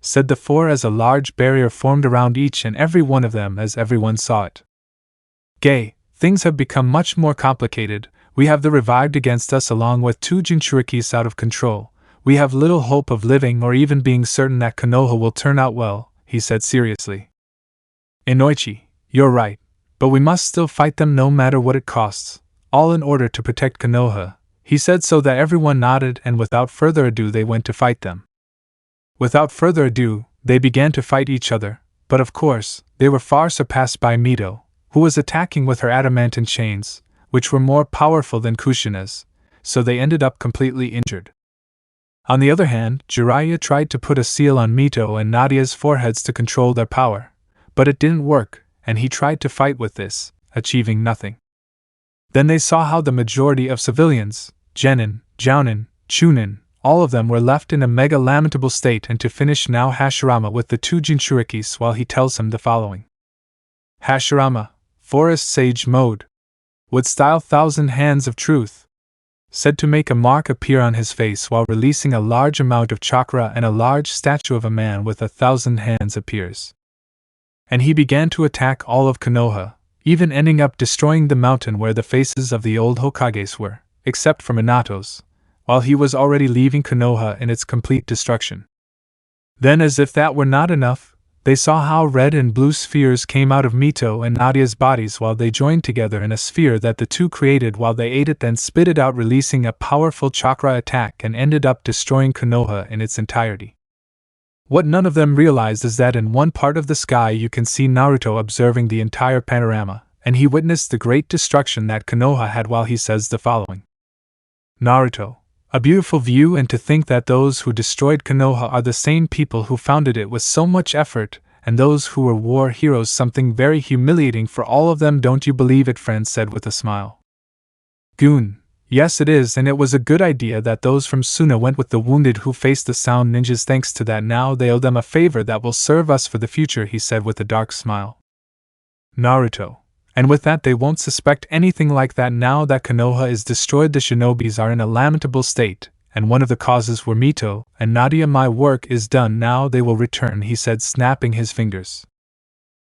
said the 4 as a large barrier formed around each and every one of them as everyone saw it. Gay, things have become much more complicated. We have the revived against us along with 2 Jinchurikis out of control. We have little hope of living or even being certain that Konoha will turn out well, he said seriously. Inoichi, you're right, but we must still fight them no matter what it costs, all in order to protect Konoha, he said, so that everyone nodded, and without further ado they went to fight them. Without further ado, they began to fight each other, but of course, they were far surpassed by Mito, who was attacking with her adamantine chains, which were more powerful than Kushina's, so they ended up completely injured. On the other hand, Jiraiya tried to put a seal on Mito and Nadia's foreheads to control their power, but it didn't work, and he tried to fight with this, achieving nothing. Then they saw how the majority of civilians, Genin, Jounin, Chunin, all of them were left in a mega lamentable state, and to finish now Hashirama with the 2 Jinchurikis while he tells him the following. Hashirama, Forest Sage Mode. Would style 1,000 Hands of Truth. Said to make a mark appear on his face while releasing a large amount of chakra, and a large statue of a man with 1,000 hands appears. And he began to attack all of Konoha, even ending up destroying the mountain where the faces of the old Hokages were, except for Minato's, while he was already leaving Konoha in its complete destruction. Then, as if that were not enough, they saw how red and blue spheres came out of Mito and Nadia's bodies while they joined together in a sphere that the 2 created while they ate it, then spit it out, releasing a powerful chakra attack, and ended up destroying Konoha in its entirety. What none of them realized is that in one part of the sky you can see Naruto observing the entire panorama, and he witnessed the great destruction that Konoha had while he says the following. Naruto, a beautiful view, and to think that those who destroyed Konoha are the same people who founded it with so much effort, and those who were war heroes, something very humiliating for all of them. Don't you believe it? Friend said with a smile. Goon, yes it is, and it was a good idea that those from Suna went with the wounded who faced the sound ninjas. Thanks to that now they owe them a favor that will serve us for the future, he said with a dark smile. Naruto, and with that they won't suspect anything like that now that Konoha is destroyed. The shinobis are in a lamentable state, and one of the causes were Mito and Nadia. My work is done now, they will return, he said, snapping his fingers.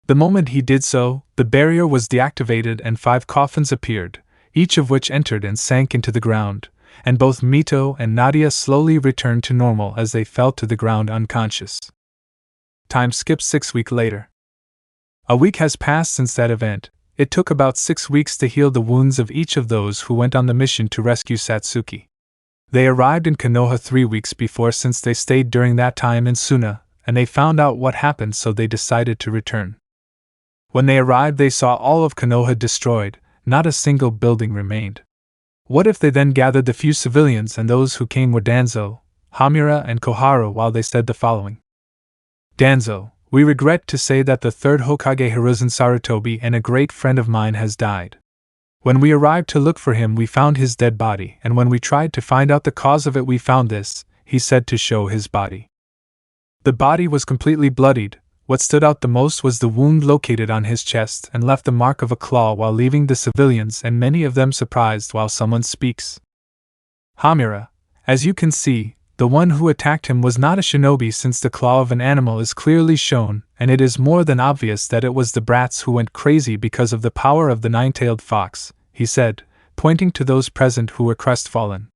The moment he did so, the barrier was deactivated and 5 coffins appeared, each of which entered and sank into the ground, and both Mito and Nadia slowly returned to normal as they fell to the ground unconscious. Time skips 6 weeks later. A week has passed since that event. It took about 6 weeks to heal the wounds of each of those who went on the mission to rescue Satsuki. They arrived in Konoha 3 weeks before, since they stayed during that time in Suna, and they found out what happened, so they decided to return. When they arrived they saw all of Konoha destroyed, not a single building remained. What if they then gathered the few civilians, and those who came were Danzo, Hamura and Koharu, while they said the following. Danzo, we regret to say that the 3rd Hokage Hiruzen Sarutobi and a great friend of mine has died. When we arrived to look for him we found his dead body, and when we tried to find out the cause of it we found this, he said to show his body. The body was completely bloodied. What stood out the most was the wound located on his chest and left the mark of a claw, while leaving the civilians and many of them surprised while someone speaks. Hamura, as you can see, the one who attacked him was not a shinobi, since the claw of an animal is clearly shown, and it is more than obvious that it was the brats who went crazy because of the power of the 9-tailed fox, he said, pointing to those present who were crestfallen.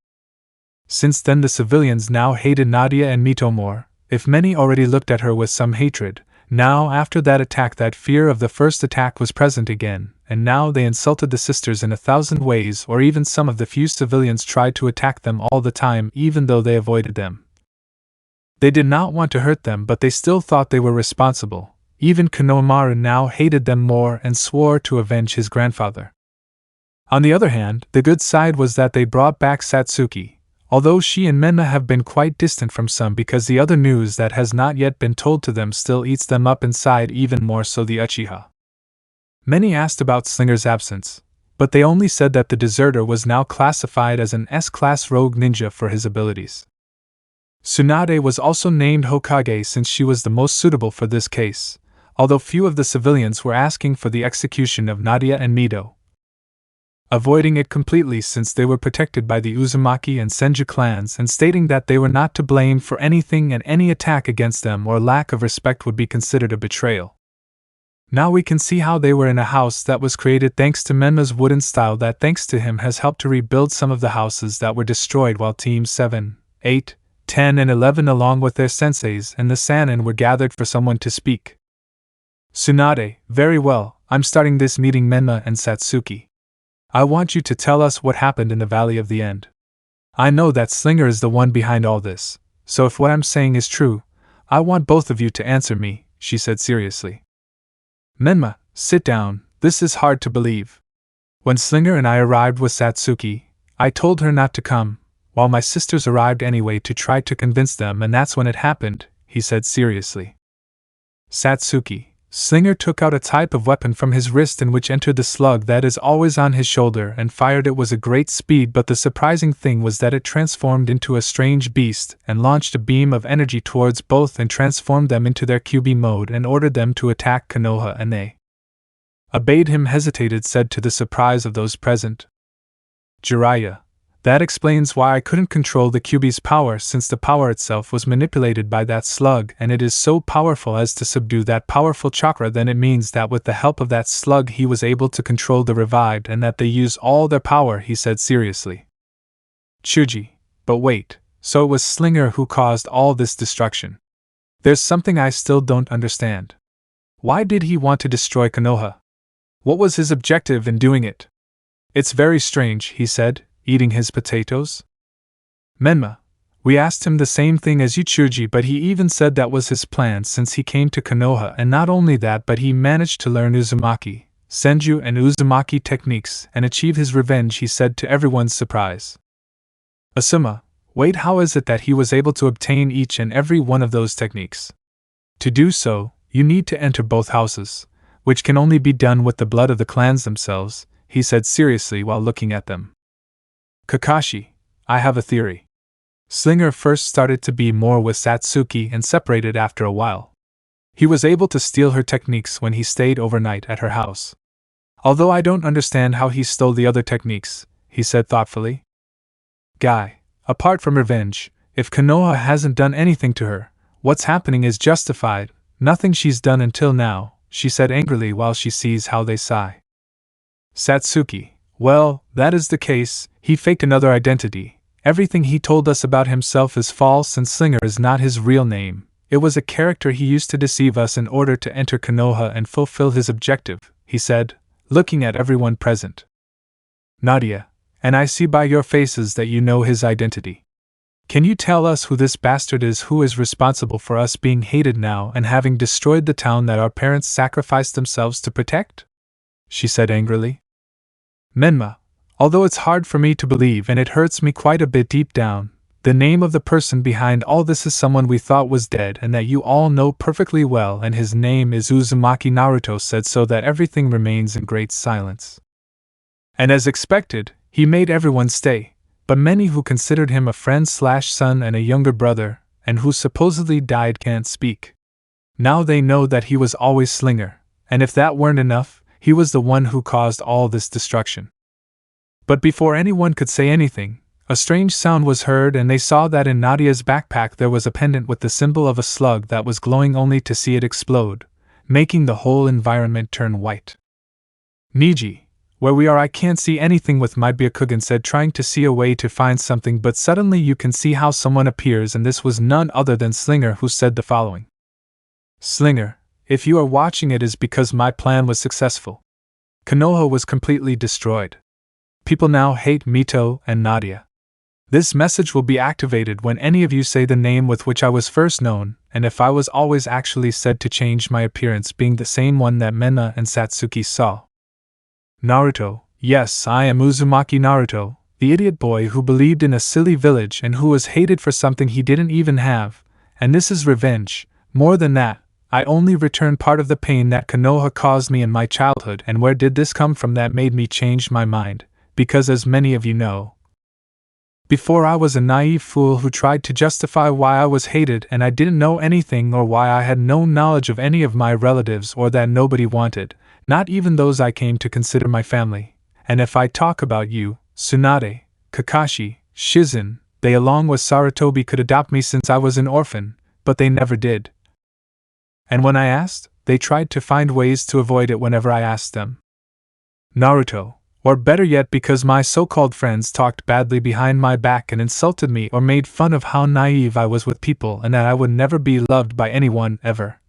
Since then the civilians now hated Nadia and Mito more, if many already looked at her with some hatred. Now after that attack that fear of the first attack was present again, and now they insulted the sisters in 1,000 ways, or even some of the few civilians tried to attack them all the time even though they avoided them. They did not want to hurt them, but they still thought they were responsible. Even Konohamaru now hated them more and swore to avenge his grandfather. On the other hand, the good side was that they brought back Satsuki, although she and Menma have been quite distant from some because the other news that has not yet been told to them still eats them up inside, even more so the Uchiha. Many asked about Slinger's absence, but they only said that the deserter was now classified as an S-class rogue ninja for his abilities. Tsunade was also named Hokage since she was the most suitable for this case, although few of the civilians were asking for the execution of Nadia and Mito, avoiding it completely since they were protected by the Uzumaki and Senju clans, and stating that they were not to blame for anything and any attack against them or lack of respect would be considered a betrayal. Now we can see how they were in a house that was created thanks to Menma's wooden style that thanks to him has helped to rebuild some of the houses that were destroyed while Teams 7, 8, 10 and 11 along with their senseis and the Sannin were gathered for someone to speak. Tsunade, very well, I'm starting this meeting Menma and Satsuki. I want you to tell us what happened in the Valley of the End. I know that Slinger is the one behind all this, so if what I'm saying is true, I want both of you to answer me, she said seriously. Menma, sit down, this is hard to believe. When Slinger and I arrived with Satsuki, I told her not to come, while my sisters arrived anyway to try to convince them and that's when it happened, he said seriously. Satsuki, Slinger took out a type of weapon from his wrist in which entered the slug that is always on his shoulder and fired it was a great speed but the surprising thing was that it transformed into a strange beast and launched a beam of energy towards both and transformed them into their Kyubi mode and ordered them to attack Konoha and they obeyed him hesitated said to the surprise of those present. Jiraiya, that explains why I couldn't control the Kyubi's power since the power itself was manipulated by that slug and it is so powerful as to subdue that powerful chakra then it means that with the help of that slug he was able to control the revived and that they use all their power he said seriously. Chuji, but wait, so it was Slinger who caused all this destruction. There's something I still don't understand. Why did he want to destroy Konoha? What was his objective in doing it? It's very strange, he said, eating his potatoes. Menma, we asked him the same thing as you Chuji but he even said that was his plan since he came to Konoha and not only that but he managed to learn Uzumaki, Senju and Uzumaki techniques and achieve his revenge he said to everyone's surprise. Asuma, wait how is it that he was able to obtain each and every one of those techniques? To do so, you need to enter both houses, which can only be done with the blood of the clans themselves, he said seriously while looking at them. Kakashi, I have a theory. Slinger first started to be more with Satsuki and separated after a while. He was able to steal her techniques when he stayed overnight at her house. Although I don't understand how he stole the other techniques, he said thoughtfully. Guy, apart from revenge, if Konoha hasn't done anything to her, what's happening is justified, nothing she's done until now, she said angrily while she sees how they sigh. Satsuki, well, that is the case, he faked another identity. Everything he told us about himself is false and Slinger is not his real name. It was a character he used to deceive us in order to enter Konoha and fulfill his objective, he said, looking at everyone present. Nadia, and I see by your faces that you know his identity. Can you tell us who this bastard is who is responsible for us being hated now and having destroyed the town that our parents sacrificed themselves to protect? She said angrily. Menma, although it's hard for me to believe and it hurts me quite a bit deep down, the name of the person behind all this is someone we thought was dead and that you all know perfectly well and his name is Uzumaki. Naruto said so that everything remains in great silence. And as expected, he made everyone stay, but many who considered him a friend/son and a younger brother, and who supposedly died can't speak. Now they know that he was always Slinger, and if that weren't enough, he was the one who caused all this destruction. But before anyone could say anything, a strange sound was heard and they saw that in Nadia's backpack there was a pendant with the symbol of a slug that was glowing only to see it explode, making the whole environment turn white. Niji, where we are I can't see anything with my Byakugan said trying to see a way to find something but suddenly you can see how someone appears and this was none other than Slinger who said the following. Slinger, if you are watching it is because my plan was successful. Konoha was completely destroyed. People now hate Mito and Nadia. This message will be activated when any of you say the name with which I was first known, and if I was always actually said to change my appearance being the same one that Menma and Satsuki saw. Naruto, yes, I am Uzumaki Naruto, the idiot boy who believed in a silly village and who was hated for something he didn't even have, and this is revenge. More than that, I only return part of the pain that Konoha caused me in my childhood and where did this come from that made me change my mind, because as many of you know, before I was a naive fool who tried to justify why I was hated and I didn't know anything or why I had no knowledge of any of my relatives or that nobody wanted, not even those I came to consider my family, and if I talk about you, Tsunade, Kakashi, Shizen, they along with Sarutobi could adopt me since I was an orphan, but they never did. And when I asked, they tried to find ways to avoid it whenever I asked them. Naruto, or better yet because my so-called friends talked badly behind my back and insulted me or made fun of how naive I was with people and that I would never be loved by anyone ever.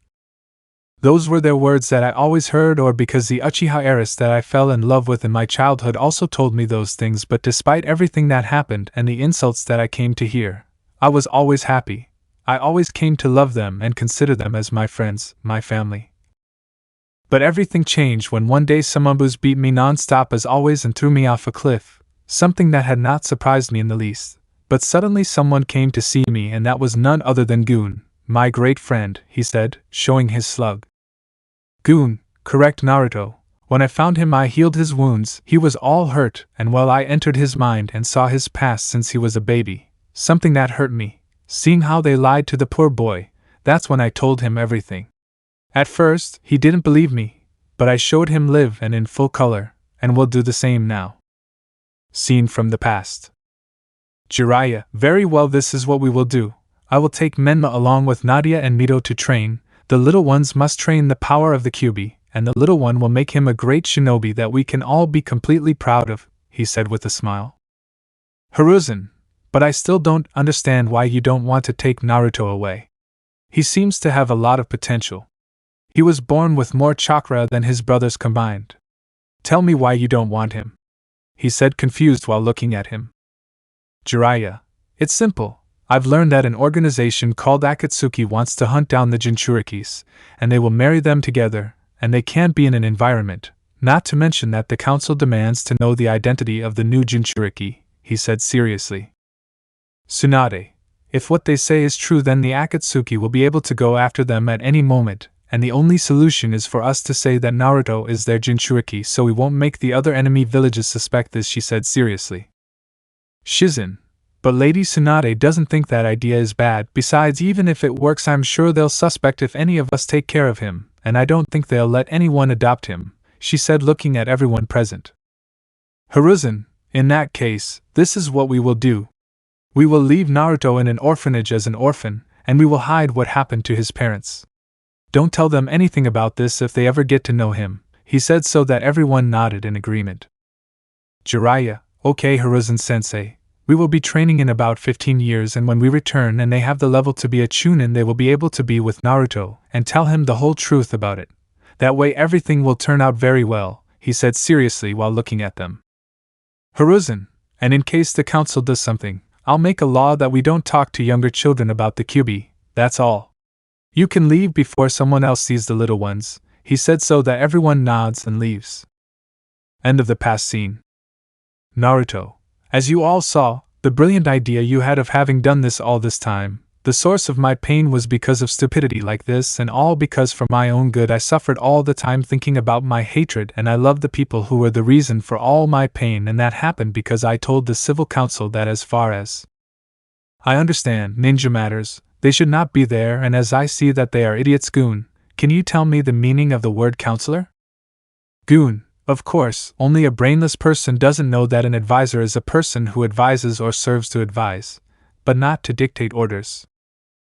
Those were their words that I always heard, or because the Uchiha heiress that I fell in love with in my childhood also told me those things, but despite everything that happened and the insults that I came to hear, I was always happy. I always came to love them and consider them as my friends, my family. But everything changed when one day some Anbus beat me non-stop as always and threw me off a cliff, something that had not surprised me in the least. But suddenly someone came to see me, and that was none other than Goon, my great friend, he said, showing his slug. Goon, correct Naruto. When I found him I healed his wounds. He was all hurt, and while I entered his mind and saw his past since he was a baby, something that hurt me, seeing how they lied to the poor boy, that's when I told him everything. At first, he didn't believe me, but I showed him live and in full color, and will do the same now. Scene from the past. Jiraiya, very well, this is what we will do. I will take Menma along with Nadia and Mito to train. The little ones must train the power of the Kyubi, and the little one will make him a great shinobi that we can all be completely proud of, he said with a smile. Hiruzen, but I still don't understand why you don't want to take Naruto away. He seems to have a lot of potential. He was born with more chakra than his brothers combined. Tell me why you don't want him, he said confused while looking at him. Jiraiya, it's simple. I've learned that an organization called Akatsuki wants to hunt down the Jinchurikis, and they will marry them together, and they can't be in an environment, not to mention that the council demands to know the identity of the new Jinchuriki, he said seriously. Tsunade, if what they say is true, then the Akatsuki will be able to go after them at any moment, and the only solution is for us to say that Naruto is their Jinchuriki so we won't make the other enemy villages suspect this, she said seriously. Shizen, but Lady Tsunade doesn't think that idea is bad. Besides, even if it works, I'm sure they'll suspect if any of us take care of him, and I don't think they'll let anyone adopt him, she said looking at everyone present. Hiruzen, in that case, this is what we will do. We will leave Naruto in an orphanage as an orphan, and we will hide what happened to his parents. Don't tell them anything about this if they ever get to know him, he said, so that everyone nodded in agreement. Jiraiya, okay Hiruzen-sensei. We will be training in about 15 years, and when we return and they have the level to be a Chunin, they will be able to be with Naruto and tell him the whole truth about it. That way everything will turn out very well, he said seriously while looking at them. Hiruzen, and in case the council does something, I'll make a law that we don't talk to younger children about the Kyubi, that's all. You can leave before someone else sees the little ones, he said, so that everyone nods and leaves. End of the past scene. Naruto. As you all saw, the brilliant idea you had of having done this all this time, the source of my pain was because of stupidity like this, and all because for my own good I suffered all the time thinking about my hatred, and I loved the people who were the reason for all my pain, and that happened because I told the civil council that as far as I understand ninja matters, they should not be there, and as I see that they are idiots. Goon, can you tell me the meaning of the word counselor? Goon, of course, only a brainless person doesn't know that an advisor is a person who advises or serves to advise, but not to dictate orders.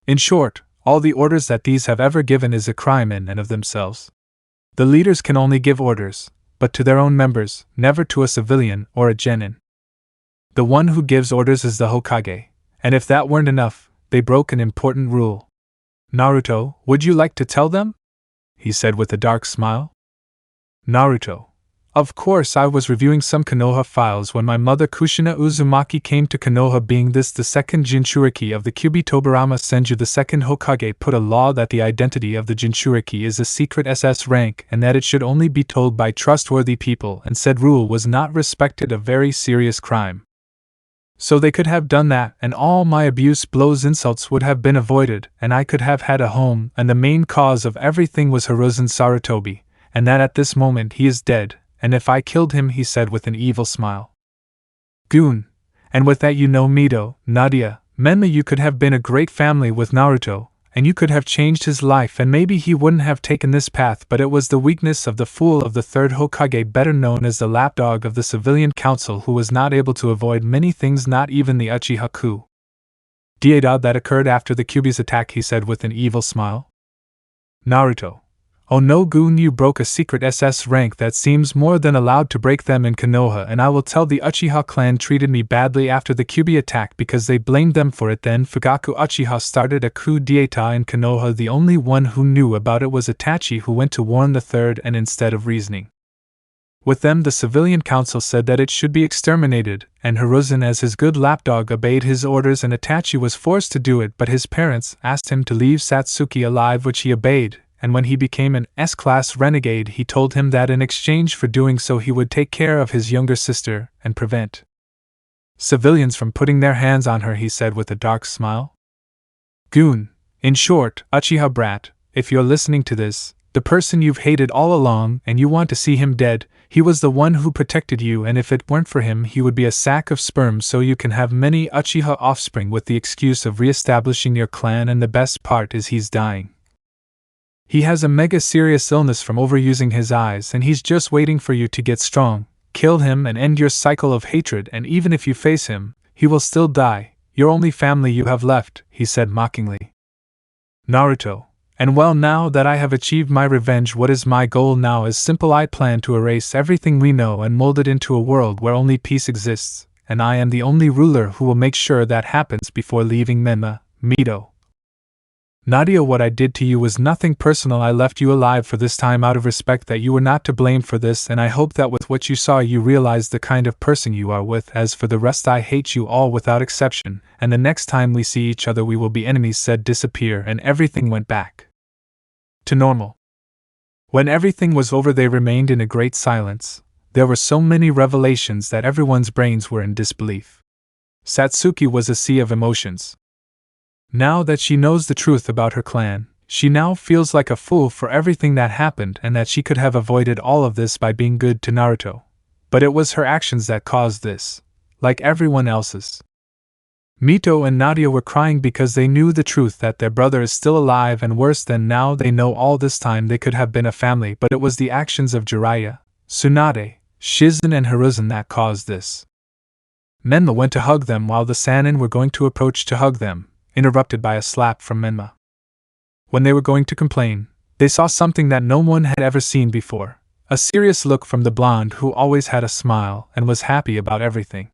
In short, all the orders that these have ever given is a crime in and of themselves. The leaders can only give orders, but to their own members, never to a civilian or a genin. The one who gives orders is the Hokage, and if that weren't enough, they broke an important rule. Naruto, would you like to tell them? He said with a dark smile. Naruto. Of course, I was reviewing some Konoha files when my mother Kushina Uzumaki came to Konoha, being this the second Jinchuriki of the Kyubi. Tobirama Senju, the second Hokage, put a law that the identity of the Jinchuriki is a secret SS rank and that it should only be told by trustworthy people, and said rule was not respected, a very serious crime. So they could have done that, and all my abuse, blows, insults would have been avoided, and I could have had a home, and the main cause of everything was Hiruzen Sarutobi, and that at this moment he is dead. And if I killed him, he said with an evil smile. Goon, and with that, you know, Mito, Nadia, Menma, you could have been a great family with Naruto, and you could have changed his life, and maybe he wouldn't have taken this path, but it was the weakness of the fool of the third Hokage, better known as the lapdog of the civilian council, who was not able to avoid many things, not even the Uchiha coup d'etat that occurred after the Kyubi's attack, he said with an evil smile. Naruto. Oh no, Goon, you broke a secret SS rank that seems more than allowed to break them in Konoha, and I will tell the Uchiha clan treated me badly after the Kyubi attack because they blamed them for it. Then Fugaku Uchiha started a coup d'etat in Konoha. The only one who knew about it was Itachi, who went to warn the third, and instead of reasoning with them, the civilian council said that it should be exterminated, and Hiruzen, as his good lapdog, obeyed his orders, and Itachi was forced to do it, but his parents asked him to leave Satsuki alive, which he obeyed. And when he became an S-class renegade, he told him that in exchange for doing so he would take care of his younger sister and prevent civilians from putting their hands on her, he said with a dark smile. Goon, in short, Uchiha brat, if you're listening to this, the person you've hated all along and you want to see him dead, he was the one who protected you, and if it weren't for him he would be a sack of sperm, so you can have many Uchiha offspring with the excuse of re-establishing your clan, and the best part is he's dying. He has a mega serious illness from overusing his eyes, and he's just waiting for you to get strong, kill him and end your cycle of hatred, and even if you face him, he will still die. You're only family you have left, he said mockingly. Naruto, and well, now that I have achieved my revenge, what is my goal now is simple. I plan to erase everything we know and mold it into a world where only peace exists, and I am the only ruler who will make sure that happens before leaving Menma, Mito. Nadia, what I did to you was nothing personal. I left you alive for this time out of respect that you were not to blame for this, and I hope that with what you saw you realized the kind of person you are with. As for the rest, I hate you all without exception, and the next time we see each other we will be enemies, said disappear, and everything went back to normal. When everything was over they remained in a great silence. There were so many revelations that everyone's brains were in disbelief. Satsuki was a sea of emotions. Now that she knows the truth about her clan, she now feels like a fool for everything that happened, and that she could have avoided all of this by being good to Naruto. But it was her actions that caused this, like everyone else's. Mito and Nadia were crying because they knew the truth that their brother is still alive, and worse than now they know all this time they could have been a family, but it was the actions of Jiraiya, Tsunade, Shizen and Hiruzen that caused this. Menma went to hug them while the Sannin were going to approach to hug them, interrupted by a slap from Menma. When they were going to complain, they saw something that no one had ever seen before, a serious look from the blonde who always had a smile and was happy about everything.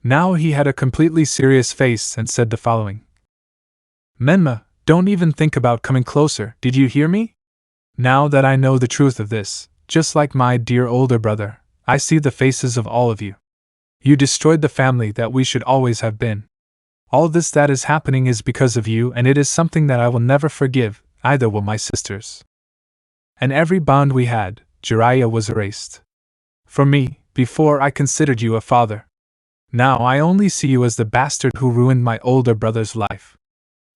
Now he had a completely serious face and said the following. Menma, don't even think about coming closer, did you hear me? Now that I know the truth of this, just like my dear older brother, I see the faces of all of you. You destroyed the family that we should always have been. All this that is happening is because of you, and it is something that I will never forgive, either will my sisters. And every bond we had, Jiraiya, was erased. For me, before I considered you a father. Now I only see you as the bastard who ruined my older brother's life.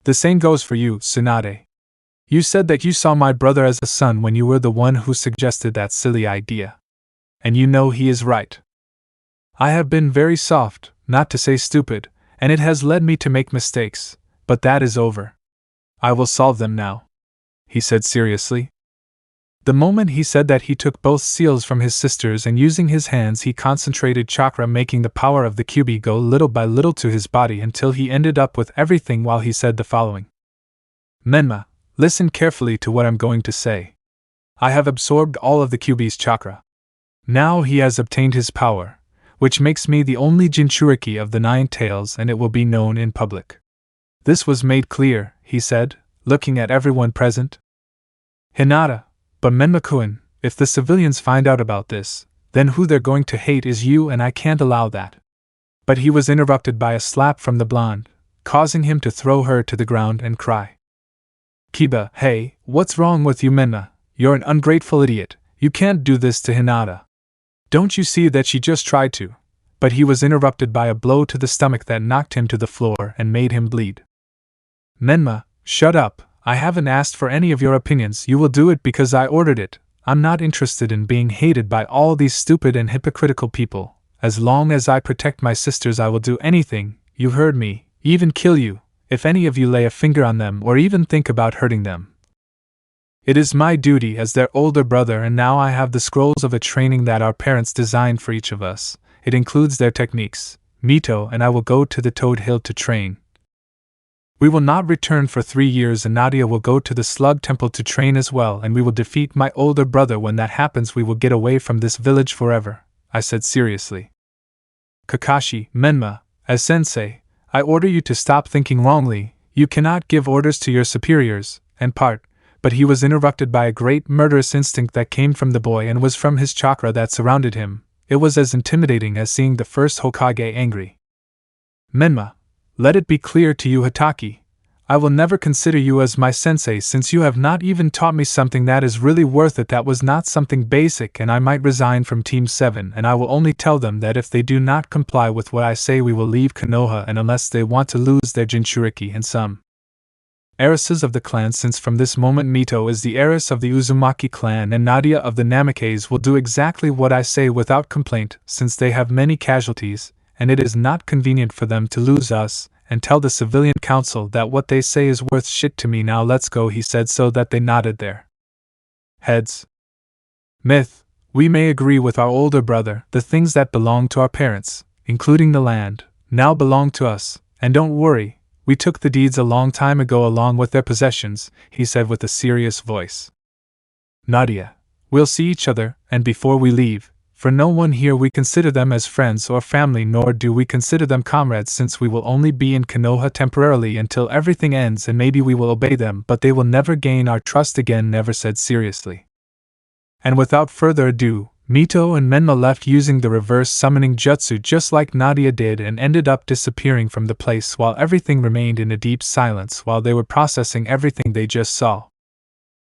The same goes for you, Tsunade. You said that you saw my brother as a son when you were the one who suggested that silly idea. And you know he is right. I have been very soft, not to say stupid, and it has led me to make mistakes, but that is over. I will solve them now, he said seriously. The moment he said that, he took both seals from his sisters, and using his hands he concentrated chakra, making the power of the Kyubi go little by little to his body until he ended up with everything, while he said the following. Menma, listen carefully to what I'm going to say. I have absorbed all of the Kyubi's chakra. Now he has obtained his power, which makes me the only Jinchuriki of the 9 tails, and it will be known in public. This was made clear, he said, looking at everyone present. Hinata, but Menma-kun, if the civilians find out about this, then who they're going to hate is you, and I can't allow that. But he was interrupted by a slap from the blonde, causing him to throw her to the ground and cry. Kiba, hey, what's wrong with you, Menma? You're an ungrateful idiot. You can't do this to Hinata. Don't you see that she just tried to? But he was interrupted by a blow to the stomach that knocked him to the floor and made him bleed. Menma, shut up. I haven't asked for any of your opinions. You will do it because I ordered it. I'm not interested in being hated by all these stupid and hypocritical people. As long as I protect my sisters, I will do anything, you heard me, even kill you, if any of you lay a finger on them or even think about hurting them. It is my duty as their older brother, and now I have the scrolls of a training that our parents designed for each of us. It includes their techniques. Mito and I will go to the Toad Hill to train. We will not return for 3 years and Nadia will go to the Slug Temple to train as well and we will defeat my older brother. When that happens we will get away from this village forever, I said seriously. Kakashi, Menma, as sensei, I order you to stop thinking wrongly. You cannot give orders to your superiors, and but he was interrupted by a great murderous instinct that came from the boy and was from his chakra that surrounded him. It was as intimidating as seeing the first Hokage angry. Menma, let it be clear to you, Hatake. I will never consider you as my sensei since you have not even taught me something that is really worth it. That was not something basic and I might resign from Team 7 and I will only tell them that if they do not comply with what I say we will leave Konoha and unless they want to lose their Jinchuriki and some heiresses of the clan since from this moment Mito is the heiress of the Uzumaki clan and Nadia of the Namikes will do exactly what I say without complaint since they have many casualties and it is not convenient for them to lose us, and tell the civilian council that what they say is worth shit to me. Now let's go, he said so that they nodded their heads. Myth, we may agree with our older brother, the things that belong to our parents, including the land, now belong to us, and don't worry, we took the deeds a long time ago along with their possessions, he said with a serious voice. Nadia, we'll see each other, and before we leave, for no one here we consider them as friends or family nor do we consider them comrades since we will only be in Konoha temporarily until everything ends and maybe we will obey them but they will never gain our trust again, never said seriously. And without further ado, Mito and Menma left using the reverse summoning jutsu just like Nadia did and ended up disappearing from the place while everything remained in a deep silence while they were processing everything they just saw.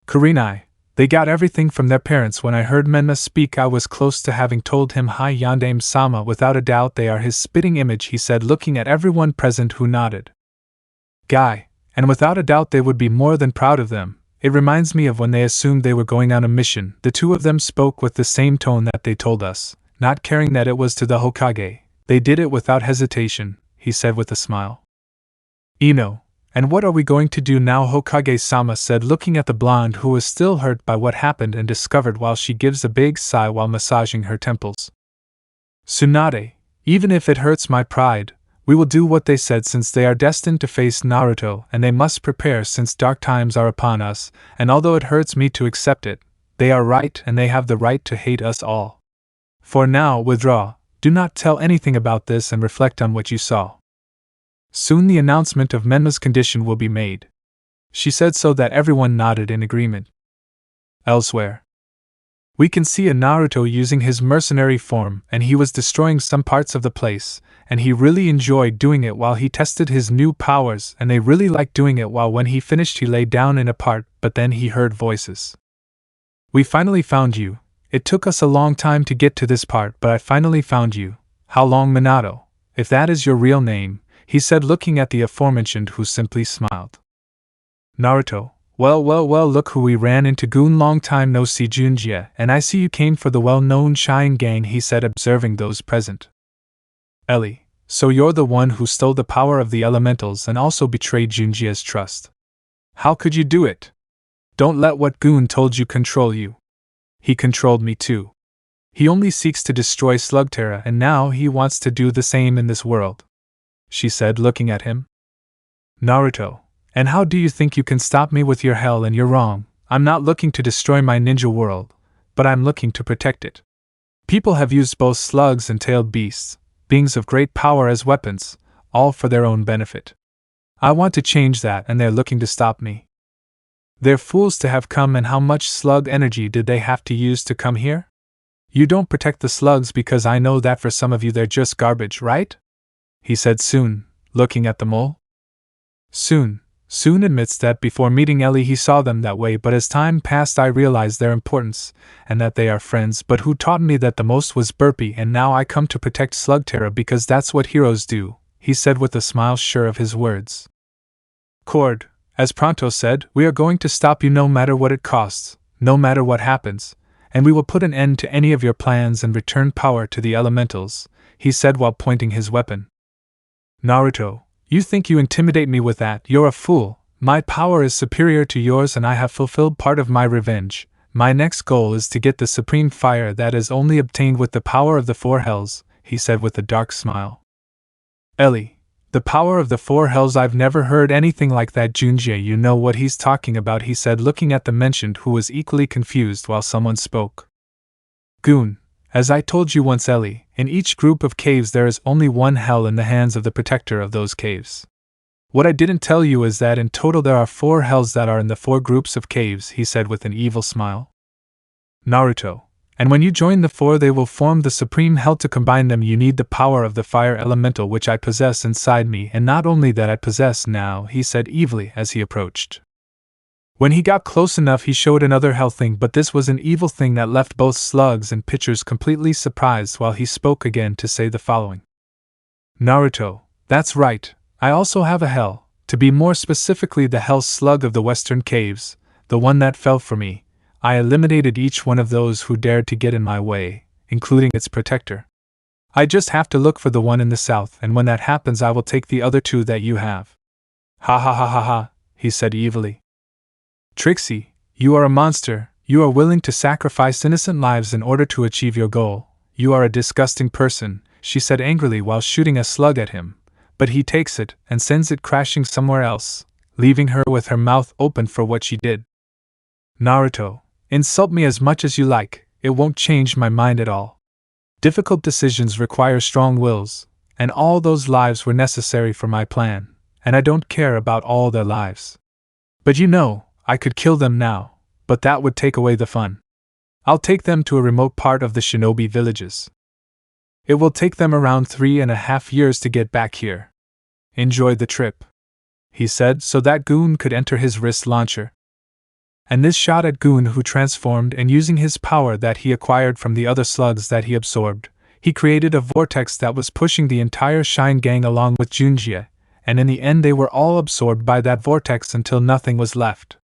Kurenai. They got everything from their parents. When I heard Menma speak I was close to having told him hi Yandame-sama, without a doubt they are his spitting image, he said looking at everyone present who nodded. Guy, and without a doubt they would be more than proud of them. It reminds me of when they assumed they were going on a mission. The two of them spoke with the same tone that they told us, not caring that it was to the Hokage. They did it without hesitation, he said with a smile. Ino. And what are we going to do now? Hokage-sama said looking at the blonde who was still hurt by what happened and discovered while she gives a big sigh while massaging her temples. Tsunade, even if it hurts my pride, we will do what they said since they are destined to face Naruto and they must prepare since dark times are upon us, and although it hurts me to accept it, they are right and they have the right to hate us all. For now, withdraw, do not tell anything about this and reflect on what you saw. Soon the announcement of Menma's condition will be made. She said so that everyone nodded in agreement. Elsewhere, we can see a Naruto using his mercenary form and he was destroying some parts of the place, and he really enjoyed doing it while he tested his new powers and they really liked doing it while when he finished he lay down in a part, but then he heard voices. We finally found you. It took us a long time to get to this part but I finally found you. How long Minato? If that is your real name, he said looking at the aforementioned who simply smiled. Naruto, well look who we ran into. Goon, long time no see. Junjie, and I see you came for the well-known Shine Gang, he said observing those present. Ellie, so you're the one who stole the power of the elementals and also betrayed Junjie's trust. How could you do it? Don't let what Goon told you control you. He controlled me too. He only seeks to destroy Slugterra and now he wants to do the same in this world, she said looking at him. Naruto, and how do you think you can stop me with your hell? And you're wrong. I'm not looking to destroy my ninja world, but I'm looking to protect it. People have used both slugs and tailed beasts, beings of great power, as weapons, all for their own benefit. I want to change that and they're looking to stop me. They're fools to have come, and how much slug energy did they have to use to come here? You don't protect the slugs because I know that for some of you they're just garbage, right? He said soon, looking at the mole. Soon admits that before meeting Ellie he saw them that way, but as time passed I realized their importance, and that they are friends, but who taught me that the most was Burpee, and now I come to protect Slugterra because that's what heroes do, he said with a smile sure of his words. Cord, as Pronto said, we are going to stop you no matter what it costs, no matter what happens, and we will put an end to any of your plans and return power to the elementals, he said while pointing his weapon. Naruto, you think you intimidate me with that? You're a fool. My power is superior to yours and I have fulfilled part of my revenge. My next goal is to get the supreme fire that is only obtained with the power of the four hells, he said with a dark smile. Ellie, The power of the four hells, I've never heard anything like that. Junjie, you know what he's talking about, he said, looking at the mentioned, who was equally confused while someone spoke. Goon, as I told you once, Ellie, in each group of caves there is only one hell in the hands of the protector of those caves. What I didn't tell you is that in total there are 4 hells that are in the 4 groups of caves, he said with an evil smile. Naruto, and when you join the 4 they will form the supreme hell. To combine them you need the power of the fire elemental which I possess inside me, and not only that I possess now, he said evilly as he approached. When he got close enough he showed another hell thing, but this was an evil thing that left both slugs and pitchers completely surprised while he spoke again to say the following. Naruto, that's right, I also have a hell, to be more specifically the hell slug of the western caves, the one that fell for me. I eliminated each one of those who dared to get in my way, including its protector. I just have to look for the one in the south, and when that happens I will take the other 2 that you have. Ha ha ha ha ha, he said evilly. Trixie, you are a monster. You are willing to sacrifice innocent lives in order to achieve your goal. You are a disgusting person, she said angrily while shooting a slug at him, but he takes it and sends it crashing somewhere else, leaving her with her mouth open for what she did. Naruto, insult me as much as you like, it won't change my mind at all. Difficult decisions require strong wills, and all those lives were necessary for my plan, and I don't care about all their lives. But you know, I could kill them now, but that would take away the fun. I'll take them to a remote part of the shinobi villages. It will take them around 3.5 years to get back here. Enjoy the trip, he said so that Goon could enter his wrist launcher. And this shot at Goon, who transformed, and using his power that he acquired from the other slugs that he absorbed, he created a vortex that was pushing the entire Shine Gang along with Junjie, and in the end they were all absorbed by that vortex until nothing was left.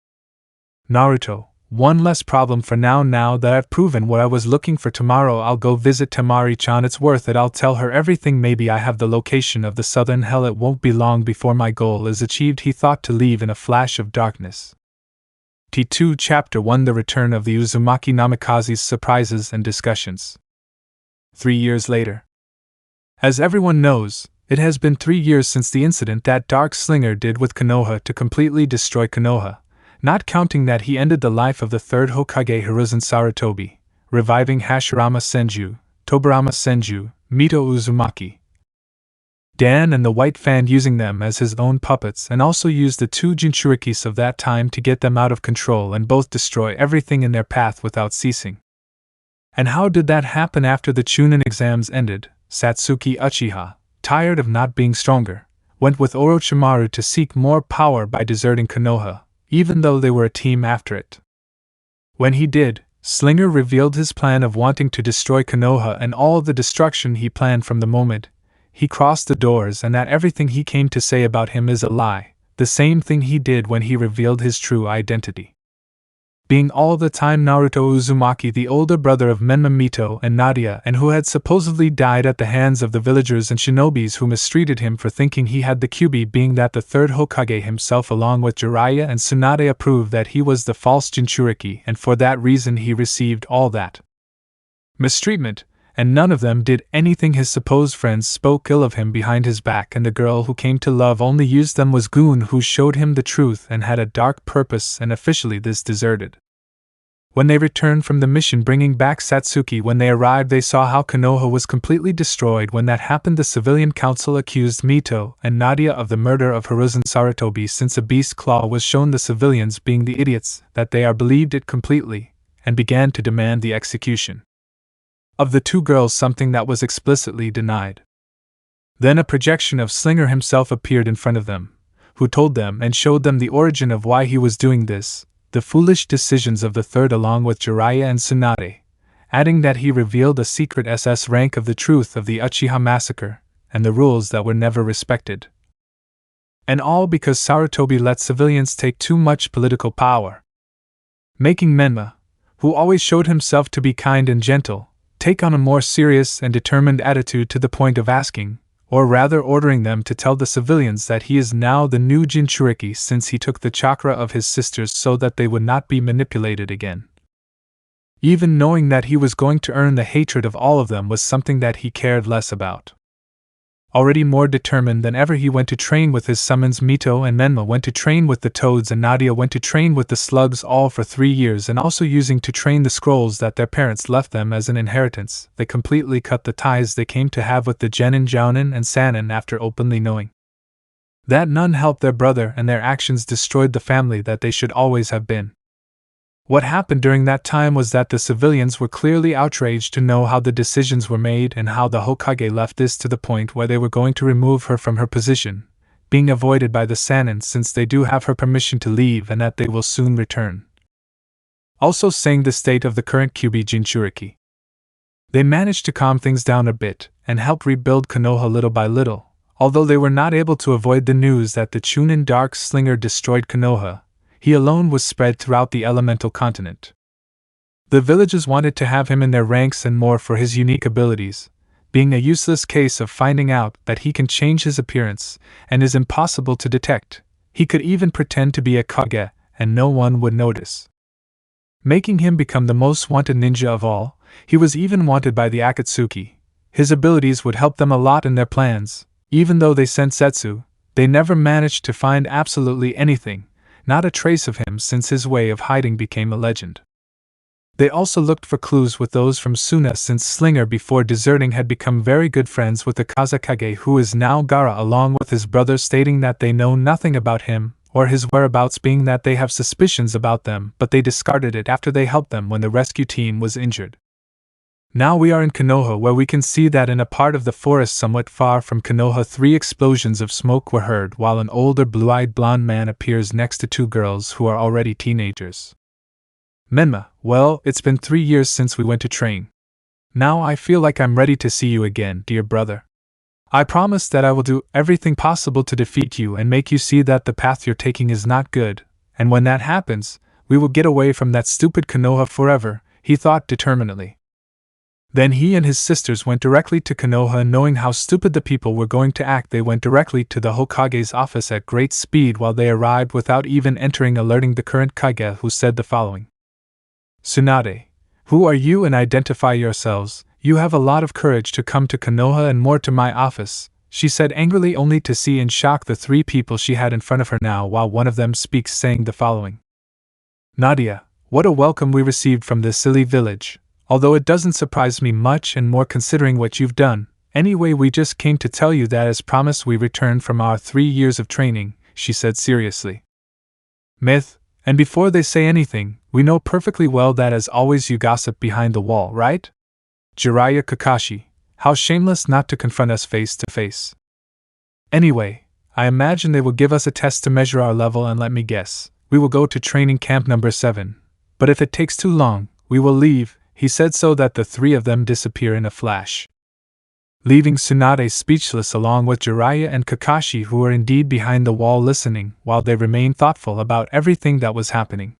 Naruto, one less problem for now that I've proven what I was looking for. Tomorrow I'll go visit Temari-chan, it's worth it. I'll tell her everything. Maybe I have the location of the southern hell. It won't be long before my goal is achieved, he thought to leave in a flash of darkness. T2 Chapter 1 The Return of the Uzumaki Namikaze's Surprises and Discussions. 3 years later. As everyone knows, it has been 3 years since the incident that Dark Slinger did with Konoha to completely destroy Konoha, not counting that he ended the life of the 3rd Hokage Hiruzen Sarutobi, reviving Hashirama Senju, Tobirama Senju, Mito Uzumaki, Dan and the White Fan, using them as his own puppets, and also used the 2 Jinchurikis of that time to get them out of control and both destroy everything in their path without ceasing. And how did that happen? After the Chunin exams ended, Satsuki Uchiha, tired of not being stronger, went with Orochimaru to seek more power by deserting Konoha, even though they were a team after it. When he did, Slinger revealed his plan of wanting to destroy Konoha and all the destruction he planned from the moment he crossed the doors, and that everything he came to say about him is a lie, the same thing he did when he revealed his true identity. Being all the time Naruto Uzumaki, the older brother of Menma Mito and Nadia, and who had supposedly died at the hands of the villagers and shinobis who mistreated him for thinking he had the Kyubi, being that the 3rd Hokage himself along with Jiraiya and Tsunade proved that he was the false Jinchuriki, and for that reason he received all that mistreatment, and none of them did anything. His supposed friends spoke ill of him behind his back, and the girl who came to love only used them was Goon, who showed him the truth and had a dark purpose, and officially this deserted. When they returned from the mission bringing back Satsuki, when they arrived they saw how Konoha was completely destroyed. When that happened the civilian council accused Mito and Nadia of the murder of Hiruzen Sarutobi. Since a beast claw was shown, the civilians, being the idiots that they are, believed it completely, and began to demand the execution of the 2 girls, something that was explicitly denied. Then a projection of Slinger himself appeared in front of them, who told them and showed them the origin of why he was doing this, the foolish decisions of the 3rd along with Jiraiya and Tsunade, adding that he revealed a secret SS rank of the truth of the Uchiha massacre, and the rules that were never respected. And all because Sarutobi let civilians take too much political power, making Menma, who always showed himself to be kind and gentle, take on a more serious and determined attitude, to the point of asking, or rather ordering them to tell the civilians that he is now the new Jinchuriki, since he took the chakra of his sisters so that they would not be manipulated again. Even knowing that he was going to earn the hatred of all of them was something that he cared less about. Already more determined than ever, he went to train with his summons. Mito and Menma went to train with the toads, and Nadia went to train with the slugs, all for 3 years, and also using to train the scrolls that their parents left them as an inheritance. They completely cut the ties they came to have with the genin, jounin, and sanin after openly knowing that none helped their brother, and their actions destroyed the family that they should always have been. What happened during that time was that the civilians were clearly outraged to know how the decisions were made and how the Hokage left this to the point where they were going to remove her from her position, being avoided by the Sannin since they do have her permission to leave and that they will soon return. Also saying the state of the current Kyubi Jinchuriki. They managed to calm things down a bit and help rebuild Konoha little by little, although they were not able to avoid the news that the Chunin Dark Slinger destroyed Konoha. He alone was spread throughout the elemental continent. The villages wanted to have him in their ranks and more for his unique abilities, being a useless case of finding out that he can change his appearance and is impossible to detect. He could even pretend to be a Kage, and no one would notice. Making him become the most wanted ninja of all, he was even wanted by the Akatsuki. His abilities would help them a lot in their plans. Even though they sent Setsu, they never managed to find absolutely anything. Not a trace of him, since his way of hiding became a legend. They also looked for clues with those from Suna, since Slinger before deserting had become very good friends with the Kazakage, who is now Gaara, along with his brother, stating that they know nothing about him or his whereabouts, being that they have suspicions about them, but they discarded it after they helped them when the rescue team was injured. Now we are in Konoha, where we can see that in a part of the forest somewhat far from Konoha 3 explosions of smoke were heard while an older blue-eyed blonde man appears next to 2 girls who are already teenagers. Menma, well, it's been 3 years since we went to train. Now I feel like I'm ready to see you again, dear brother. I promise that I will do everything possible to defeat you and make you see that the path you're taking is not good, and when that happens, we will get away from that stupid Konoha forever, he thought determinedly. Then he and his sisters went directly to Konoha, and knowing how stupid the people were going to act, they went directly to the Hokage's office at great speed while they arrived without even entering, alerting the current Kage, who said the following. Tsunade, who are you, and identify yourselves? You have a lot of courage to come to Konoha and more to my office, she said angrily, only to see in shock the 3 people she had in front of her now, while one of them speaks saying the following. Nadia, what a welcome we received from this silly village. Although it doesn't surprise me much, and more considering what you've done. Anyway, we just came to tell you that as promised we returned from our 3 years of training, she said seriously. Myth, and before they say anything, we know perfectly well that as always you gossip behind the wall, right? Jiraiya Kakashi, how shameless not to confront us face to face. Anyway, I imagine they will give us a test to measure our level, and let me guess, we will go to training camp number 7. But if it takes too long, we will leave. He said so that the 3 of them disappear in a flash, leaving Tsunade speechless along with Jiraiya and Kakashi, who were indeed behind the wall listening while they remained thoughtful about everything that was happening.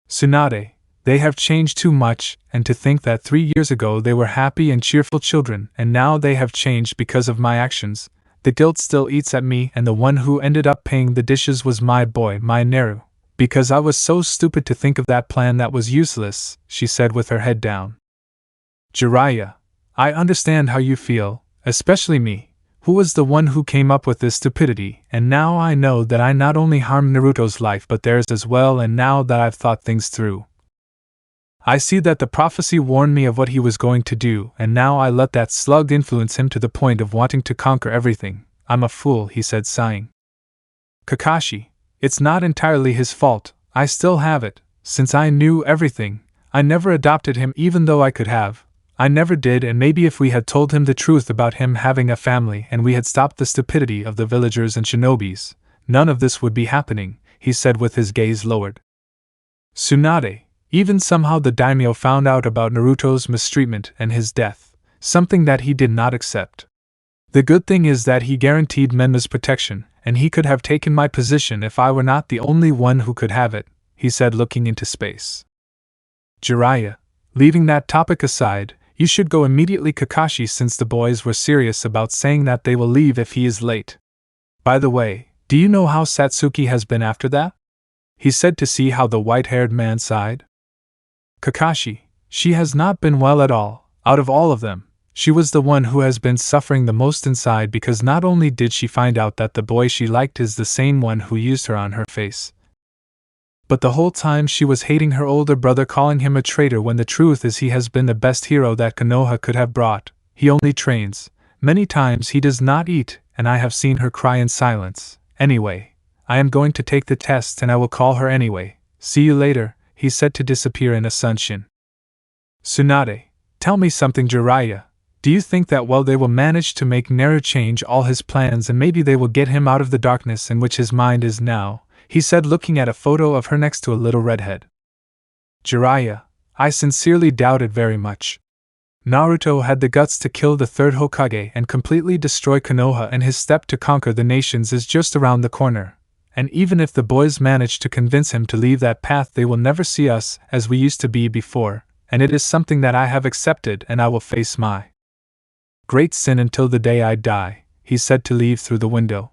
Tsunade, they have changed too much, and to think that 3 years ago they were happy and cheerful children, and now they have changed because of my actions. The guilt still eats at me, and the one who ended up paying the dishes was my boy, my Neru. Because I was so stupid to think of that plan that was useless, she said with her head down. Jiraiya, I understand how you feel, especially me, who was the one who came up with this stupidity, and now I know that I not only harmed Naruto's life but theirs as well, and now that I've thought things through, I see that the prophecy warned me of what he was going to do, and now I let that slug influence him to the point of wanting to conquer everything. I'm a fool, he said, sighing. Kakashi, it's not entirely his fault, I still have it. Since I knew everything, I never adopted him even though I could have. I never did, and maybe if we had told him the truth about him having a family and we had stopped the stupidity of the villagers and shinobis, none of this would be happening, he said with his gaze lowered. Tsunade, even somehow the daimyo found out about Naruto's mistreatment and his death, something that he did not accept. The good thing is that he guaranteed Menma's protection, and he could have taken my position if I were not the only one who could have it, he said, looking into space. Jiraiya, leaving that topic aside, you should go immediately, Kakashi, since the boys were serious about saying that they will leave if he is late. By the way, do you know how Satsuki has been after that? He said to see how the white-haired man sighed. Kakashi, she has not been well at all, out of all of them. She was the one who has been suffering the most inside because not only did she find out that the boy she liked is the same one who used her on her face, but the whole time she was hating her older brother, calling him a traitor, when the truth is he has been the best hero that Konoha could have brought. He only trains. Many times he does not eat, and I have seen her cry in silence. Anyway, I am going to take the test and I will call her anyway. See you later, he said to disappear in a sunshin. Tsunade, tell me something, Jiraiya. Do you think that they will manage to make Naru change all his plans and maybe they will get him out of the darkness in which his mind is now? He said, looking at a photo of her next to a little redhead. Jiraiya, I sincerely doubt it very much. Naruto had the guts to kill the third Hokage and completely destroy Konoha, and his step to conquer the nations is just around the corner. And even if the boys manage to convince him to leave that path, they will never see us as we used to be before, and it is something that I have accepted and I will face my great sin until the day I die, he said to leave through the window.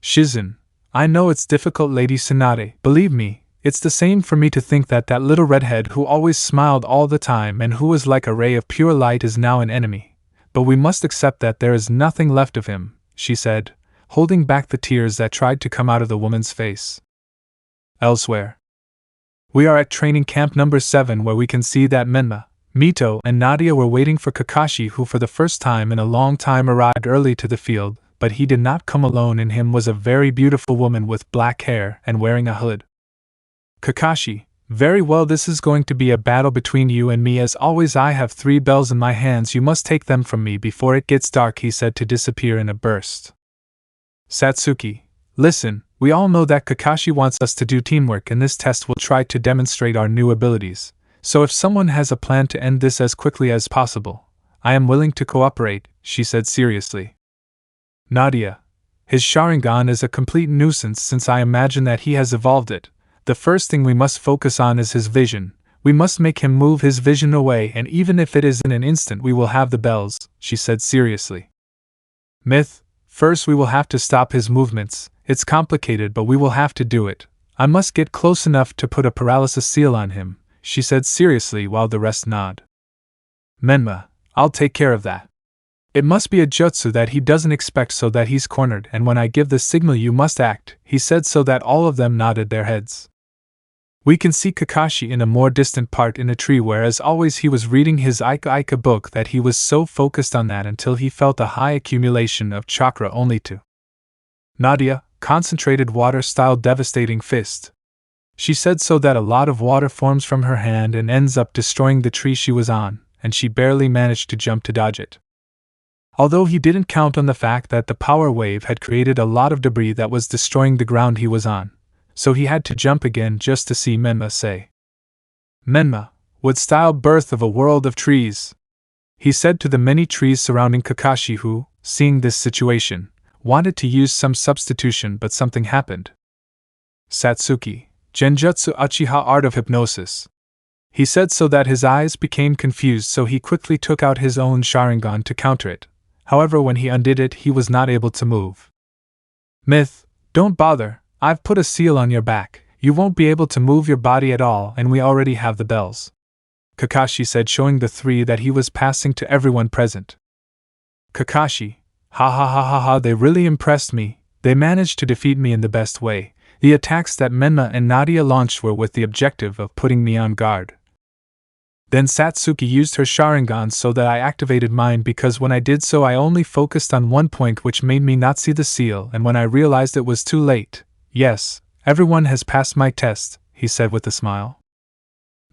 Shizun, I know it's difficult, Lady Tsunade, believe me, it's the same for me to think that that little redhead who always smiled all the time and who was like a ray of pure light is now an enemy. But we must accept that there is nothing left of him, she said, holding back the tears that tried to come out of the woman's face. Elsewhere. We are at training camp number 7, where we can see that Menma, Mito, and Nadia were waiting for Kakashi, who for the first time in a long time arrived early to the field, but he did not come alone. In him was a very beautiful woman with black hair and wearing a hood. Kakashi, very well, this is going to be a battle between you and me. As always, I have 3 bells in my hands. You must take them from me before it gets dark, he said, to disappear in a burst. Satsuki, listen, we all know that Kakashi wants us to do teamwork, and this test will try to demonstrate our new abilities. So if someone has a plan to end this as quickly as possible, I am willing to cooperate, she said seriously. Nadia, his Sharingan is a complete nuisance since I imagine that he has evolved it. The first thing we must focus on is his vision. We must make him move his vision away, and even if it is in an instant, we will have the bells, she said seriously. Myth, first we will have to stop his movements. It's complicated, but we will have to do it. I must get close enough to put a paralysis seal on him, she said seriously while the rest nod. Menma, I'll take care of that. It must be a jutsu that he doesn't expect, so that he's cornered, and when I give the signal you must act, he said, so that all of them nodded their heads. We can see Kakashi in a more distant part in a tree where, as always, he was reading his Ika book, that he was so focused on that until he felt a high accumulation of chakra only to Nadia, concentrated water-style devastating fist. She said, so that a lot of water forms from her hand and ends up destroying the tree she was on, and she barely managed to jump to dodge it. Although he didn't count on the fact that the power wave had created a lot of debris that was destroying the ground he was on, so he had to jump again just to see Menma say, Menma, wood-style birth of a world of trees, he said to the many trees surrounding Kakashi, who, seeing this situation, wanted to use some substitution, but something happened. Satsuki, Genjutsu Uchiha, art of hypnosis, he said, so that his eyes became confused, so he quickly took out his own Sharingan to counter it. However, when he undid it, he was not able to move. Myth, don't bother, I've put a seal on your back. You won't be able to move your body at all, and we already have the bells, Kakashi said, showing the 3 that he was passing to everyone present. Kakashi, ha ha ha ha ha, they really impressed me. They managed to defeat me in the best way. The attacks that Menma and Nadia launched were with the objective of putting me on guard. Then Satsuki used her Sharingan, so that I activated mine, because when I did so I only focused on one point, which made me not see the seal, and when I realized it was too late. Yes, everyone has passed my test, he said with a smile.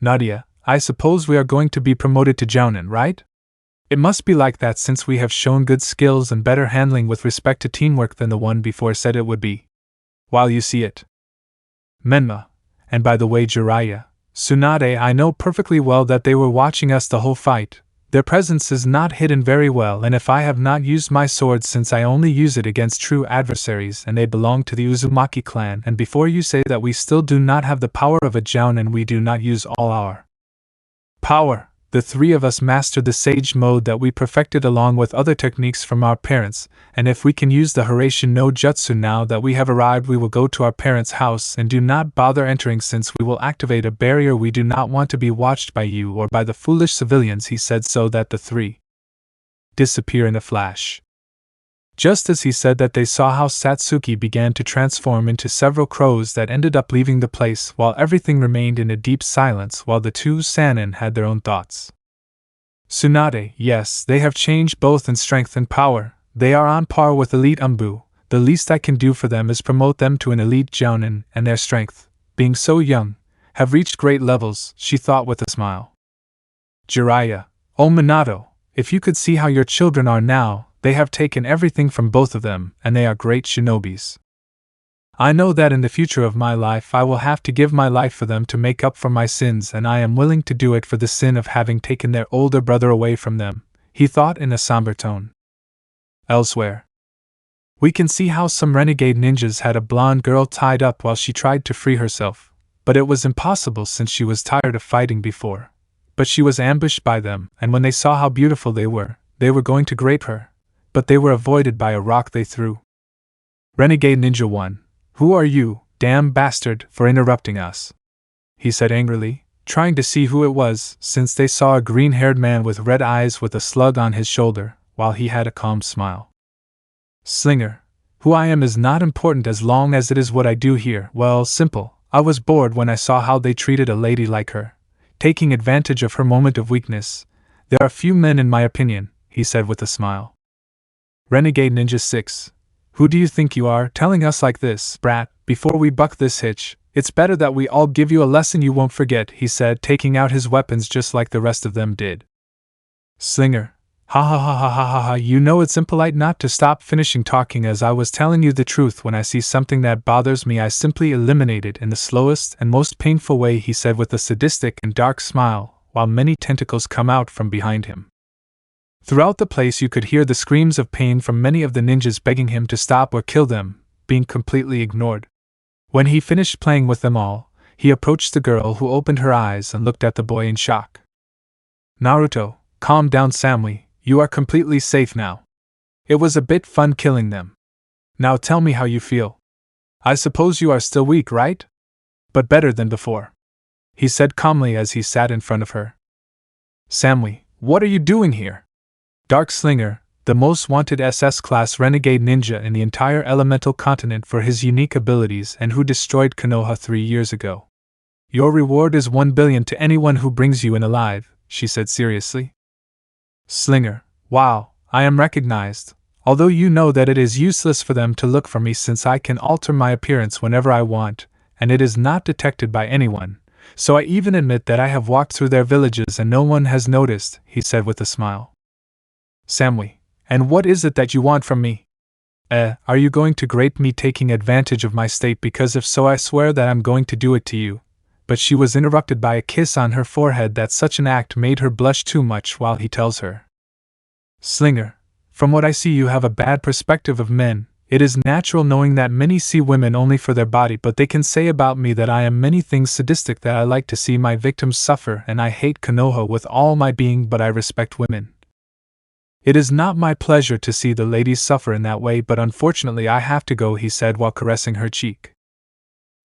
Nadia, I suppose we are going to be promoted to Jounin, right? It must be like that since we have shown good skills and better handling with respect to teamwork than the one before said it would be. While you see it. Menma, and by the way, Jiraiya, Tsunade, I know perfectly well that they were watching us the whole fight. Their presence is not hidden very well, and if I have not used my sword, since I only use it against true adversaries and they belong to the Uzumaki clan, and before you say that we still do not have the power of a Jounin, we do not use all our power. The 3 of us mastered the Sage mode that we perfected along with other techniques from our parents, and if we can use the Haraishin no Jutsu now that we have arrived, we will go to our parents' house and do not bother entering, since we will activate a barrier. We do not want to be watched by you or by the foolish civilians, he said, so that the 3 disappear in a flash. Just as he said that, they saw how Satsuki began to transform into several crows that ended up leaving the place, while everything remained in a deep silence while the two Sannin had their own thoughts. Tsunade, yes, they have changed both in strength and power. They are on par with elite Anbu. The least I can do for them is promote them to an elite jounin, and their strength, being so young, have reached great levels, she thought with a smile. Jiraiya, oh Minato, if you could see how your children are now, they have taken everything from both of them, and they are great shinobis. I know that in the future of my life I will have to give my life for them to make up for my sins, and I am willing to do it for the sin of having taken their older brother away from them, he thought in a somber tone. Elsewhere, we can see how some renegade ninjas had a blonde girl tied up while she tried to free herself, but it was impossible since she was tired of fighting before. But she was ambushed by them, and when they saw how beautiful they were going to grape her, but they were avoided by a rock they threw. Renegade Ninja 1, who are you, damn bastard, for interrupting us? He said angrily, trying to see who it was, since they saw a green-haired man with red eyes with a slug on his shoulder, while he had a calm smile. Slinger, who I am is not important as long as it is what I do here. Well, simple. I was bored when I saw how they treated a lady like her, taking advantage of her moment of weakness. There are few men in my opinion, he said with a smile. Renegade Ninja 6, who do you think you are, telling us like this, brat? Before we buck this hitch, it's better that we all give you a lesson you won't forget, he said, taking out his weapons just like the rest of them did. Slinger, ha ha ha ha ha ha ha, you know it's impolite not to stop finishing talking, as I was telling you the truth. When I see something that bothers me I simply eliminate it in the slowest and most painful way, he said with a sadistic and dark smile, while many tentacles come out from behind him. Throughout the place you could hear the screams of pain from many of the ninjas begging him to stop or kill them, being completely ignored. When he finished playing with them all, he approached the girl, who opened her eyes and looked at the boy in shock. Naruto, calm down Samui, you are completely safe now. It was a bit fun killing them. Now tell me how you feel. I suppose you are still weak, right? But better than before, he said calmly as he sat in front of her. Samui, what are you doing here? Dark Slinger, the most wanted SS-class renegade ninja in the entire elemental continent for his unique abilities and who destroyed Konoha 3 years ago. Your reward is 1 billion to anyone who brings you in alive, she said seriously. Slinger, wow, I am recognized, although you know that it is useless for them to look for me since I can alter my appearance whenever I want, and it is not detected by anyone, so I even admit that I have walked through their villages and no one has noticed, he said with a smile. Samui, and what is it that you want from me? Are you going to grape me taking advantage of my state? Because if so I swear that I'm going to do it to you. But she was interrupted by a kiss on her forehead that such an act made her blush too much while he tells her. Slinger, from what I see you have a bad perspective of men. It is natural knowing that many see women only for their body, but they can say about me that I am many things sadistic, that I like to see my victims suffer, and I hate Konoha with all my being, but I respect women. It is not my pleasure to see the ladies suffer in that way, but unfortunately I have to go, he said while caressing her cheek.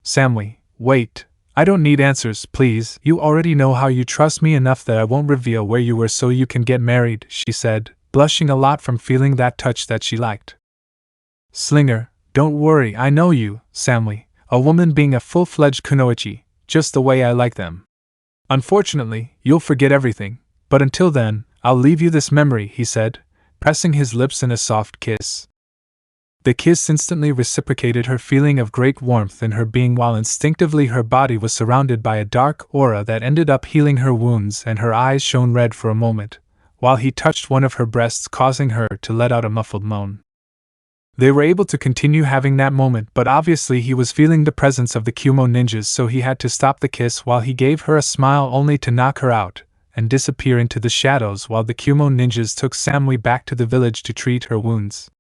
Samui, wait, I don't need answers, please. You already know how you trust me enough that I won't reveal where you were so you can get married, she said, blushing a lot from feeling that touch that she liked. Slinger, don't worry, I know you, Samui, a woman being a full-fledged kunoichi, just the way I like them. Unfortunately, you'll forget everything, but until then, I'll leave you this memory, he said, pressing his lips in a soft kiss. The kiss instantly reciprocated her feeling of great warmth in her being, while instinctively her body was surrounded by a dark aura that ended up healing her wounds, and her eyes shone red for a moment, while he touched one of her breasts, causing her to let out a muffled moan. They were able to continue having that moment, but obviously he was feeling the presence of the Kumo ninjas, so he had to stop the kiss while he gave her a smile only to knock her out and disappear into the shadows while the Kumo ninjas took Samui back to the village to treat her wounds.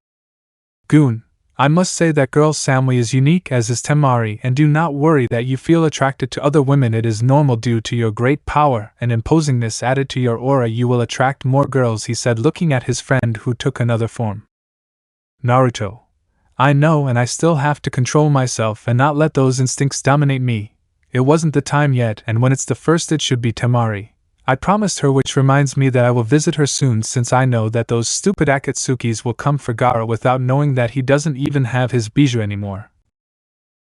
Goon, I must say that girl Samui is unique, as is Temari, and do not worry that you feel attracted to other women. It is normal due to your great power and imposingness added to your aura. You will attract more girls, he said, looking at his friend who took another form. Naruto, I know, and I still have to control myself and not let those instincts dominate me. It wasn't the time yet, and when it's the first it should be Temari. I promised her, which reminds me that I will visit her soon, since I know that those stupid Akatsukis will come for Gaara without knowing that he doesn't even have his Beiju anymore.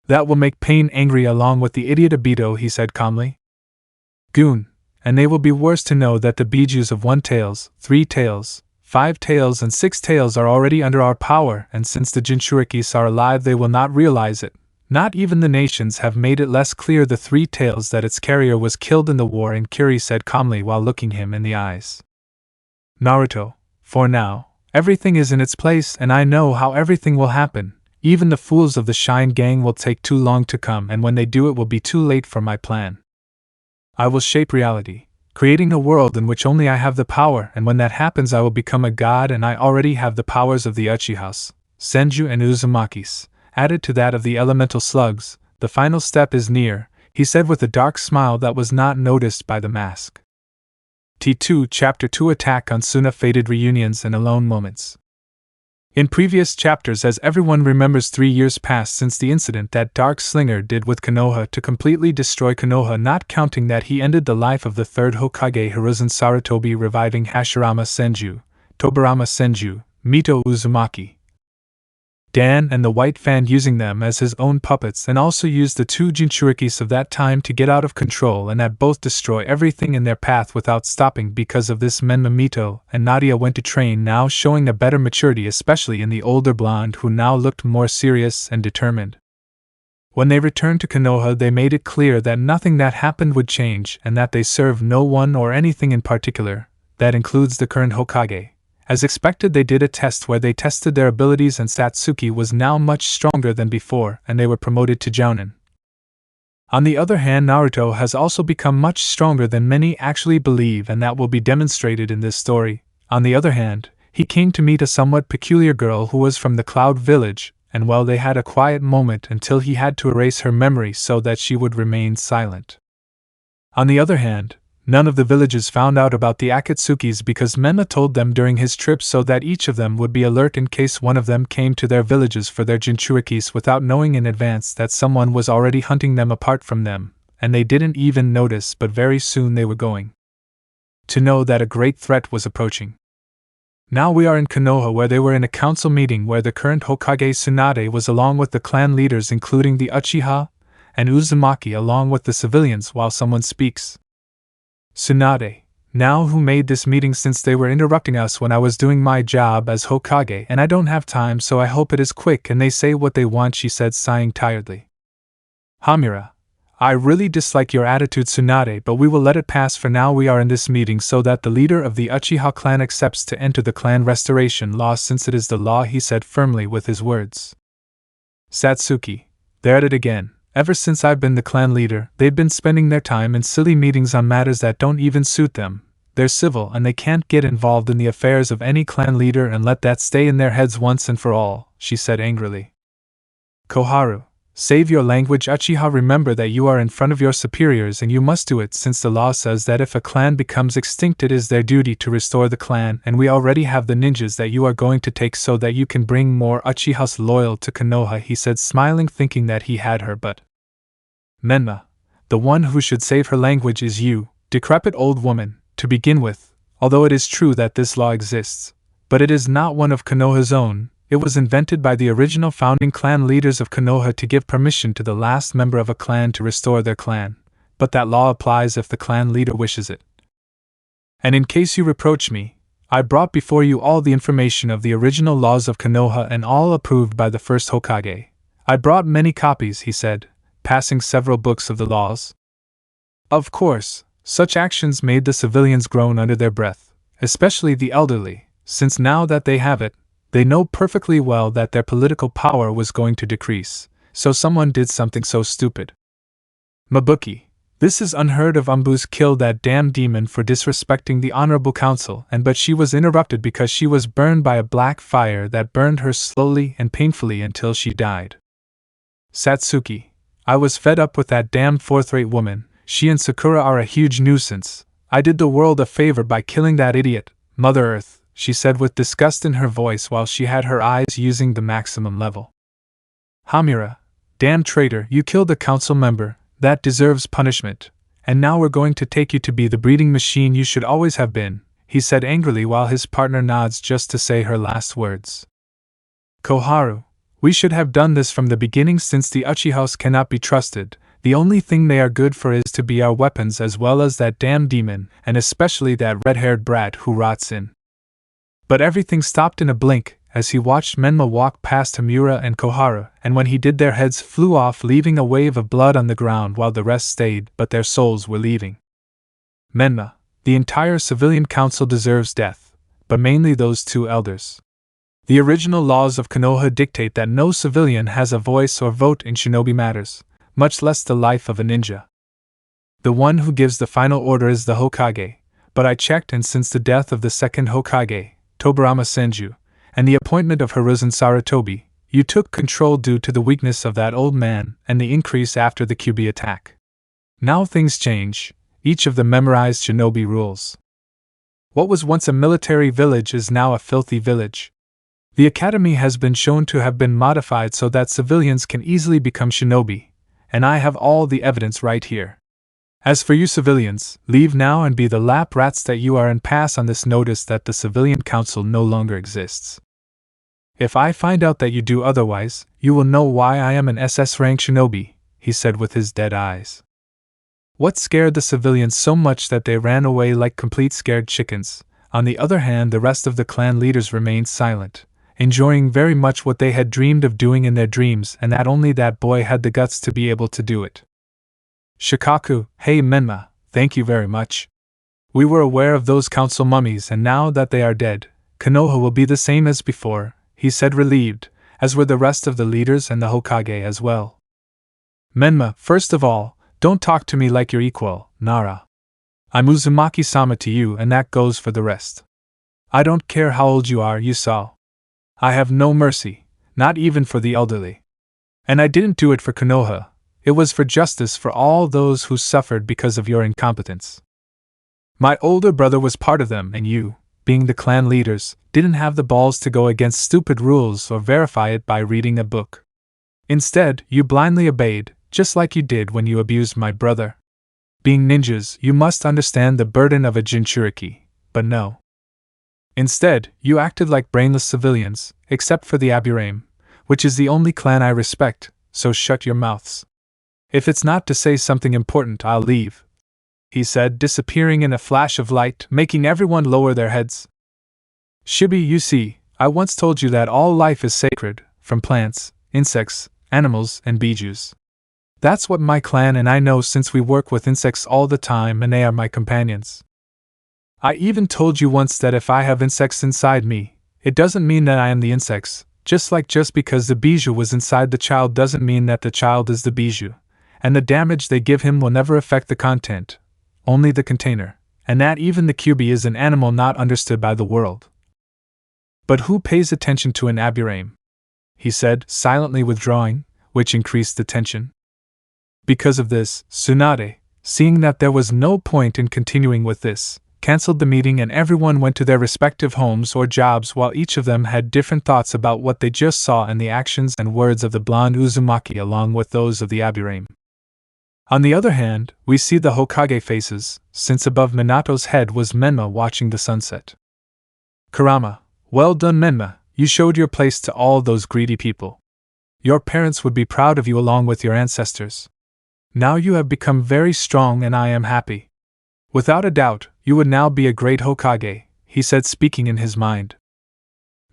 That will make Pain angry along with the idiot Obito, he said calmly. Goon, and they will be worse to know that the Beijus of 1 tails, 3 tails, 5 tails and 6 tails are already under our power, and since the Jinchurikis are alive they will not realize it. Not even the nations have made it less clear the 3 tails that its carrier was killed in the war, and Kiri said calmly while looking him in the eyes. Naruto, for now, everything is in its place and I know how everything will happen. Even the fools of the Shine Gang will take too long to come, and when they do it will be too late for my plan. I will shape reality, creating a world in which only I have the power, and when that happens I will become a god, and I already have the powers of the Uchihas, Senju and Uzumakis. Added to that of the elemental slugs, the final step is near, he said with a dark smile that was not noticed by the mask. T2 Chapter 2 Attack on Suna Faded Reunions and Alone Moments. In previous chapters, as everyone remembers, 3 years passed since the incident that Dark Slinger did with Konoha to completely destroy Konoha, not counting that he ended the life of the 3rd Hokage Hiruzen Sarutobi, reviving Hashirama Senju, Tobirama Senju, Mito Uzumaki, Dan and the White Fan, using them as his own puppets, and also used the 2 Jinchurikis of that time to get out of control and that both destroy everything in their path without stopping. Because of this, Menma, Mito, and Nadia went to train, now showing a better maturity, especially in the older blonde who now looked more serious and determined. When they returned to Konoha they made it clear that nothing that happened would change and that they serve no one or anything in particular, that includes the current Hokage. As expected, they did a test where they tested their abilities, and Satsuki was now much stronger than before, and they were promoted to Jounin. On the other hand, Naruto has also become much stronger than many actually believe, and that will be demonstrated in this story. On the other hand, he came to meet a somewhat peculiar girl who was from the Cloud Village, and well, they had a quiet moment until he had to erase her memory so that she would remain silent. On the other hand, none of the villages found out about the Akatsukis because Menma told them during his trip so that each of them would be alert in case one of them came to their villages for their Jinchurikis without knowing in advance that someone was already hunting them apart from them, and they didn't even notice, but very soon they were going to know that a great threat was approaching. Now we are in Konoha, where they were in a council meeting where the current Hokage Tsunade was along with the clan leaders including the Uchiha and Uzumaki along with the civilians while someone speaks. Tsunade, now who made this meeting since they were interrupting us when I was doing my job as Hokage and I don't have time, so I hope it is quick and they say what they want, she said, sighing tiredly. Hamura, I really dislike your attitude, Tsunade, but we will let it pass for now. We are in this meeting so that the leader of the Uchiha clan accepts to enter the clan restoration law since it is the law, he said firmly with his words. Satsuki, they're at it again. Ever since I've been the clan leader, they've been spending their time in silly meetings on matters that don't even suit them. They're civil and they can't get involved in the affairs of any clan leader, and let that stay in their heads once and for all, she said angrily. Koharu, save your language, Uchiha. Remember that you are in front of your superiors and you must do it, since the law says that if a clan becomes extinct it is their duty to restore the clan, and we already have the ninjas that you are going to take so that you can bring more Uchihas loyal to Konoha, he said, smiling, thinking that he had her, but Menma, the one who should save her language is you, decrepit old woman, to begin with, although it is true that this law exists, but it is not one of Konoha's own. It was invented by the original founding clan leaders of Konoha to give permission to the last member of a clan to restore their clan, but that law applies if the clan leader wishes it. And in case you reproach me, I brought before you all the information of the original laws of Konoha and all approved by the first Hokage. I brought many copies, he said, passing several books of the laws. Of course, such actions made the civilians groan under their breath, especially the elderly, since now that they have it, they know perfectly well that their political power was going to decrease, so someone did something so stupid. Mabuki, this is unheard of. Anbu's killed that damn demon for disrespecting the honorable council, but she was interrupted because she was burned by a black fire that burned her slowly and painfully until she died. Satsuki, I was fed up with that damn fourth-rate woman. She and Sakura are a huge nuisance. I did the world a favor by killing that idiot, Mother Earth, she said with disgust in her voice while she had her eyes using the maximum level. Hamura, damn traitor, you killed a council member, that deserves punishment, and now we're going to take you to be the breeding machine you should always have been, he said angrily while his partner nods just to say her last words. Koharu, we should have done this from the beginning since the Uchihas cannot be trusted. The only thing they are good for is to be our weapons as well as that damn demon, and especially that red-haired brat who rots in. But everything stopped in a blink as he watched Menma walk past Hamura and Koharu, and when he did their heads flew off leaving a wave of blood on the ground while the rest stayed, but their souls were leaving. Menma, the entire civilian council deserves death, but mainly those two elders. The original laws of Konoha dictate that no civilian has a voice or vote in shinobi matters, much less the life of a ninja. The one who gives the final order is the Hokage, but I checked and since the death of the second Hokage, Tobirama Senju, and the appointment of Hiruzen Sarutobi, you took control due to the weakness of that old man and the increase after the Kyubi attack. Now things change, each of the memorized shinobi rules. What was once a military village is now a filthy village. The academy has been shown to have been modified so that civilians can easily become shinobi, and I have all the evidence right here. As for you civilians, leave now and be the lap rats that you are and pass on this notice that the civilian council no longer exists. If I find out that you do otherwise, you will know why I am an SS rank shinobi, he said with his dead eyes. What scared the civilians so much that they ran away like complete scared chickens? On the other hand, the rest of the clan leaders remained silent, enjoying very much what they had dreamed of doing in their dreams, and that only that boy had the guts to be able to do it. Shikaku, hey Menma, thank you very much. We were aware of those council mummies, and now that they are dead, Konoha will be the same as before, he said relieved, as were the rest of the leaders and the Hokage as well. Menma, first of all, don't talk to me like your equal, Nara. I'm Uzumaki-sama to you, and that goes for the rest. I don't care how old you are, you saw. I have no mercy, not even for the elderly. And I didn't do it for Konoha, it was for justice for all those who suffered because of your incompetence. My older brother was part of them, and you, being the clan leaders, didn't have the balls to go against stupid rules or verify it by reading a book. Instead, you blindly obeyed, just like you did when you abused my brother. Being ninjas, you must understand the burden of a Jinchuriki, but no. Instead, you acted like brainless civilians, except for the Aburame, which is the only clan I respect, so shut your mouths. If it's not to say something important, I'll leave, he said, disappearing in a flash of light, making everyone lower their heads. Shibi, you see, I once told you that all life is sacred, from plants, insects, animals, and bijus. That's what my clan and I know since we work with insects all the time and they are my companions. I even told you once that if I have insects inside me, it doesn't mean that I am the insects, just because the Beiju was inside the child doesn't mean that the child is the Beiju, and the damage they give him will never affect the content, only the container, and that even the Kyubi is an animal not understood by the world. But who pays attention to an Aburame? He said, silently withdrawing, which increased the tension. Because of this, Tsunade, seeing that there was no point in continuing with this, cancelled the meeting and everyone went to their respective homes or jobs while each of them had different thoughts about what they just saw and the actions and words of the blonde Uzumaki along with those of the Aburame. On the other hand, we see the Hokage faces, since above Minato's head was Menma watching the sunset. Kurama, well done Menma, you showed your place to all those greedy people. Your parents would be proud of you along with your ancestors. Now you have become very strong and I am happy. Without a doubt, you would now be a great Hokage, he said speaking in his mind.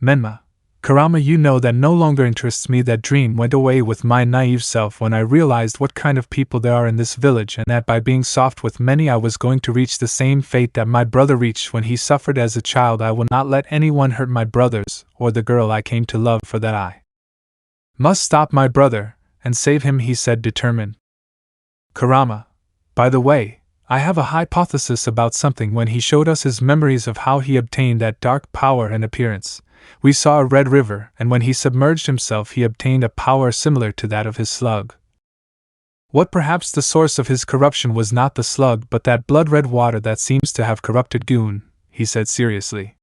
Menma, Kurama, you know that no longer interests me. That dream went away with my naive self when I realized what kind of people there are in this village and that by being soft with many I was going to reach the same fate that my brother reached when he suffered as a child. I will not let anyone hurt my brothers or the girl I came to love, for that I must stop my brother and save him, he said determined. Kurama, by the way, I have a hypothesis about something. When he showed us his memories of how he obtained that dark power and appearance, we saw a red river, and when he submerged himself he obtained a power similar to that of his slug. What perhaps the source of his corruption was not the slug but that blood-red water that seems to have corrupted Goon, he said seriously.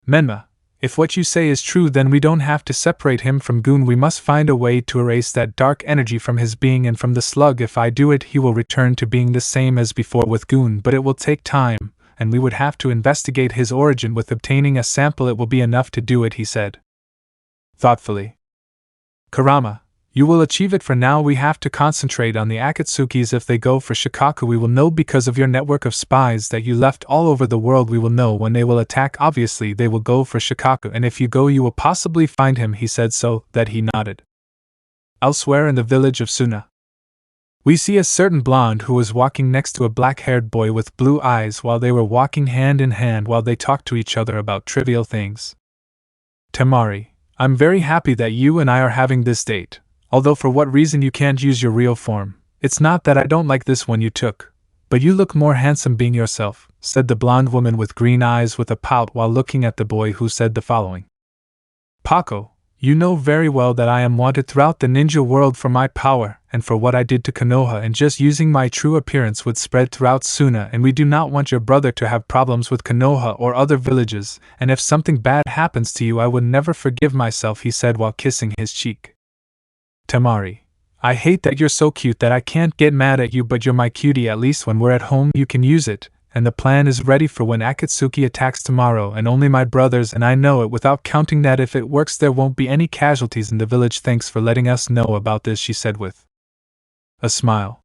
Menma, If what you say is true, then we don't have to separate him from Goon. We must find a way to erase that dark energy from his being and from the slug. If I do it, he will return to being the same as before with Goon, but it will take time, and we would have to investigate his origin. With obtaining a sample, it will be enough to do it, he said thoughtfully. Kurama, you will achieve it. For now, we have to concentrate on the Akatsukis. If they go for Shikaku, we will know because of your network of spies that you left all over the world. We will know when they will attack. Obviously, they will go for Shikaku, and if you go, you will possibly find him. He said so that he nodded. Elsewhere in the village of Suna, we see a certain blonde who was walking next to a black-haired boy with blue eyes while they were walking hand in hand while they talked to each other about trivial things. Temari, I'm very happy that you and I are having this date. Although for what reason you can't use your real form, it's not that I don't like this one you took, but you look more handsome being yourself, said the blonde woman with green eyes with a pout while looking at the boy, who said the following. Paco, you know very well that I am wanted throughout the ninja world for my power and for what I did to Konoha, and just using my true appearance would spread throughout Suna, and we do not want your brother to have problems with Konoha or other villages, and if something bad happens to you I would never forgive myself, he said while kissing his cheek. Temari, I hate that you're so cute that I can't get mad at you, but you're my cutie. At least when we're at home you can use it, and the plan is ready for when Akatsuki attacks tomorrow, and only my brothers and I know it. Without counting that, if it works there won't be any casualties in the village. Thanks for letting us know about this, she said with a smile.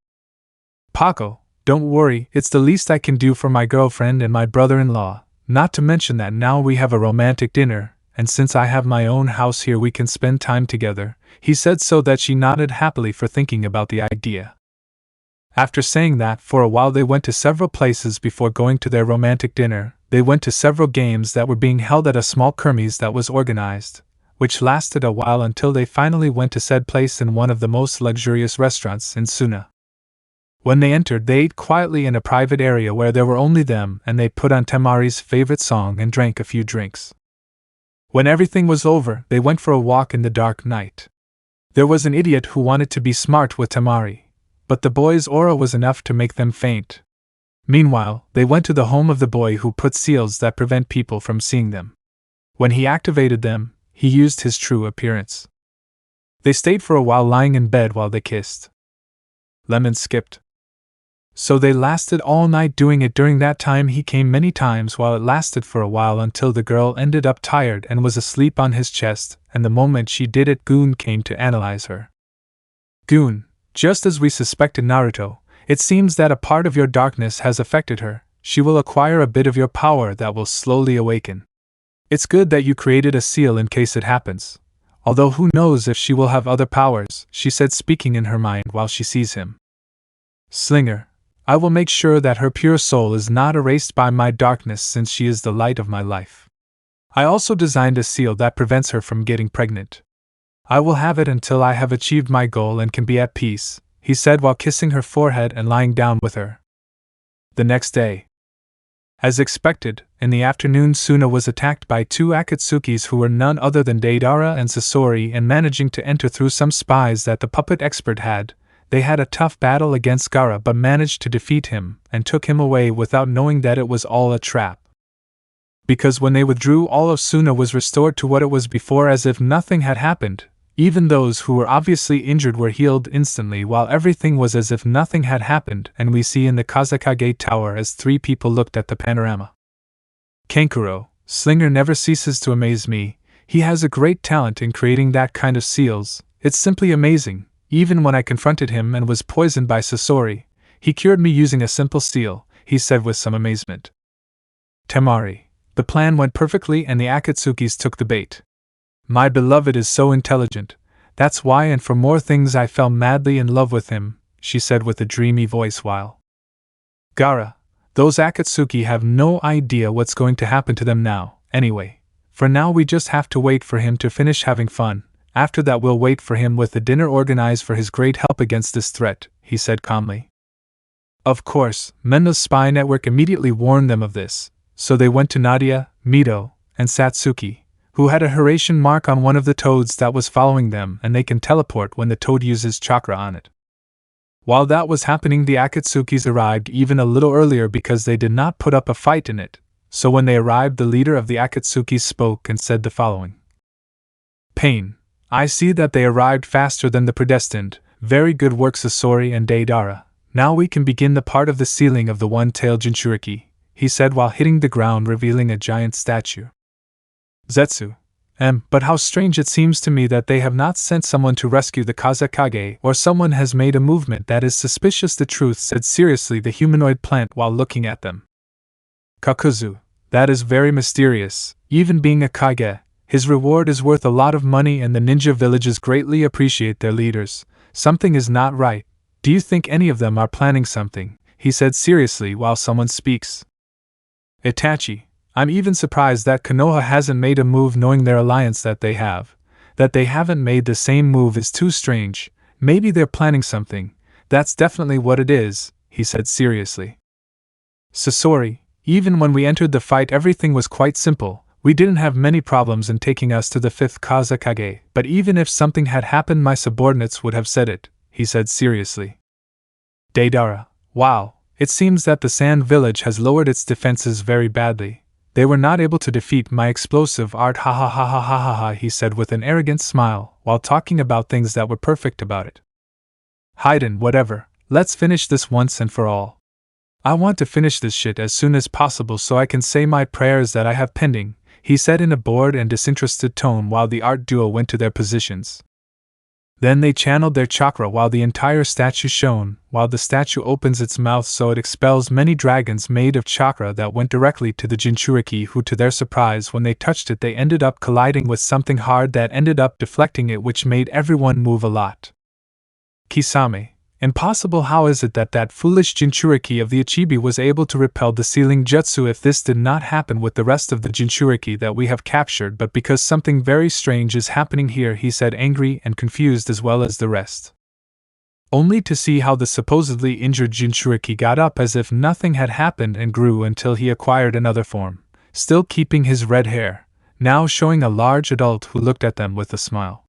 Paco, don't worry, it's the least I can do for my girlfriend and my brother-in-law, not to mention that now we have a romantic dinner, and since I have my own house here we can spend time together, he said, so that she nodded happily for thinking about the idea. After saying that, for a while they went to several places before going to their romantic dinner. They went to several games that were being held at a small kermesse that was organized, which lasted a while until they finally went to said place in one of the most luxurious restaurants in Suna. When they entered, they ate quietly in a private area where there were only them, and they put on Temari's favorite song and drank a few drinks. When everything was over, they went for a walk in the dark night. There was an idiot who wanted to be smart with Temari, but the boy's aura was enough to make them faint. Meanwhile, they went to the home of the boy who put seals that prevent people from seeing them. When he activated them, he used his true appearance. They stayed for a while lying in bed while they kissed. Lemon skipped. So they lasted all night doing it. During that time he came many times while it lasted for a while until the girl ended up tired and was asleep on his chest, and the moment she did it, Goon came to analyze her. Goon, just as we suspected Naruto, it seems that a part of your darkness has affected her. She will acquire a bit of your power that will slowly awaken. It's good that you created a seal in case it happens. Although who knows if she will have other powers, she said, speaking in her mind while she sees him. Slinger, I will make sure that her pure soul is not erased by my darkness, since she is the light of my life. I also designed a seal that prevents her from getting pregnant. I will have it until I have achieved my goal and can be at peace, he said while kissing her forehead and lying down with her. The next day, as expected, in the afternoon Suna was attacked by two Akatsukis who were none other than Deidara and Sasori, and managing to enter through some spies that the puppet expert had, they had a tough battle against Gaara but managed to defeat him and took him away without knowing that it was all a trap. Because when they withdrew, all of Suna was restored to what it was before, as if nothing had happened. Even those who were obviously injured were healed instantly, while everything was as if nothing had happened, and we see in the Kazakage Tower as three people looked at the panorama. Kankuro, Slinger never ceases to amaze me. He has a great talent in creating that kind of seals. It's simply amazing. Even when I confronted him and was poisoned by Sasori, he cured me using a simple seal, he said with some amazement. Temari, the plan went perfectly and the Akatsukis took the bait. My beloved is so intelligent, that's why, and for more things I fell madly in love with him, she said with a dreamy voice while. Gaara, those Akatsuki have no idea what's going to happen to them now. Anyway, for now we just have to wait for him to finish having fun. After that we'll wait for him with the dinner organized for his great help against this threat, he said calmly. Of course, Menma's spy network immediately warned them of this, so they went to Nadia, Mito, and Satsuki, who had a Hiraishin mark on one of the toads that was following them, and they can teleport when the toad uses chakra on it. While that was happening, the Akatsukis arrived even a little earlier because they did not put up a fight in it, So when they arrived, the leader of the Akatsuki spoke and said the following. Pain. I see that they arrived faster than the predestined. Very good work, Sasori and Deidara. Now we can begin the part of the ceiling of the one-tailed Jinchuriki, he said while hitting the ground, revealing a giant statue. Zetsu. But how strange it seems to me that they have not sent someone to rescue the Kazekage, or someone has made a movement that is suspicious. The truth, said seriously the humanoid plant while looking at them. Kakuzu. That is very mysterious. Even being a Kage, his reward is worth a lot of money and the ninja villages greatly appreciate their leaders. Something is not right. Do you think any of them are planning something? He said seriously while someone speaks. Itachi. I'm even surprised that Konoha hasn't made a move, knowing their alliance that they have. That they haven't made the same move is too strange. Maybe they're planning something. That's definitely what it is, he said seriously. Sasori. Even when we entered the fight, everything was quite simple. We didn't have many problems in taking us to the 5th Kazekage, but even if something had happened, my subordinates would have said it, he said seriously. Deidara. Wow, it seems that the Sand Village has lowered its defenses very badly. They were not able to defeat my explosive art, ha ha ha ha ha ha ha, he said with an arrogant smile, while talking about things that were perfect about it. Haiden, whatever, let's finish this once and for all. I want to finish this shit as soon as possible so I can say my prayers that I have pending, he said in a bored and disinterested tone while the art duo went to their positions. Then they channeled their chakra while the entire statue shone, while the statue opens its mouth so it expels many dragons made of chakra that went directly to the Jinchuriki, who to their surprise when they touched it they ended up colliding with something hard that ended up deflecting it, which made everyone move a lot. Kisame. Impossible. How is it that that foolish Jinchuriki of the Ichibi was able to repel the sealing jutsu if this did not happen with the rest of the Jinchuriki that we have captured, but because something very strange is happening here, he said, angry and confused as well as the rest. Only to see how the supposedly injured Jinchuriki got up as if nothing had happened and grew until he acquired another form, still keeping his red hair, now showing a large adult who looked at them with a smile.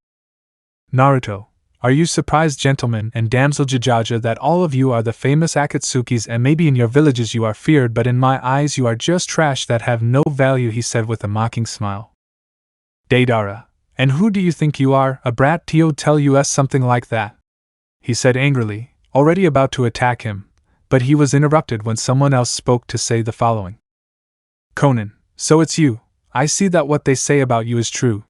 Naruto. Are you surprised, gentlemen and damsel Jijaja, that all of you are the famous Akatsukis, and maybe in your villages you are feared, but in my eyes you are just trash that have no value, he said with a mocking smile. Deidara. And who do you think you are, a brat to tell us something like that? He said angrily, already about to attack him, but he was interrupted when someone else spoke to say the following. Conan. So it's you. I see that what they say about you is true.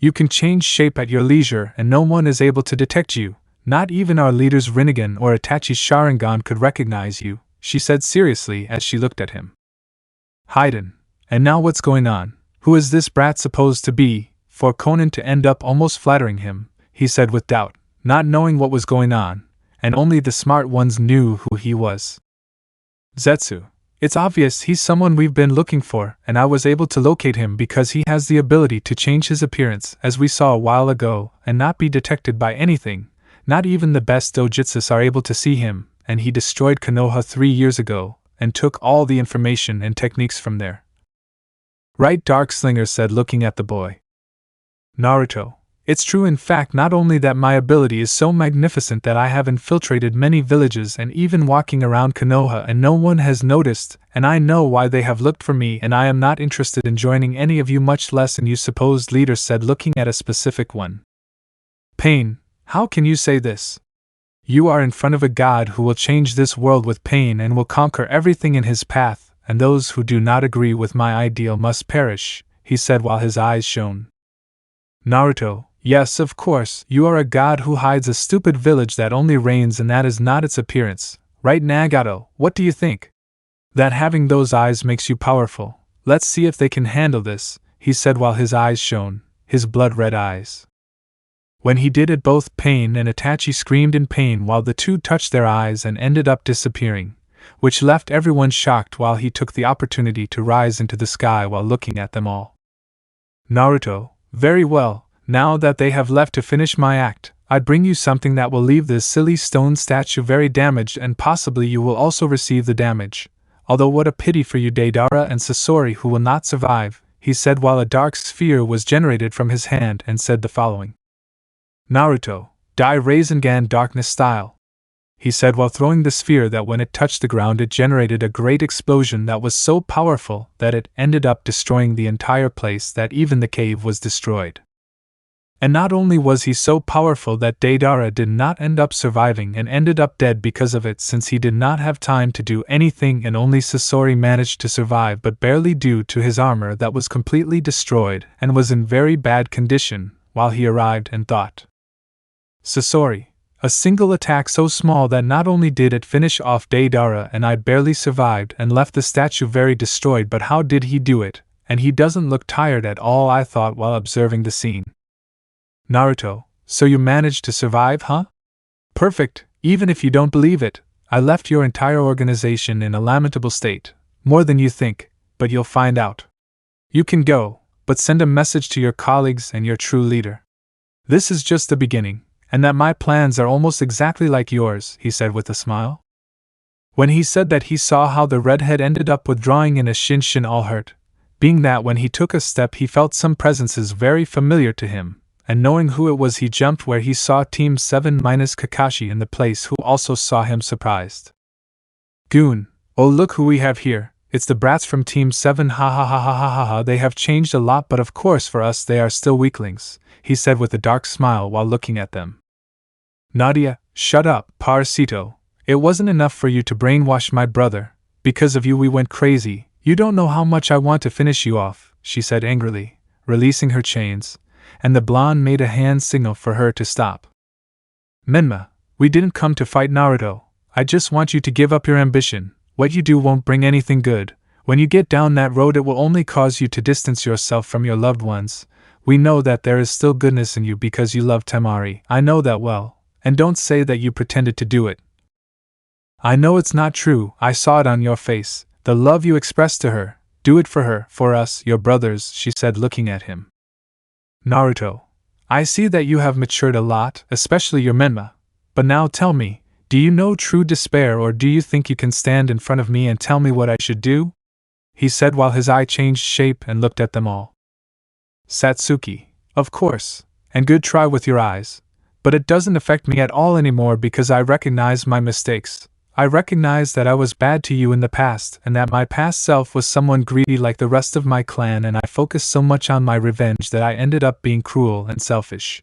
You can change shape at your leisure and no one is able to detect you. Not even our leaders Rinnegan or Itachi's Sharingan could recognize you, she said seriously as she looked at him. Haiden. And now what's going on? Who is this brat supposed to be? For Conan to end up almost flattering him, he said with doubt, not knowing what was going on, and only the smart ones knew who he was. Zetsu. It's obvious he's someone we've been looking for, and I was able to locate him because he has the ability to change his appearance, as we saw a while ago, and not be detected by anything. Not even the best dojutsus are able to see him, and he destroyed Konoha 3 years ago, and took all the information and techniques from there. Right, Darkslinger said, looking at the boy. Naruto. It's true, in fact, not only that my ability is so magnificent that I have infiltrated many villages and even walking around Konoha and no one has noticed, and I know why they have looked for me, and I am not interested in joining any of you, much less in you supposed leaders, said, looking at a specific one. Pain. How can you say this? You are in front of a god who will change this world with pain and will conquer everything in his path, and those who do not agree with my ideal must perish, he said while his eyes shone. Naruto. Yes, of course, you are a god who hides a stupid village that only reigns, and that is not its appearance. Right, Nagato, what do you think? That having those eyes makes you powerful. Let's see if they can handle this, he said while his eyes shone, his blood-red eyes. When he did it, both Pain and Itachi screamed in pain while the two touched their eyes and ended up disappearing, which left everyone shocked while he took the opportunity to rise into the sky while looking at them all. Naruto. Very well. Now that they have left to finish my act, I'd bring you something that will leave this silly stone statue very damaged, and possibly you will also receive the damage. Although what a pity for you, Deidara and Sasori, who will not survive, he said while a dark sphere was generated from his hand and said the following. Naruto. Die Rasengan darkness style. he said while throwing the sphere that when it touched the ground it generated a great explosion that was so powerful that it ended up destroying the entire place, that even the cave was destroyed. And not only was he so powerful that Deidara did not end up surviving and ended up dead because of it, since he did not have time to do anything, and only Sasori managed to survive, but barely, due to his armor that was completely destroyed and was in very bad condition while he arrived and thought. Sasori, a single attack so small that not only did it finish off Deidara and I barely survived and left the statue very destroyed, but how did he do it? And he doesn't look tired at all, I thought while observing the scene. Naruto, so you managed to survive, huh? Perfect, even if you don't believe it, I left your entire organization in a lamentable state, more than you think, but you'll find out. You can go, but send a message to your colleagues and your true leader. This is just the beginning, and that my plans are almost exactly like yours, he said with a smile. When he said that, he saw how the redhead ended up withdrawing in a Shinshin all hurt, being that when he took a step he felt some presences very familiar to him, and knowing who it was he jumped where he saw Team 7 minus Kakashi in the place, who also saw him surprised. Goon, oh look who we have here, it's the brats from Team 7, ha ha ha ha ha ha ha, they have changed a lot, but of course for us they are still weaklings, he said with a dark smile while looking at them. Nadia, shut up, Parasito, it wasn't enough for you to brainwash my brother, because of you we went crazy, you don't know how much I want to finish you off, she said angrily, releasing her chains, and the blonde made a hand signal for her to stop. Menma, we didn't come to fight Naruto, I just want you to give up your ambition, what you do won't bring anything good, when you get down that road it will only cause you to distance yourself from your loved ones, we know that there is still goodness in you because you love Temari, I know that well, and don't say that you pretended to do it. I know it's not true, I saw it on your face, the love you expressed to her, do it for her, for us, your brothers, she said looking at him. Naruto, I see that you have matured a lot, especially your Menma, but now tell me, do you know true despair, or do you think you can stand in front of me and tell me what I should do? He said while his eye changed shape and looked at them all. Satsuki, of course, and good try with your eyes, but it doesn't affect me at all anymore because I recognize my mistakes. I recognize that I was bad to you in the past, and that my past self was someone greedy like the rest of my clan, and I focused so much on my revenge that I ended up being cruel and selfish.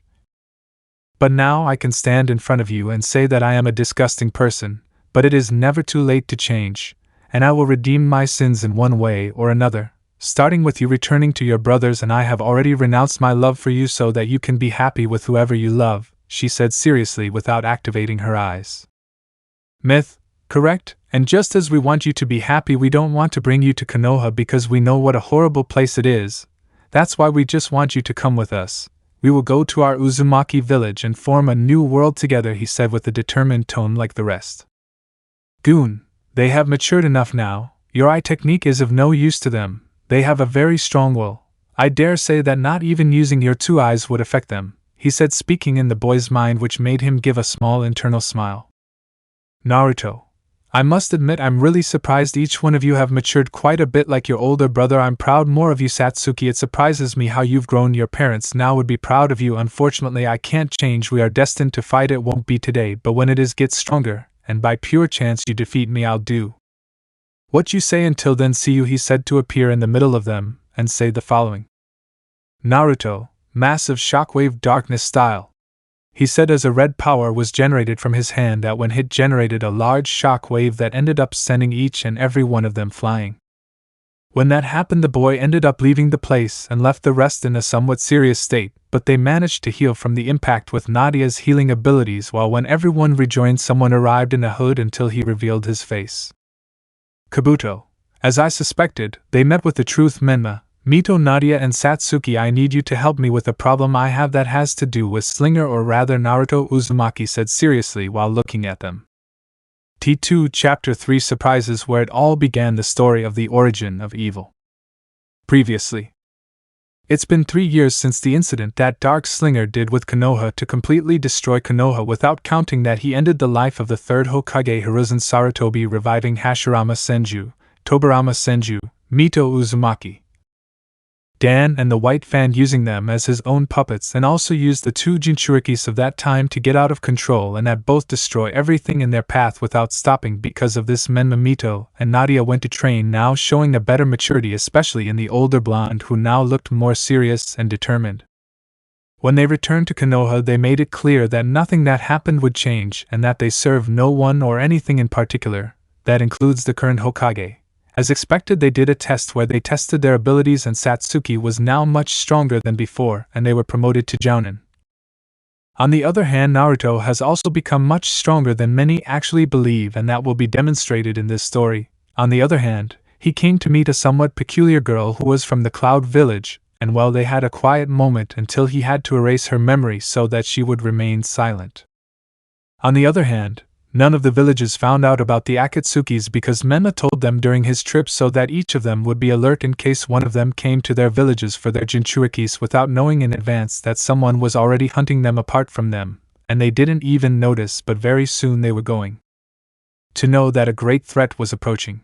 But now I can stand in front of you and say that I am a disgusting person, but it is never too late to change, and I will redeem my sins in one way or another, starting with you returning to your brothers, and I have already renounced my love for you so that you can be happy with whoever you love, she said seriously without activating her eyes. Myth. Correct, and just as we want you to be happy, we don't want to bring you to Konoha because we know what a horrible place it is. That's why we just want you to come with us. We will go to our Uzumaki village and form a new world together, he said with a determined tone like the rest. Goon, they have matured enough now, your eye technique is of no use to them, they have a very strong will. I dare say that not even using your two eyes would affect them, he said, speaking in the boy's mind, which made him give a small internal smile. Naruto, I must admit I'm really surprised each one of you have matured quite a bit like your older brother. I'm proud more of you, Satsuki. It surprises me how you've grown. Your parents now would be proud of you. Unfortunately I can't change. We are destined to fight. It won't be today, but when it is gets stronger, and by pure chance you defeat me, I'll do what you say. Until then, see you, he said to appear in the middle of them, and say the following. Naruto, massive shockwave darkness style. He said as a red power was generated from his hand that when hit generated a large shock wave that ended up sending each and every one of them flying. When that happened, the boy ended up leaving the place and left the rest in a somewhat serious state, but they managed to heal from the impact with Nadia's healing abilities, while when everyone rejoined, someone arrived in a hood until he revealed his face. Kabuto, as I suspected, they met with the truth. Menma, Mito, Nadia and Satsuki, I need you to help me with a problem I have that has to do with Slinger, or rather Naruto, Uzumaki said seriously while looking at them. T2 Chapter 3 Surprises, where it all began, the story of the origin of evil. Previously. It's been 3 years since the incident that Dark Slinger did with Konoha to completely destroy Konoha, without counting that he ended the life of the third Hokage Hiruzen Sarutobi, reviving Hashirama Senju, Tobirama Senju, Mito Uzumaki. Dan and the White Fan using them as his own puppets, and also used the 2 Jinchurikis of that time to get out of control and that both destroy everything in their path without stopping. Because of this, Menma Mito and Nadia went to train, now showing a better maturity, especially in the older blonde who now looked more serious and determined. When they returned to Konoha, they made it clear that nothing that happened would change and that they serve no one or anything in particular. That includes the current Hokage. As expected, they did a test where they tested their abilities, and Satsuki was now much stronger than before, and they were promoted to Jounin. On the other hand, Naruto has also become much stronger than many actually believe, and that will be demonstrated in this story. On the other hand, he came to meet a somewhat peculiar girl who was from the Cloud Village, and well, they had a quiet moment until he had to erase her memory so that she would remain silent. On the other hand, none of the villages found out about the Akatsukis because Menma told them during his trip so that each of them would be alert in case one of them came to their villages for their Jinchurikis without knowing in advance that someone was already hunting them apart from them, and they didn't even notice, but very soon they were going to know that a great threat was approaching.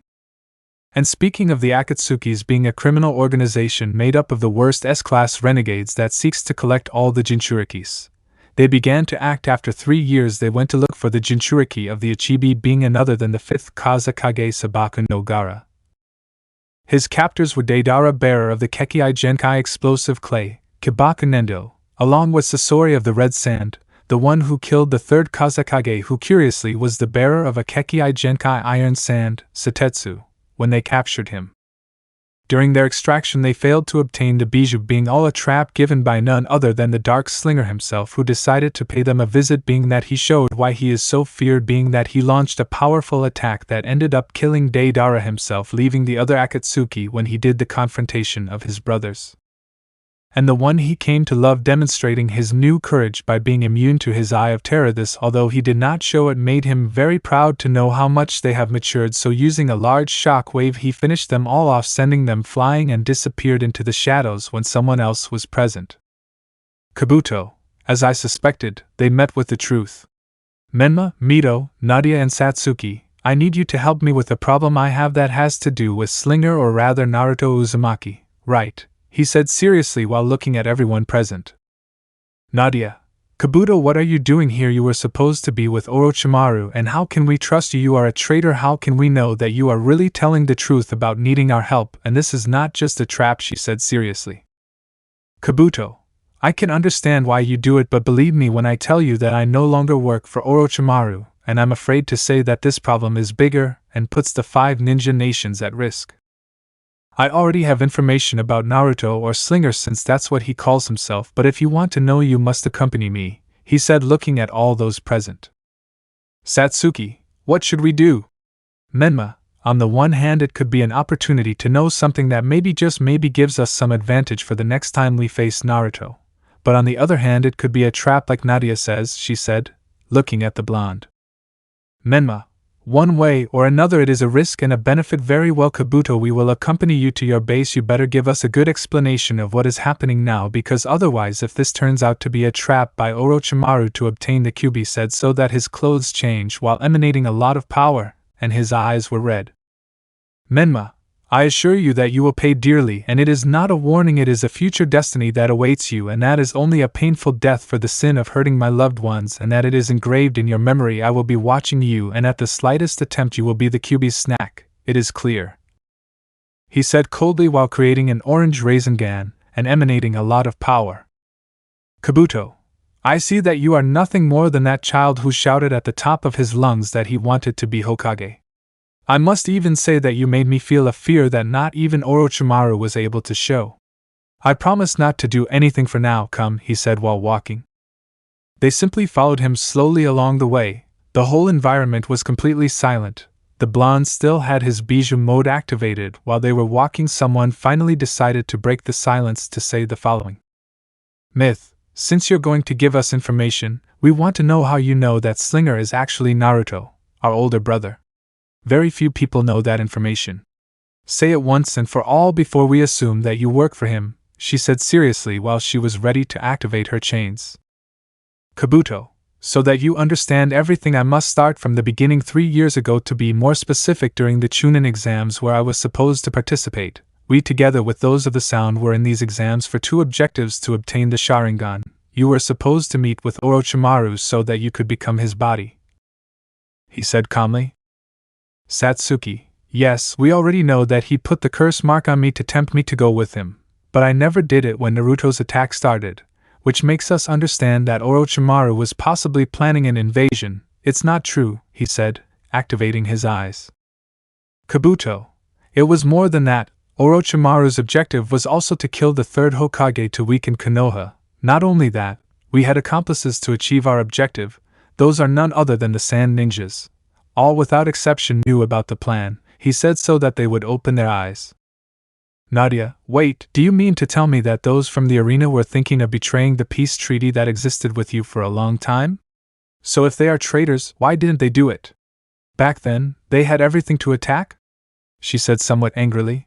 And speaking of the Akatsukis being a criminal organization made up of the worst S-class renegades that seeks to collect all the Jinchurikis, they began to act. After 3 years they went to look for the Jinchuriki of the Ichibi, being none other than the 5th Kazakage Sabaku no Gara. His captors were Deidara, bearer of the Kekei Genkai explosive clay, Kibaku Nendo, along with Sasori of the Red Sand, the one who killed the 3rd Kazakage, who curiously was the bearer of a Kekei Genkai iron sand, Satetsu, when they captured him. During their extraction they failed to obtain the Beiju, being all a trap given by none other than the Dark Slinger himself, who decided to pay them a visit, being that he showed why he is so feared, being that he launched a powerful attack that ended up killing Deidara himself, leaving the other Akatsuki when he did the confrontation of his brothers. And the one he came to love, demonstrating his new courage by being immune to his Eye of Terror. This, although he did not show it, made him very proud to know how much they have matured, so using a large shock wave he finished them all off, sending them flying, and disappeared into the shadows when someone else was present. Kabuto, as I suspected, they met with the truth. Menma, Mito, Nadia and Satsuki, I need you to help me with a problem I have that has to do with Slinger, or rather Naruto Uzumaki, right? He said seriously while looking at everyone present. Nadia, Kabuto, what are you doing here? You were supposed to be with Orochimaru, and how can we trust you? You are a traitor. How can we know that you are really telling the truth about needing our help, and this is not just a trap? She said seriously. Kabuto, I can understand why you do it, but believe me when I tell you that I no longer work for Orochimaru, and I'm afraid to say that this problem is bigger and puts the 5 ninja nations at risk. I already have information about Naruto, or Slinger since that's what he calls himself, but if you want to know you must accompany me, he said, looking at all those present. Satsuki, what should we do? Menma, on the one hand it could be an opportunity to know something that maybe, just maybe, gives us some advantage for the next time we face Naruto, but on the other hand it could be a trap like Nadia says, she said, looking at the blonde. Menma, one way or another it is a risk and a benefit. Very well Kabuto, we will accompany you to your base. You better give us a good explanation of what is happening now, because otherwise if this turns out to be a trap by Orochimaru to obtain the Kyubi, said so that his clothes changed while emanating a lot of power, and his eyes were red. Menma, I assure you that you will pay dearly, and it is not a warning, it is a future destiny that awaits you, and that is only a painful death for the sin of hurting my loved ones, and that it is engraved in your memory. I will be watching you, and at the slightest attempt you will be the Kyubi's snack, it is clear, he said coldly while creating an orange raisin gan and emanating a lot of power. Kabuto, I see that you are nothing more than that child who shouted at the top of his lungs that he wanted to be Hokage. I must even say that you made me feel a fear that not even Orochimaru was able to show. I promise not to do anything for now. Come, he said while walking. They simply followed him slowly along the way. The whole environment was completely silent. The blonde still had his Beiju mode activated. While they were walking, someone finally decided to break the silence to say the following. Myth, since you're going to give us information, we want to know how you know that Slinger is actually Naruto, our older brother. Very few people know that information. Say it once and for all before we assume that you work for him, she said seriously while she was ready to activate her chains. Kabuto, so that you understand everything I must start from the beginning. 3 years ago, to be more specific, during the Chunin exams where I was supposed to participate, We together with those of the Sound were in these exams for 2 objectives to obtain the Sharingan. You were supposed to meet with Orochimaru so that you could become his body," he said calmly. Satsuki: "Yes, we already know that he put the curse mark on me to tempt me to go with him, but I never did it when Naruto's attack started, which makes us understand that Orochimaru was possibly planning an invasion." "It's not true," he said, activating his eyes. "Kabuto, it was more than that. Orochimaru's objective was also to kill the 3rd Hokage to weaken Konoha. Not only that, we had accomplices to achieve our objective. Those are none other than the Sand Ninjas. All without exception knew about the plan. He said so that they would open their eyes." "Nadia, wait, do you mean to tell me that those from the arena were thinking of betraying the peace treaty that existed with you for a long time? So if they are traitors, why didn't they do it? Back then, they had everything to attack?" she said somewhat angrily.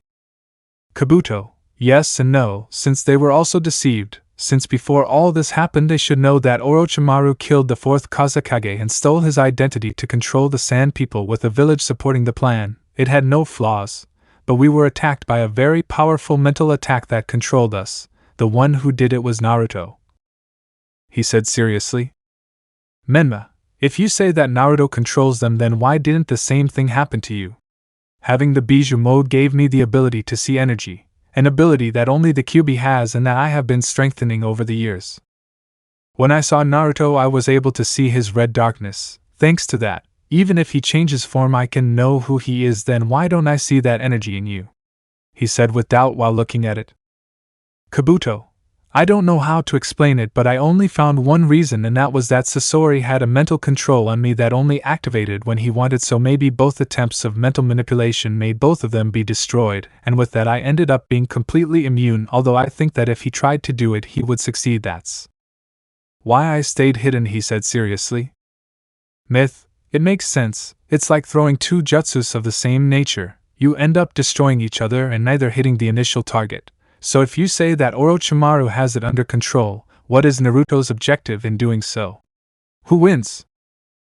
"Kabuto, yes and no, since they were also deceived. Since before all this happened they should know that Orochimaru killed the 4th Kazekage and stole his identity to control the Sand People with a village supporting the plan. It had no flaws, but we were attacked by a very powerful mental attack that controlled us. The one who did it was Naruto," he said seriously. "Menma, if you say that Naruto controls them, then why didn't the same thing happen to you? Having the Beiju mode gave me the ability to see energy, an ability that only the Kyubi has and that I have been strengthening over the years. When I saw Naruto I was able to see his red darkness. Thanks to that, even if he changes form I can know who he is. Then why don't I see that energy in you?" he said with doubt while looking at it. "Kabuto, I don't know how to explain it, but I only found one reason, and that was that Sasori had a mental control on me that only activated when he wanted, so maybe both attempts of mental manipulation made both of them be destroyed, and with that I ended up being completely immune, although I think that if he tried to do it he would succeed. That's why I stayed hidden," he said seriously. "Myth, it makes sense. It's like throwing 2 jutsus of the same nature. You end up destroying each other and neither hitting the initial target. So if you say that Orochimaru has it under control, what is Naruto's objective in doing so? Who wins?"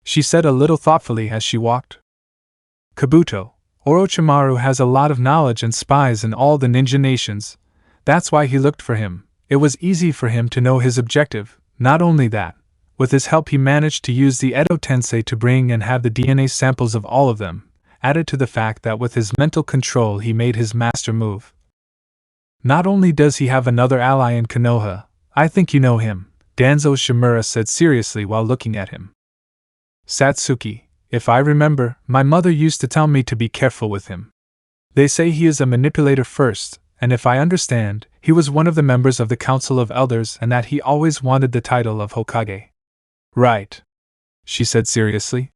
she said a little thoughtfully as she walked. "Kabuto, Orochimaru has a lot of knowledge and spies in all the ninja nations. That's why he looked for him. It was easy for him to know his objective. Not only that, with his help he managed to use the Edo Tensei to bring and have the DNA samples of all of them, added to the fact that with his mental control he made his master move. Not only does he have another ally in Konoha, I think you know him," Danzo Shimura said seriously while looking at him. "Satsuki, if I remember, my mother used to tell me to be careful with him. They say he is a manipulator first, and if I understand, he was one of the members of the Council of Elders and that he always wanted the title of Hokage." "Right," she said seriously.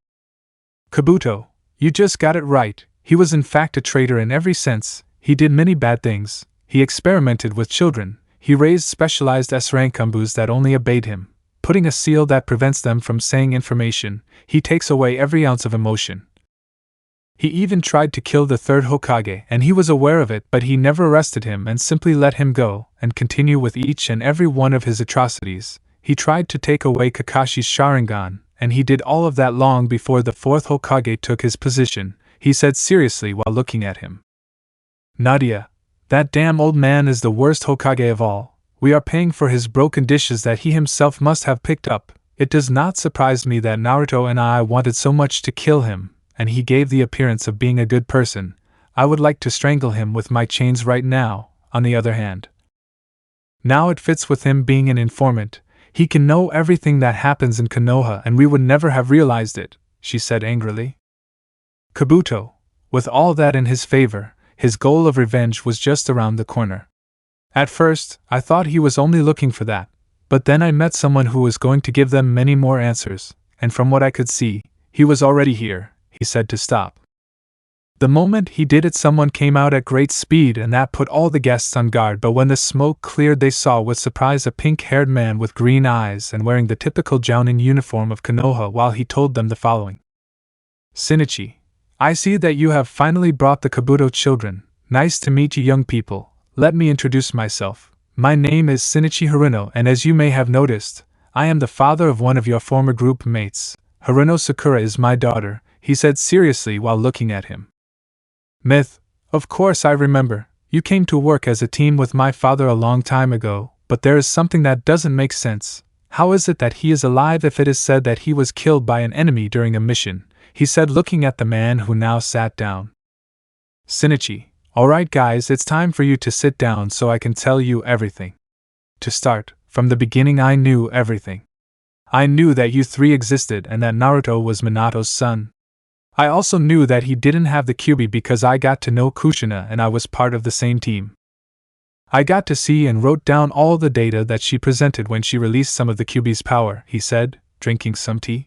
"Kabuto, you just got it right. He was in fact a traitor in every sense. He did many bad things. He experimented with children, he raised specialized S-rank Anbus that only obeyed him, putting a seal that prevents them from saying information. He takes away every ounce of emotion. He even tried to kill the 3rd Hokage, and he was aware of it, but he never arrested him and simply let him go and continue with each and every one of his atrocities. He tried to take away Kakashi's Sharingan, and he did all of that long before the 4th Hokage took his position," he said seriously while looking at him. "Nadia, that damn old man is the worst Hokage of all. We are paying for his broken dishes that he himself must have picked up. It does not surprise me that Naruto and I wanted so much to kill him, and he gave the appearance of being a good person. I would like to strangle him with my chains right now. On the other hand, now it fits with him being an informant. He can know everything that happens in Konoha and we would never have realized it," she said angrily. "Kabuto, with all that in his favor, his goal of revenge was just around the corner. At first, I thought he was only looking for that, but then I met someone who was going to give them many more answers, and from what I could see, he was already here," he said to stop. The moment he did it, someone came out at great speed and that put all the guests on guard, but when the smoke cleared they saw with surprise a pink-haired man with green eyes and wearing the typical Jounin uniform of Konoha while he told them the following. "Shinichi, I see that you have finally brought the Kabuto children. Nice to meet you young people. Let me introduce myself. My name is Shinichi Haruno, and as you may have noticed, I am the father of one of your former group mates. Haruno Sakura is my daughter," he said seriously while looking at him. "Myth, of course I remember. You came to work as a team with my father a long time ago, but there is something that doesn't make sense. How is it that he is alive if it is said that he was killed by an enemy during a mission?" he said, looking at the man who now sat down. "Shinichi, alright guys, it's time for you to sit down so I can tell you everything. To start, from the beginning I knew everything. I knew that you three existed and that Naruto was Minato's son. I also knew that he didn't have the Kyubi because I got to know Kushina and I was part of the same team. I got to see and wrote down all the data that she presented when she released some of the Kyubi's power," he said, drinking some tea.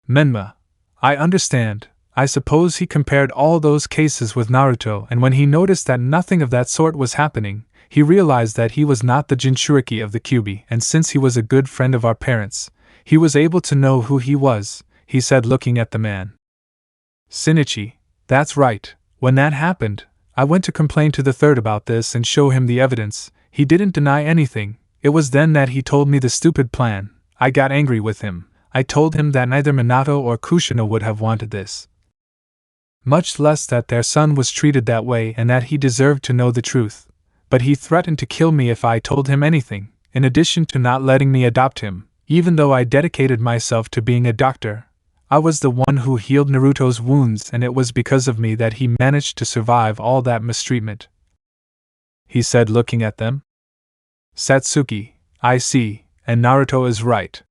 "Menma, I understand. I suppose he compared all those cases with Naruto, and when he noticed that nothing of that sort was happening, he realized that he was not the Jinchuriki of the Kyubi, and since he was a good friend of our parents, he was able to know who he was," he said, looking at the man. "Shinichi, that's right. When that happened, I went to complain to the third about this and show him the evidence. He didn't deny anything. It was then that he told me the stupid plan. I got angry with him. I told him that neither Minato or Kushina would have wanted this. Much less that their son was treated that way and that he deserved to know the truth. But he threatened to kill me if I told him anything, in addition to not letting me adopt him, even though I dedicated myself to being a doctor. I was the one who healed Naruto's wounds, and it was because of me that he managed to survive all that mistreatment," he said, looking at them. "Satsuki, I see, and Naruto is right.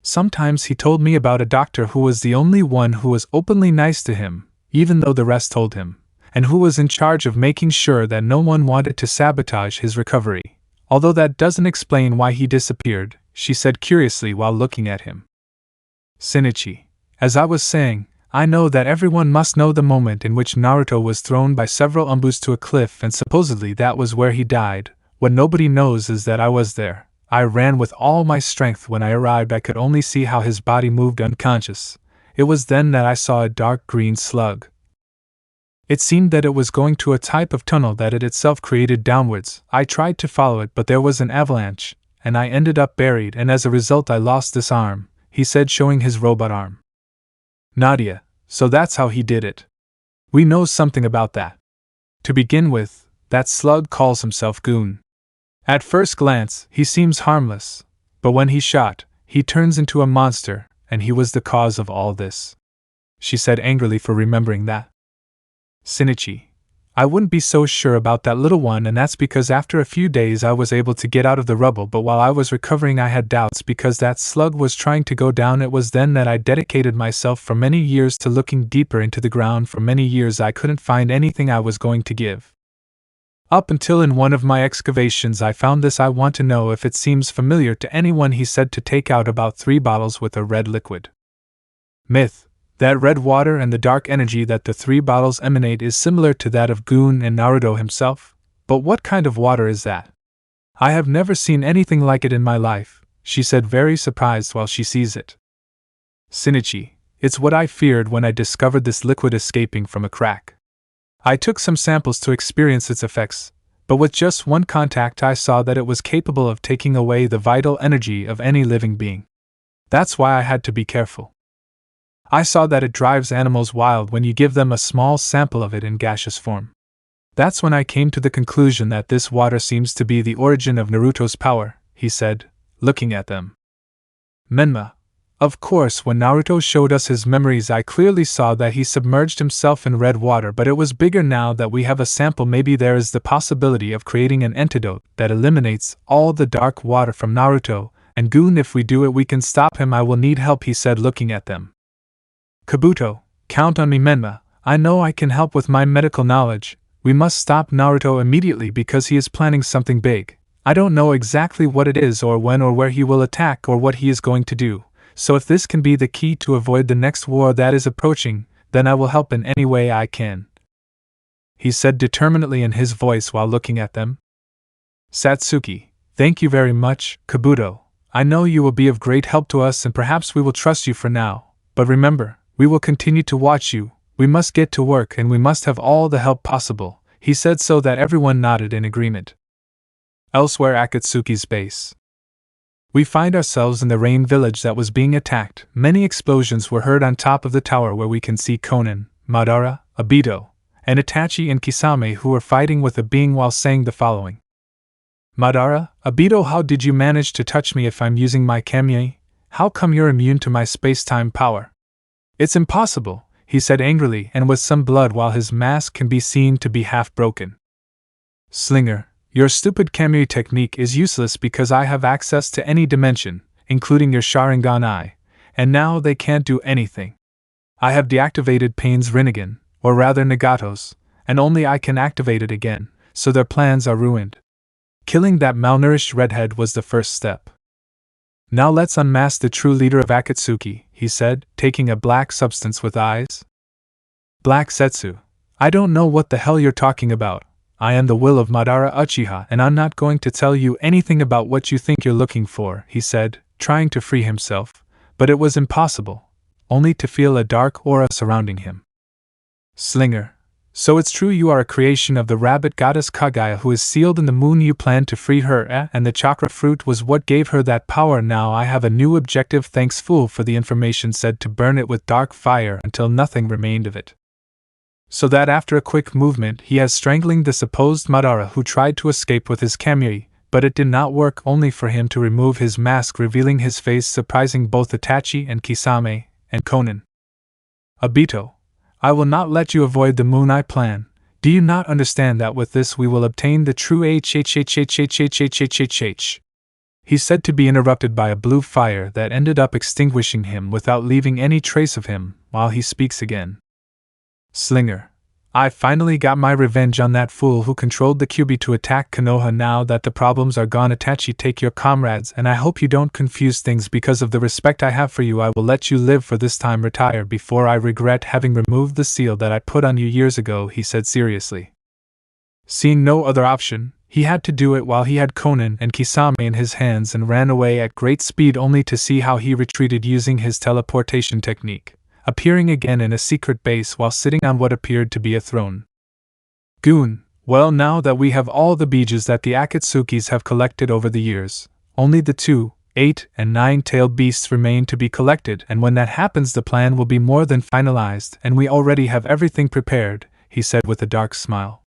Sometimes he told me about a doctor who was the only one who was openly nice to him, even though the rest told him, and who was in charge of making sure that no one wanted to sabotage his recovery. Although that doesn't explain why he disappeared," she said curiously while looking at him. "Shinichi, as I was saying, I know that everyone must know the moment in which Naruto was thrown by several Anbus to a cliff and supposedly that was where he died. What nobody knows is that I was there. I ran with all my strength. When I arrived I could only see how his body moved unconscious. It was then that I saw a dark green slug. It seemed that it was going to a type of tunnel that it itself created downwards. I tried to follow it, but there was an avalanche, and I ended up buried, and as a result I lost this arm," he said, showing his robot arm. "Nadia, so that's how he did it. We know something about that. To begin with, that slug calls himself Goon. At first glance, he seems harmless, but when he's shot, he turns into a monster, and he was the cause of all this," she said angrily for remembering that. "Shinichi, I wouldn't be so sure about that little one, and that's because after a few days I was able to get out of the rubble, but while I was recovering I had doubts because that slug was trying to go down. It was then that I dedicated myself for many years to looking deeper into the ground. For many years I couldn't find anything I was going to give. Up until in one of my excavations I found this. I want to know if it seems familiar to anyone." He said to take out about 3 bottles with a red liquid. "Myth. That red water and the dark energy that the 3 bottles emanate is similar to that of Goon and Naruto himself. But what kind of water is that? I have never seen anything like it in my life," she said, very surprised while she sees it. "Shinichi, it's what I feared when I discovered this liquid escaping from a crack. I took some samples to experience its effects, but with just one contact I saw that it was capable of taking away the vital energy of any living being. That's why I had to be careful. I saw that it drives animals wild when you give them a small sample of it in gaseous form. That's when I came to the conclusion that this water seems to be the origin of Naruto's power," he said, looking at them. "Menma, of course when Naruto showed us his memories I clearly saw that he submerged himself in red water, but it was bigger. Now that we have a sample, maybe there is the possibility of creating an antidote that eliminates all the dark water from Naruto and Goon. If we do it we can stop him. I will need help," he said, looking at them. "Kabuto, count on me. Menma, I know I can help with my medical knowledge. We must stop Naruto immediately because he is planning something big. I don't know exactly what it is or when or where he will attack or what he is going to do, so if this can be the key to avoid the next war that is approaching, then I will help in any way I can," he said determinedly in his voice while looking at them. "Satsuki, thank you very much, Kabuto. I know you will be of great help to us and perhaps we will trust you for now, but remember, we will continue to watch you. We must get to work and we must have all the help possible," he said, so that everyone nodded in agreement. Elsewhere, Akatsuki's base. We find ourselves in the rain village that was being attacked. Many explosions were heard on top of the tower where we can see Konan, Madara, Obito, and Itachi and Kisame who were fighting with a being while saying the following. Madara, Obito, how did you manage to touch me if I'm using my kami? How come you're immune to my space-time power? It's impossible, he said angrily and with some blood while his mask can be seen to be half broken. Slinger, your stupid kami technique is useless because I have access to any dimension, including your Sharingan eye, and now they can't do anything. I have deactivated Pain's Rinnegan, or rather Nagato's, and only I can activate it again, so their plans are ruined. Killing that malnourished redhead was the first step. Now let's unmask the true leader of Akatsuki, he said, taking a black substance with eyes. Black Setsu. I don't know what the hell you're talking about. I am the will of Madara Uchiha and I'm not going to tell you anything about what you think you're looking for, he said, trying to free himself, but it was impossible, only to feel a dark aura surrounding him. Slinger. So it's true you are a creation of the rabbit goddess Kaguya who is sealed in the moon. You planned to free her, and the chakra fruit was what gave her that power. Now I have a new objective. Thanks, fool, for the information. Said to burn it with dark fire until nothing remained of it. So that after a quick movement he has strangling the supposed Madara who tried to escape with his kami, but it did not work, only for him to remove his mask revealing his face, surprising both Itachi and Kisame and Konan. Obito. I will not let you avoid the moon I plan. Do you not understand that with this we will obtain the true HHHHHHHHHH? He said, to be interrupted by a blue fire that ended up extinguishing him without leaving any trace of him, while he speaks again. Slinger. I finally got my revenge on that fool who controlled the Kyubi to attack Konoha. Now that the problems are gone, Itachi, take your comrades, and I hope you don't confuse things. Because of the respect I have for you, I will let you live for this time. Retire before I regret having removed the seal that I put on you years ago, he said seriously. Seeing no other option, he had to do it while he had Konan and Kisame in his hands and ran away at great speed, only to see how he retreated using his teleportation technique, appearing again in a secret base while sitting on what appeared to be a throne. Goon. Well, now that we have all the Beijus that the Akatsukis have collected over the years, only the 2, 8, and 9-tailed beasts remain to be collected, and when that happens the plan will be more than finalized, and we already have everything prepared, he said with a dark smile.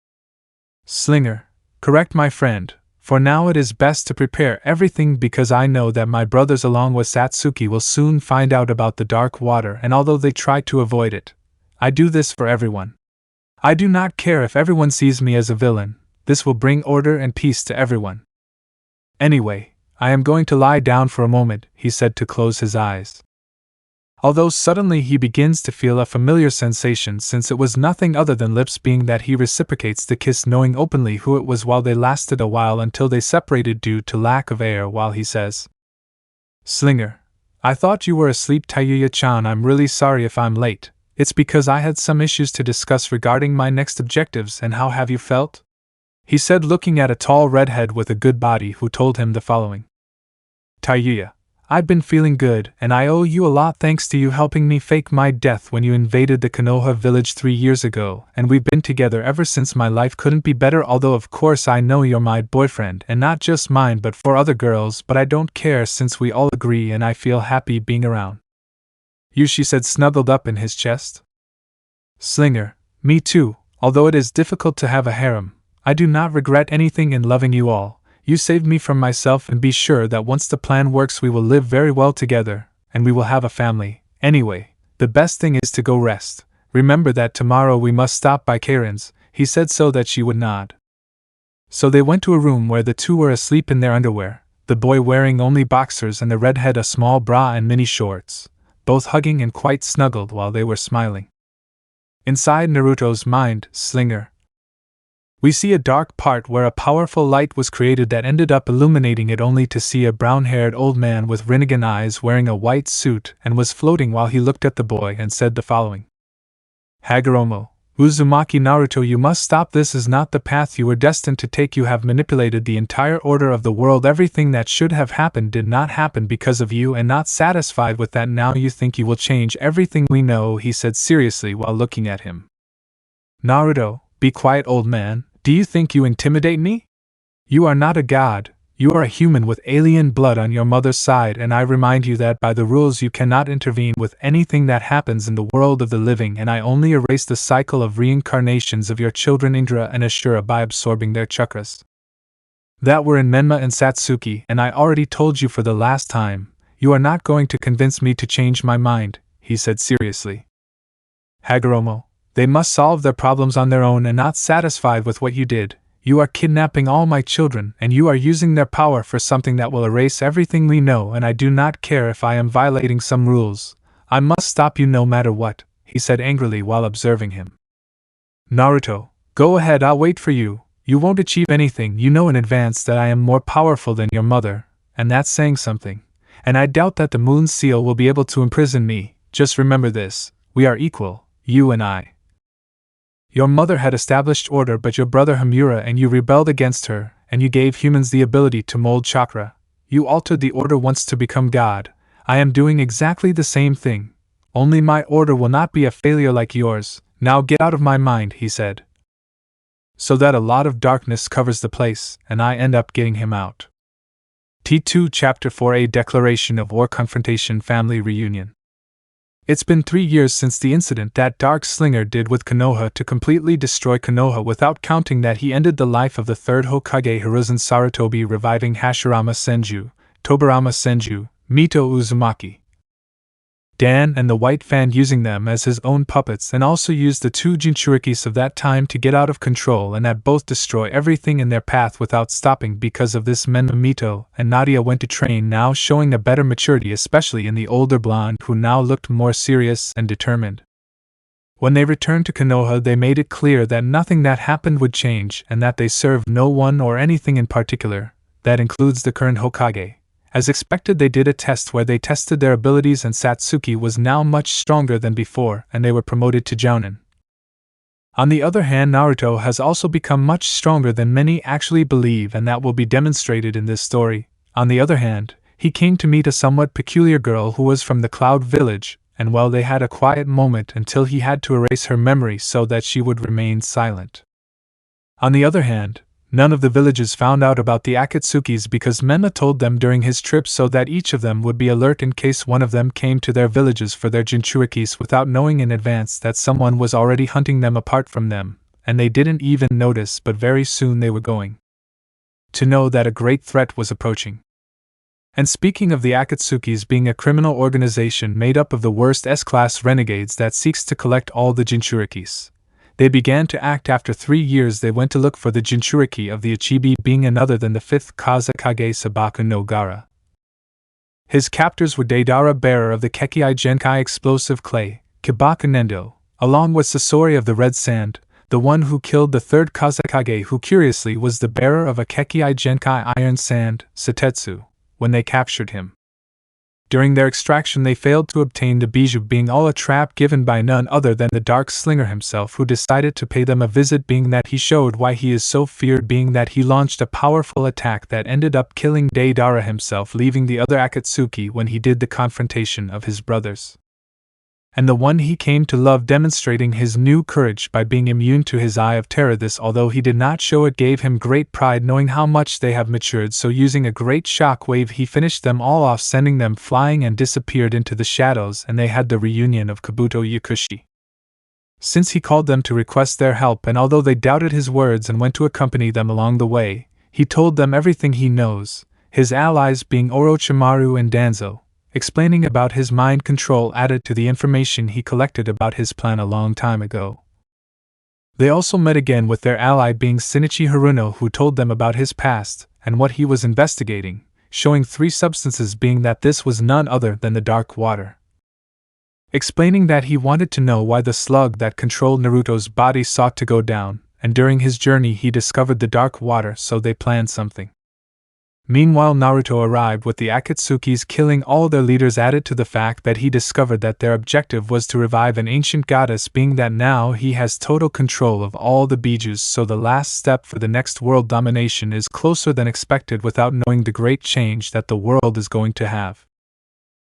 Slinger. Correct, my friend. For now it is best to prepare everything because I know that my brothers along with Satsuki will soon find out about the dark water, and although they try to avoid it, I do this for everyone. I do not care if everyone sees me as a villain, this will bring order and peace to everyone. Anyway, I am going to lie down for a moment, he said to close his eyes. Although suddenly he begins to feel a familiar sensation, since it was nothing other than lips, being that he reciprocates the kiss, knowing openly who it was while they lasted a while until they separated due to lack of air, while he says, Slinger. I thought you were asleep, Tayuya-chan. I'm really sorry if I'm late. It's because I had some issues to discuss regarding my next objectives. And how have you felt? He said, looking at a tall redhead with a good body who told him the following. Tayuya. I've been feeling good, and I owe you a lot thanks to you helping me fake my death when you invaded the Konoha village 3 years ago, and we've been together ever since. My life couldn't be better, although of course I know you're my boyfriend, and not just mine but for other girls, but I don't care since we all agree and I feel happy being around you, she said, snuggled up in his chest. Slinger. Me too, although it is difficult to have a harem, I do not regret anything in loving you all. You saved me from myself, and be sure that once the plan works we will live very well together, and we will have a family. Anyway, the best thing is to go rest. Remember that tomorrow we must stop by Karen's, he said so that she would nod. So they went to a room where the two were asleep in their underwear, the boy wearing only boxers and the redhead a small bra and mini shorts, both hugging and quite snuggled while they were smiling. Inside Naruto's mind, Slinger. We see a dark part where a powerful light was created that ended up illuminating it, only to see a brown-haired old man with Rinnegan eyes wearing a white suit and was floating while he looked at the boy and said the following. Hagoromo, Uzumaki Naruto, you must stop. This is not the path you were destined to take. You have manipulated the entire order of the world. Everything that should have happened did not happen because of you, and not satisfied with that, now you think you will change everything we know, he said seriously while looking at him. Naruto, be quiet, old man. Do you think you intimidate me? You are not a god, You are a human with alien blood on your mother's side, and I remind you that by the rules you cannot intervene with anything that happens in the world of the living, and I only erase the cycle of reincarnations of your children Indra and Ashura by absorbing their chakras. That were in Menma and Satsuki, and I already told you for the last time, you are not going to convince me to change my mind, he said seriously. Hagoromo, they must solve their problems on their own and not satisfied with what you did. You are kidnapping all my children, and you are using their power for something that will erase everything we know, and I do not care if I am violating some rules. I must stop you no matter what, he said angrily while observing him. Naruto, go ahead, I'll wait for you. You won't achieve anything, you know in advance that I am more powerful than your mother, and that's saying something. And I doubt that the Moon Seal will be able to imprison me. Just remember this, we are equal, you and I. Your mother had established order, but your brother Hamura and you rebelled against her, and you gave humans the ability to mold chakra. You altered the order once to become God. I am doing exactly the same thing. Only my order will not be a failure like yours. Now get out of my mind, he said. So that a lot of darkness covers the place, and I end up getting him out. T2 Chapter 4A Declaration of War Confrontation Family Reunion. It's been 3 years since the incident that Dark Slinger did with Konoha to completely destroy Konoha, without counting that he ended the life of the third Hokage Hiruzen Sarutobi, reviving Hashirama Senju, Tobirama Senju, Mito Uzumaki, Dan and the White Fan, using them as his own puppets, and also used the 2 Jinchurikis of that time to get out of control and that both destroy everything in their path without stopping. Because of this, Menma, Mito, and Nadia went to train, now showing a better maturity, especially in the older blonde, who now looked more serious and determined. When they returned to Konoha, they made it clear that nothing that happened would change, and that they served no one or anything in particular. That includes the current Hokage. As expected, they did a test where they tested their abilities, and Satsuki was now much stronger than before, and they were promoted to Jounin. On the other hand, Naruto has also become much stronger than many actually believe, and that will be demonstrated in this story. On the other hand, he came to meet a somewhat peculiar girl who was from the Cloud Village, and well, they had a quiet moment until he had to erase her memory so that she would remain silent. On the other hand, none of the villages found out about the Akatsukis because Menma told them during his trip, so that each of them would be alert in case one of them came to their villages for their Jinchurikis without knowing in advance that someone was already hunting them apart from them, and they didn't even notice, but very soon they were going to know that a great threat was approaching. And speaking of the Akatsukis being a criminal organization made up of the worst S-class renegades that seeks to collect all the Jinchurikis, they began to act. After 3 years they went to look for the Jinchuriki of the Ichibi, being none other than the 5th Kazekage Sabaku no Gara. His captors were Deidara, bearer of the Kekkai Genkai explosive clay, Kibaku Nendo, along with Sasori of the Red Sand, the one who killed the 3rd Kazekage, who curiously was the bearer of a Kekkai Genkai iron sand, Satetsu, when they captured him. During their extraction they failed to obtain the Beiju, being all a trap given by none other than the Dark Slinger himself, who decided to pay them a visit, being that he showed why he is so feared, being that he launched a powerful attack that ended up killing Deidara himself, leaving the other Akatsuki when he did the confrontation of his brothers. And the one he came to love, demonstrating his new courage by being immune to his Eye of Terror. This, although he did not show it, gave him great pride, knowing how much they have matured, so using a great shock wave he finished them all off, sending them flying and disappeared into the shadows, and they had the reunion of Kabuto Yakushi. Since he called them to request their help, and although they doubted his words and went to accompany them along the way, he told them everything he knows, his allies being Orochimaru and Danzo, explaining about his mind control added to the information he collected about his plan a long time ago. They also met again with their ally being Shinichi Haruno, who told them about his past and what he was investigating, showing 3 substances, being that this was none other than the dark water. Explaining that he wanted to know why the slug that controlled Naruto's body sought to go down, and during his journey he discovered the dark water, so they planned something. Meanwhile, Naruto arrived with the Akatsukis, killing all their leaders, added to the fact that he discovered that their objective was to revive an ancient goddess, being that now he has total control of all the Beijus, so the last step for the next world domination is closer than expected without knowing the great change that the world is going to have.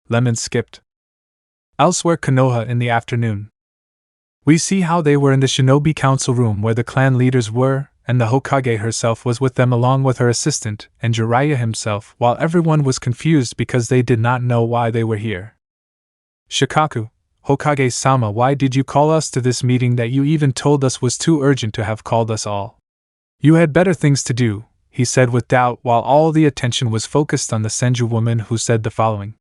Lemon skipped. Elsewhere, Konoha in the afternoon. We see how they were in the Shinobi Council room where the clan leaders were, and the Hokage herself was with them along with her assistant and Jiraiya himself, while everyone was confused because they did not know why they were here. Shikaku, Hokage-sama, why did you call us to this meeting that you even told us was too urgent to have called us all? You had better things to do, he said with doubt while all the attention was focused on the Senju woman who said the following.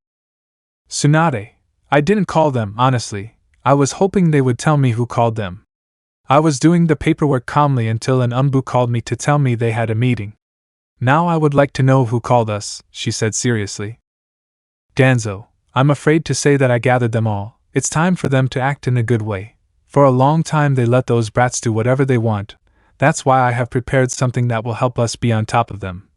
Tsunade, I didn't call them, honestly. I was hoping they would tell me who called them. I was doing the paperwork calmly until an Anbu called me to tell me they had a meeting. Now I would like to know who called us, she said seriously. Danzo, I'm afraid to say that I gathered them all. It's time for them to act in a good way. For a long time they let those brats do whatever they want. That's why I have prepared something that will help us be on top of them.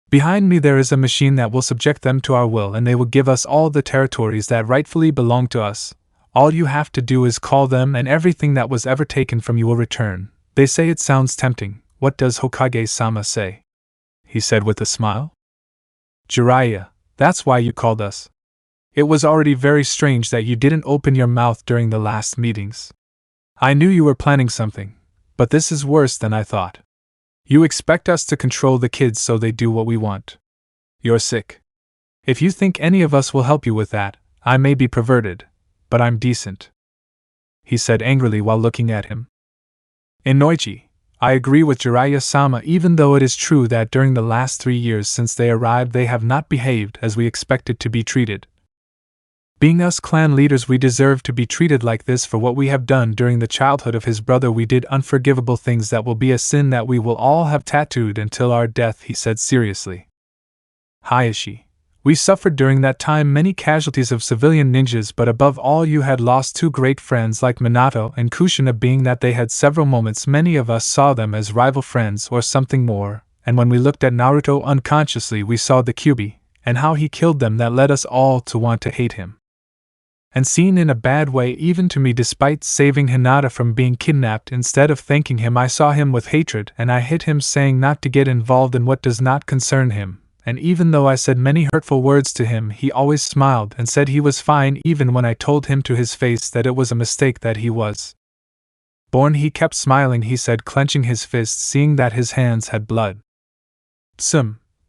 Behind me there is a machine that will subject them to our will, and they will give us all the territories that rightfully belong to us. All you have to do is call them and everything that was ever taken from you will return. They say it sounds tempting. What does Hokage-sama say? He said with a smile. Jiraiya, that's why you called us. It was already very strange that you didn't open your mouth during the last meetings. I knew you were planning something, but this is worse than I thought. You expect us to control the kids so they do what we want. You're sick. If you think any of us will help you with that, I may be perverted, but I'm decent, he said angrily while looking at him. Inoichi, I agree with Jiraiya-sama, even though it is true that during the last 3 years since they arrived they have not behaved as we expected to be treated. Being us clan leaders, we deserve to be treated like this for what we have done during the childhood of his brother. We did unforgivable things that will be a sin that we will all have tattooed until our death, he said seriously. Hayashi, we suffered during that time many casualties of civilian ninjas, but above all you had lost 2 great friends like Minato and Kushina. Being that they had several moments, many of us saw them as rival friends or something more, and when we looked at Naruto unconsciously we saw the Kyubi, and how he killed them. That led us all to want to hate him. And seen in a bad way even to me, despite saving Hinata from being kidnapped. Instead of thanking him I saw him with hatred, and I hit him saying not to get involved in what does not concern him. And even though I said many hurtful words to him, he always smiled and said he was fine, even when I told him to his face that it was a mistake that he was born. He kept smiling, he said, clenching his fists, seeing that his hands had blood.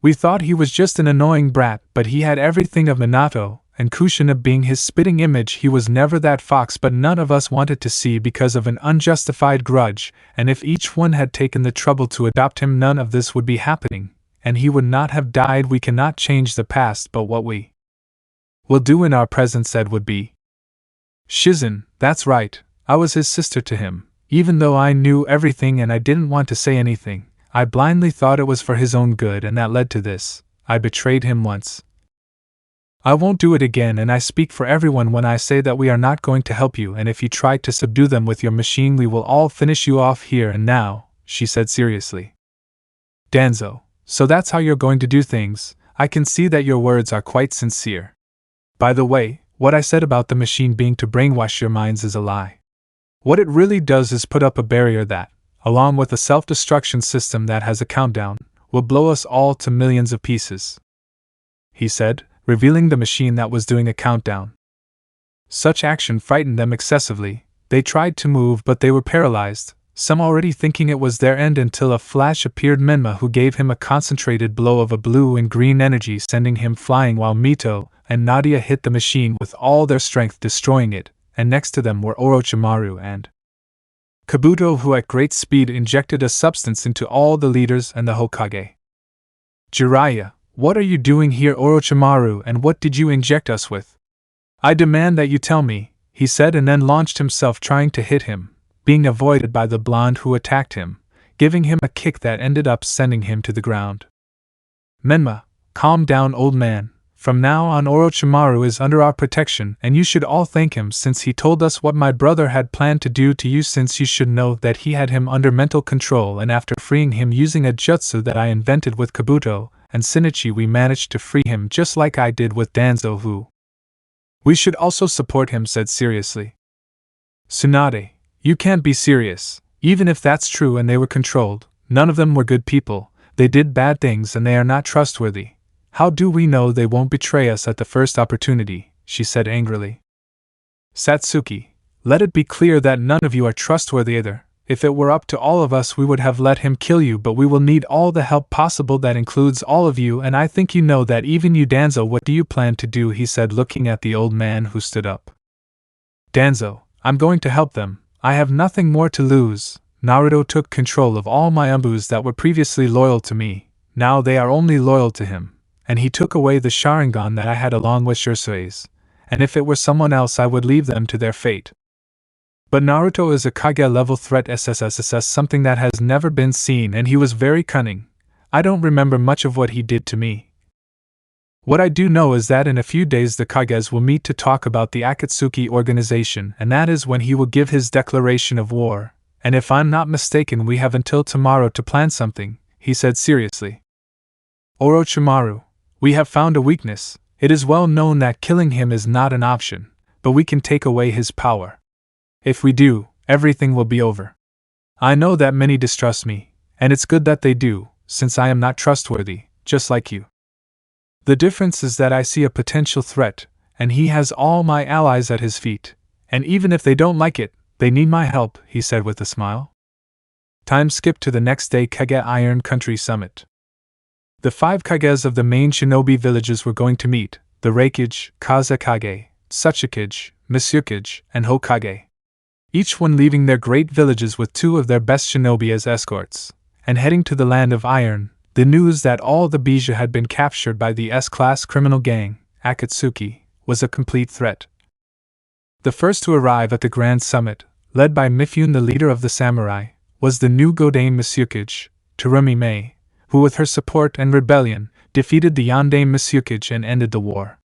We thought he was just an annoying brat, but he had everything of Minato and Kushina being his spitting image. He was never that fox, but none of us wanted to see because of an unjustified grudge, and if each one had taken the trouble to adopt him, none of this would be happening, and he would not have died. We cannot change the past, but what we will do in our present said would be. Shizen, that's right, I was his sister to him, even though I knew everything and I didn't want to say anything. I blindly thought it was for his own good, and that led to this. I betrayed him once. I won't do it again, and I speak for everyone when I say that we are not going to help you, and if you try to subdue them with your machine we will all finish you off here and now, she said seriously. Danzo, so that's how you're going to do things. I can see that your words are quite sincere. By the way, what I said about the machine being to brainwash your minds is a lie. What it really does is put up a barrier that, along with a self-destruction system that has a countdown, will blow us all to millions of pieces, he said, revealing the machine that was doing a countdown. Such action frightened them excessively. They tried to move, but they were paralyzed, some already thinking it was their end, until a flash appeared. Menma, who gave him a concentrated blow of a blue and green energy, sending him flying, while Mito and Nadia hit the machine with all their strength, destroying it, and next to them were Orochimaru and Kabuto, who at great speed injected a substance into all the leaders and the Hokage. Jiraiya, what are you doing here, Orochimaru, and what did you inject us with? I demand that you tell me, he said, and then launched himself trying to hit him, being avoided by the blonde who attacked him, giving him a kick that ended up sending him to the ground. Menma, calm down, old man. From now on Orochimaru is under our protection, and you should all thank him since he told us what my brother had planned to do to you, since you should know that he had him under mental control, and after freeing him using a jutsu that I invented with Kabuto and Shinichi, we managed to free him just like I did with Danzo, who we should also support him, said seriously. Tsunade, you can't be serious. Even if that's true and they were controlled, none of them were good people. They did bad things and they are not trustworthy. How do we know they won't betray us at the first opportunity? She said angrily. Satsuki, let it be clear that none of you are trustworthy either. If it were up to all of us, we would have let him kill you, but we will need all the help possible. That includes all of you, and I think you know that, even you, Danzo. What do you plan to do?" he said, looking at the old man who stood up. "Danzo, I'm going to help them. I have nothing more to lose. Naruto took control of all my Anbus that were previously loyal to me. Now they are only loyal to him. And he took away the Sharingan that I had along with Shusui's. And if it were someone else, I would leave them to their fate. But Naruto is a Kage-level threat, SSSS, something that has never been seen, and he was very cunning. I don't remember much of what he did to me. What I do know is that in a few days the Kages will meet to talk about the Akatsuki organization, and that is when he will give his declaration of war. And if I'm not mistaken, we have until tomorrow to plan something," he said seriously. "Orochimaru, we have found a weakness. It is well known that killing him is not an option, but we can take away his power. If we do, everything will be over. I know that many distrust me, and it's good that they do, since I am not trustworthy, just like you. The difference is that I see a potential threat, and he has all my allies at his feet, and even if they don't like it, they need my help," he said with a smile. Time skipped to the next day. Kage Iron Country Summit. The 5 Kages of the main shinobi villages were going to meet: the Reikage, Kazekage, Tsuchikage, Mitsukage, and Hokage. Each one leaving their great villages with 2 of their best shinobi as escorts, and heading to the Land of Iron. The news that all the Beiju had been captured by the S-class criminal gang, Akatsuki, was a complete threat. The first to arrive at the Grand Summit, led by Mifune, the leader of the samurai, was the new Godame Mitsukage, Terumi Mei, who with her support and rebellion, defeated the Yondaime Mitsukage and ended the war.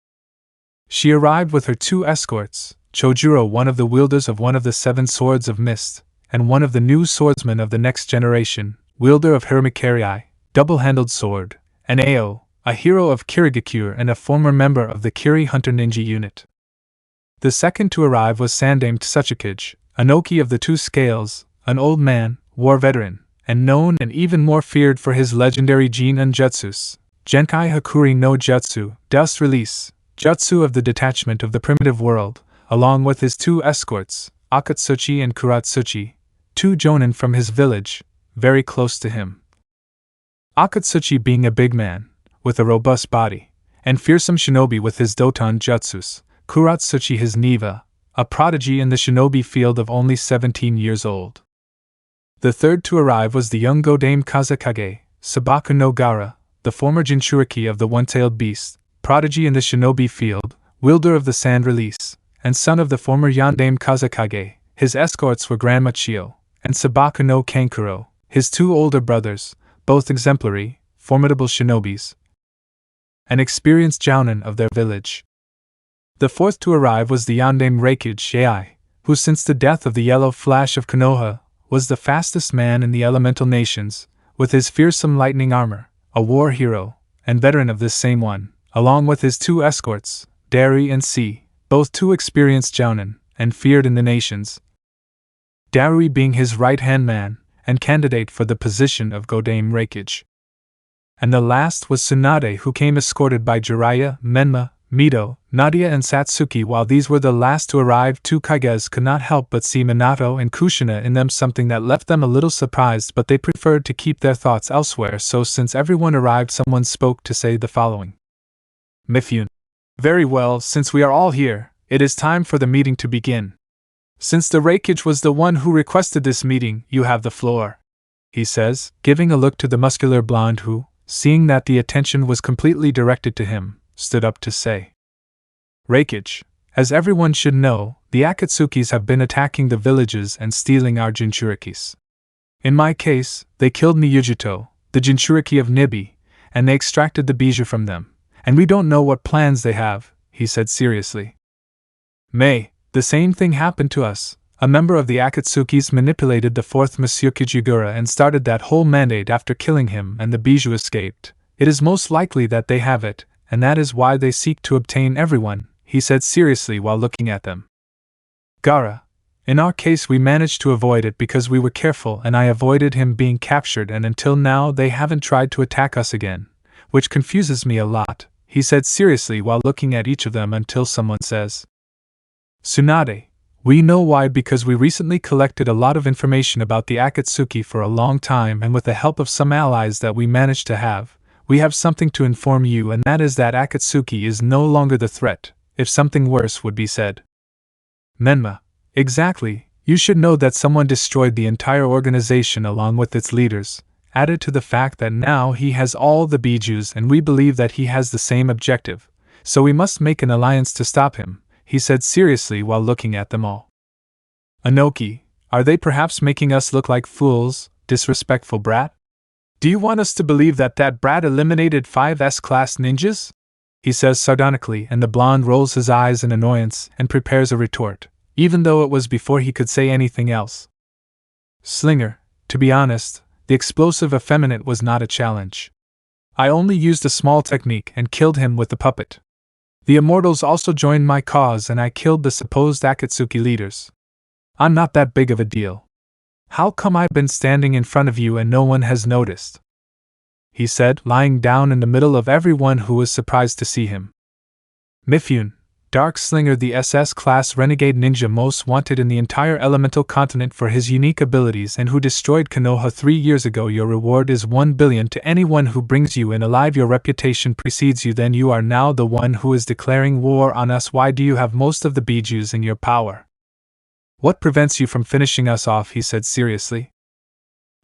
She arrived with her 2 escorts, Chojuro, one of the wielders of one of the 7 swords of mist, and one of the new swordsmen of the next generation, wielder of Hiramikari, double-handled sword, and Ao, a hero of Kirigakure and a former member of the Kiri Hunter Ninja unit. The second to arrive was Sandaime Tsuchikage, Anoki of the 2 scales, an old man, war veteran, and known and even more feared for his legendary Jin Jutsus, Genkai Hakuri no Jutsu, Dust Release, Jutsu of the detachment of the primitive world, along with his 2 escorts, Akatsuki and Kuratsuchi, 2 jonin from his village, very close to him. Akatsuki being a big man, with a robust body, and fearsome shinobi with his Doton Jutsus, Kuratsuchi his Niva, a prodigy in the shinobi field of only 17 years old. The third to arrive was the young Godame Kazekage, Sabaku no Gara, the former Jinchuriki of the one-tailed beast, prodigy in the shinobi field, wielder of the sand release, and son of the former Yondaime Kazekage. His escorts were Grandma Chio and Sabaku no Kankuro, his 2 older brothers, both exemplary, formidable shinobis, and experienced jounin of their village. The fourth to arrive was the Yondaime Reikage Ai, who since the death of the Yellow Flash of Konoha, was the fastest man in the elemental nations, with his fearsome lightning armor, a war hero, and veteran of this same one, along with his 2 escorts, Dari and C, both 2 experienced jounin, and feared in the nations. Darui being his right-hand man, and candidate for the position of Godame Reikage. And the last was Tsunade, who came escorted by Jiraiya, Menma, Mito, Nadia and Satsuki. While these were the last to arrive, 2 Kages could not help but see Minato and Kushina in them, something that left them a little surprised, but they preferred to keep their thoughts elsewhere, so since everyone arrived, someone spoke to say the following. Mifune. Very well, since we are all here, it is time for the meeting to begin. Since the Reikage was the one who requested this meeting, you have the floor, he says, giving a look to the muscular blonde who, seeing that the attention was completely directed to him, stood up to say. Reikage, as everyone should know, the Akatsukis have been attacking the villages and stealing our Jinchurikis. In my case, they killed Niyujito, the Jinchuriki of Nibi, and they extracted the Beiju from them, and we don't know what plans they have, he said seriously. The same thing happened to us. A member of the Akatsukis manipulated the 4th Mitsukage and started that whole mandate after killing him, and the Beiju escaped. It is most likely that they have it, and that is why they seek to obtain everyone, he said seriously while looking at them. Gara, in our case we managed to avoid it because we were careful, and I avoided him being captured, and until now they haven't tried to attack us again, which confuses me a lot, he said seriously while looking at each of them until someone says. Tsunade, We know why because we recently collected a lot of information about the Akatsuki for a long time, and with the help of some allies that we managed to have, we have something to inform you, and that is that Akatsuki is no longer the threat, if something worse would be said. Menma, exactly, you should know that someone destroyed the entire organization along with its leaders, added to the fact that now he has all the Beijus and we believe that he has the same objective, so we must make an alliance to stop him, he said seriously while looking at them all. Anoki, are they perhaps making us look like fools, disrespectful brat? Do you want us to believe that that brat eliminated 5 S-class ninjas? He says sardonically, and the blonde rolls his eyes in annoyance and prepares a retort, even though it was before he could say anything else. Slinger, to be honest, the explosive effeminate was not a challenge. I only used a small technique and killed him with the puppet. The immortals also joined my cause and I killed the supposed Akatsuki leaders. I'm not that big of a deal. How come I've been standing in front of you and no one has noticed? He said, lying down in the middle of everyone who was surprised to see him. Mifune, Dark Slinger, the SS-class renegade ninja most wanted in the entire elemental continent for his unique abilities and who destroyed Konoha 3 years ago. Your reward is 1 billion to anyone who brings you in alive. Your reputation precedes you, then you are now the one who is declaring war on us. Why do you have most of the Beijus in your power? What prevents you from finishing us off? He said seriously.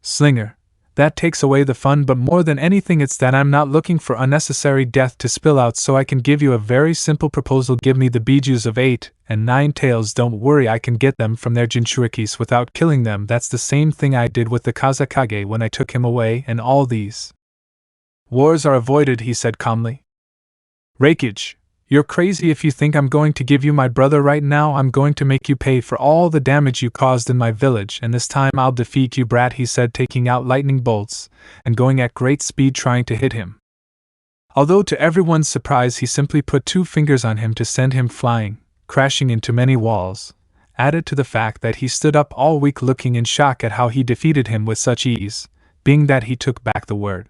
Slinger, that takes away the fun, but more than anything it's that I'm not looking for unnecessary death to spill out, so I can give you a very simple proposal. Give me the Beijus of 8 and 9 tails. Don't worry, I can get them from their Jinchurikis without killing them. That's the same thing I did with the Kazakage when I took him away, and all these wars are avoided, he said calmly. Reikage, you're crazy if you think I'm going to give you my brother right now. I'm going to make you pay for all the damage you caused in my village, and this time I'll defeat you, brat, he said, taking out lightning bolts and going at great speed trying to hit him. Although to everyone's surprise he simply put 2 fingers on him to send him flying, crashing into many walls, added to the fact that he stood up all weak looking in shock at how he defeated him with such ease, being that he took back the word.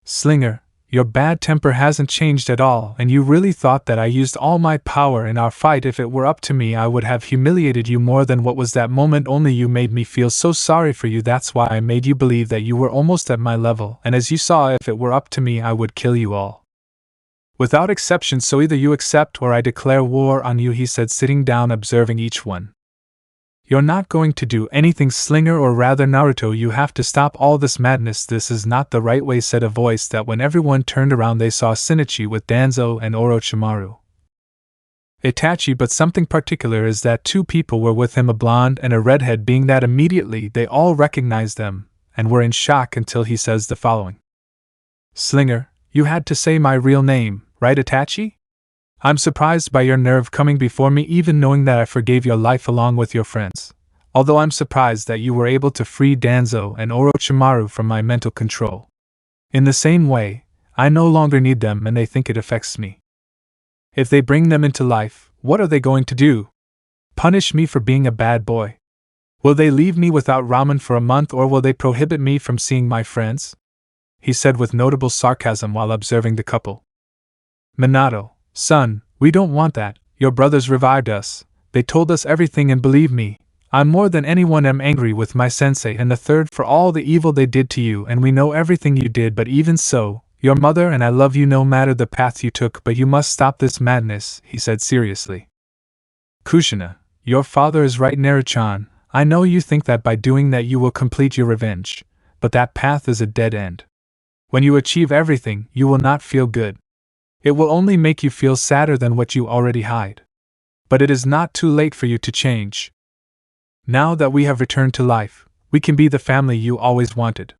Slinger, your bad temper hasn't changed at all, and you really thought that I used all my power in our fight. If it were up to me, I would have humiliated you more than what was that moment. Only you made me feel so sorry for you. That's why I made you believe that you were almost at my level, and as you saw, if it were up to me, I would kill you all. Without exception, so either you accept or I declare war on you, he said, sitting down observing each one. You're not going to do anything, Slinger, or rather Naruto, you have to stop all this madness. This is not the right way, said a voice that when everyone turned around they saw Shinichi with Danzo and Orochimaru. Itachi, but something particular is that 2 people were with him, a blonde and a redhead, being that immediately they all recognized them and were in shock until he says the following. Slinger, you had to say my real name, right, Itachi? I'm surprised by your nerve coming before me, even knowing that I forgave your life along with your friends. Although I'm surprised that you were able to free Danzo and Orochimaru from my mental control. In the same way, I no longer need them and they think it affects me. If they bring them into life, what are they going to do? Punish me for being a bad boy? Will they leave me without ramen for a month, or will they prohibit me from seeing my friends? He said with notable sarcasm while observing the couple. Minato, son, we don't want that. Your brothers revived us. They told us everything, and believe me, I more than anyone am angry with my sensei and the third for all the evil they did to you, and we know everything you did, but even so, your mother and I love you no matter the path you took, but you must stop this madness, he said seriously. Kushina, your father is right, Naruchan. I know you think that by doing that you will complete your revenge, but that path is a dead end. When you achieve everything, you will not feel good. It will only make you feel sadder than what you already hide. But it is not too late for you to change. Now that we have returned to life, we can be the family you always wanted,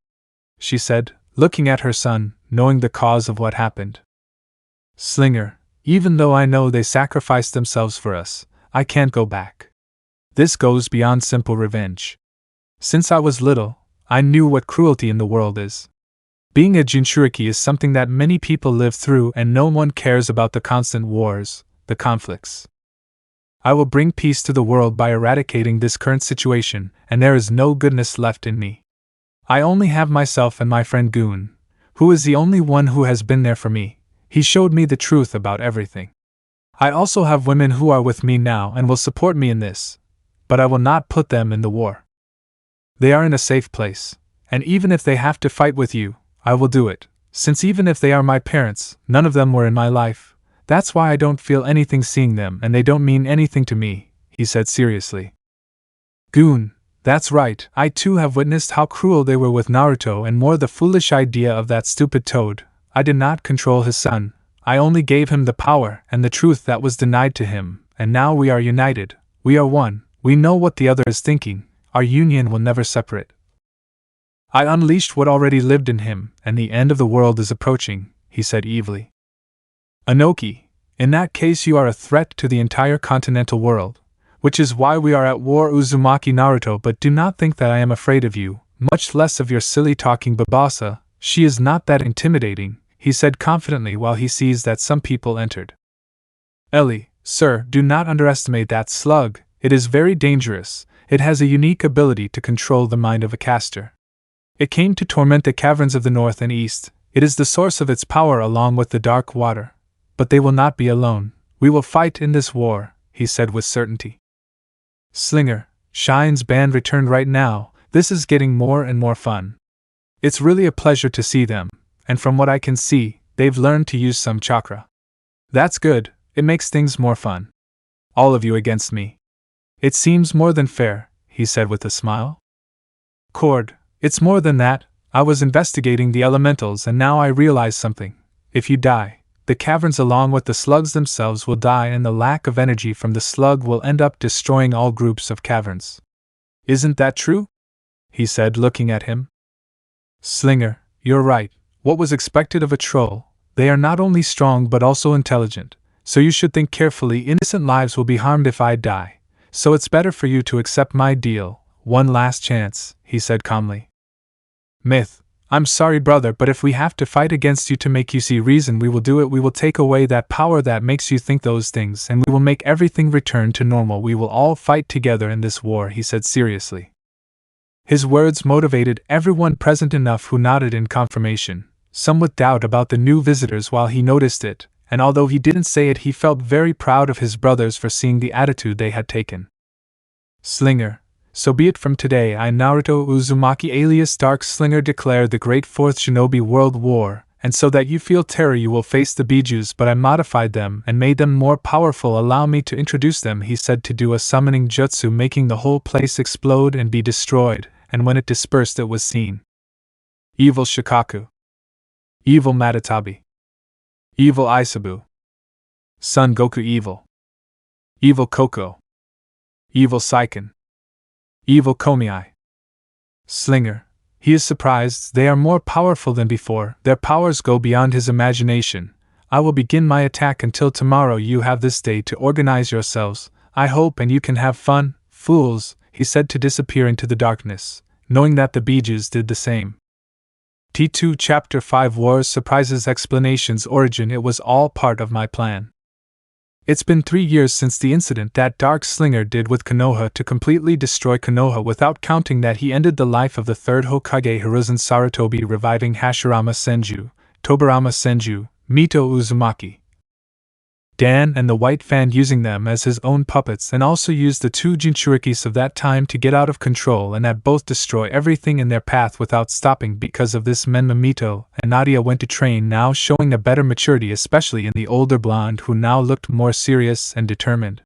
she said, looking at her son, knowing the cause of what happened. Slinger, even though I know they sacrificed themselves for us, I can't go back. This goes beyond simple revenge. Since I was little, I knew what cruelty in the world is. Being a Jinchuriki is something that many people live through, and no one cares about the constant wars, the conflicts. I will bring peace to the world by eradicating this current situation, and there is no goodness left in me. I only have myself and my friend Goon, who is the only one who has been there for me. He showed me the truth about everything. I also have women who are with me now and will support me in this, but I will not put them in the war. They are in a safe place, and even if they have to fight with you, I will do it, since even if they are my parents, none of them were in my life. That's why I don't feel anything seeing them and they don't mean anything to me, he said seriously. Goon, that's right, I too have witnessed how cruel they were with Naruto and more the foolish idea of that stupid toad. I did not control his son. I only gave him the power and the truth that was denied to him, and now we are united. We are one. We know what the other is thinking. Our union will never separate. I unleashed what already lived in him, and the end of the world is approaching, he said evilly. Inoki, in that case you are a threat to the entire continental world, which is why we are at war. Uzumaki Naruto, but do not think that I am afraid of you, much less of your silly talking Babasa. She is not that intimidating, he said confidently while he sees that some people entered. Ellie, sir, do not underestimate that slug, it is very dangerous. It has a unique ability to control the mind of a caster. It came to torment the caverns of the north and east. It is the source of its power along with the dark water. But they will not be alone. We will fight in this war, he said with certainty. Slinger, Shine's band returned right now. This is getting more and more fun. It's really a pleasure to see them, and from what I can see, they've learned to use some chakra. That's good, it makes things more fun. All of you against me. It seems more than fair, he said with a smile. Cord, it's more than that. I was investigating the elementals and now I realize something. If you die, the caverns along with the slugs themselves will die and the lack of energy from the slug will end up destroying all groups of caverns. Isn't that true? He said, looking at him. Slinger, you're right. What was expected of a troll? They are not only strong but also intelligent, so you should think carefully. Innocent lives will be harmed if I die, so it's better for you to accept my deal. One last chance, he said calmly. Myth, I'm sorry brother, but if we have to fight against you to make you see reason, we will do it. We will take away that power that makes you think those things and we will make everything return to normal. We will all fight together in this war, he said seriously. His words motivated everyone present enough who nodded in confirmation, some with doubt about the new visitors while he noticed it, and although he didn't say it, he felt very proud of his brothers for seeing the attitude they had taken. Slinger, so be it. From today I, Naruto Uzumaki alias Dark Slinger, declare the Great Fourth Shinobi World War, and so that you feel terror you will face the Beijus, but I modified them and made them more powerful. Allow me to introduce them, he said, to do a summoning jutsu making the whole place explode and be destroyed, and when it dispersed it was seen. Evil Shikaku. Evil Matatabi. Evil Isabu. Son Goku Evil. Evil Koko. Evil Saiken. Evil Komiai. Slinger. He is surprised. They are more powerful than before. Their powers go beyond his imagination. I will begin my attack. Until tomorrow you have this day to organize yourselves, I hope, and you can have fun, fools, he said to disappear into the darkness, knowing that the Beijus did the same. T2 Chapter 5 Wars Surprises Explanations Origin. It was all part of my plan. It's been 3 years since the incident that Dark Slinger did with Konoha to completely destroy Konoha, without counting that he ended the life of the third Hokage Hiruzen Sarutobi, reviving Hashirama Senju, Tobirama Senju, Mito Uzumaki, Dan and the White Fan, using them as his own puppets, and also used the 2 Jinchurikis of that time to get out of control and that both destroy everything in their path without stopping. Because of this, Menma Mito and Nadia went to train, now showing a better maturity, especially in the older blonde who now looked more serious and determined.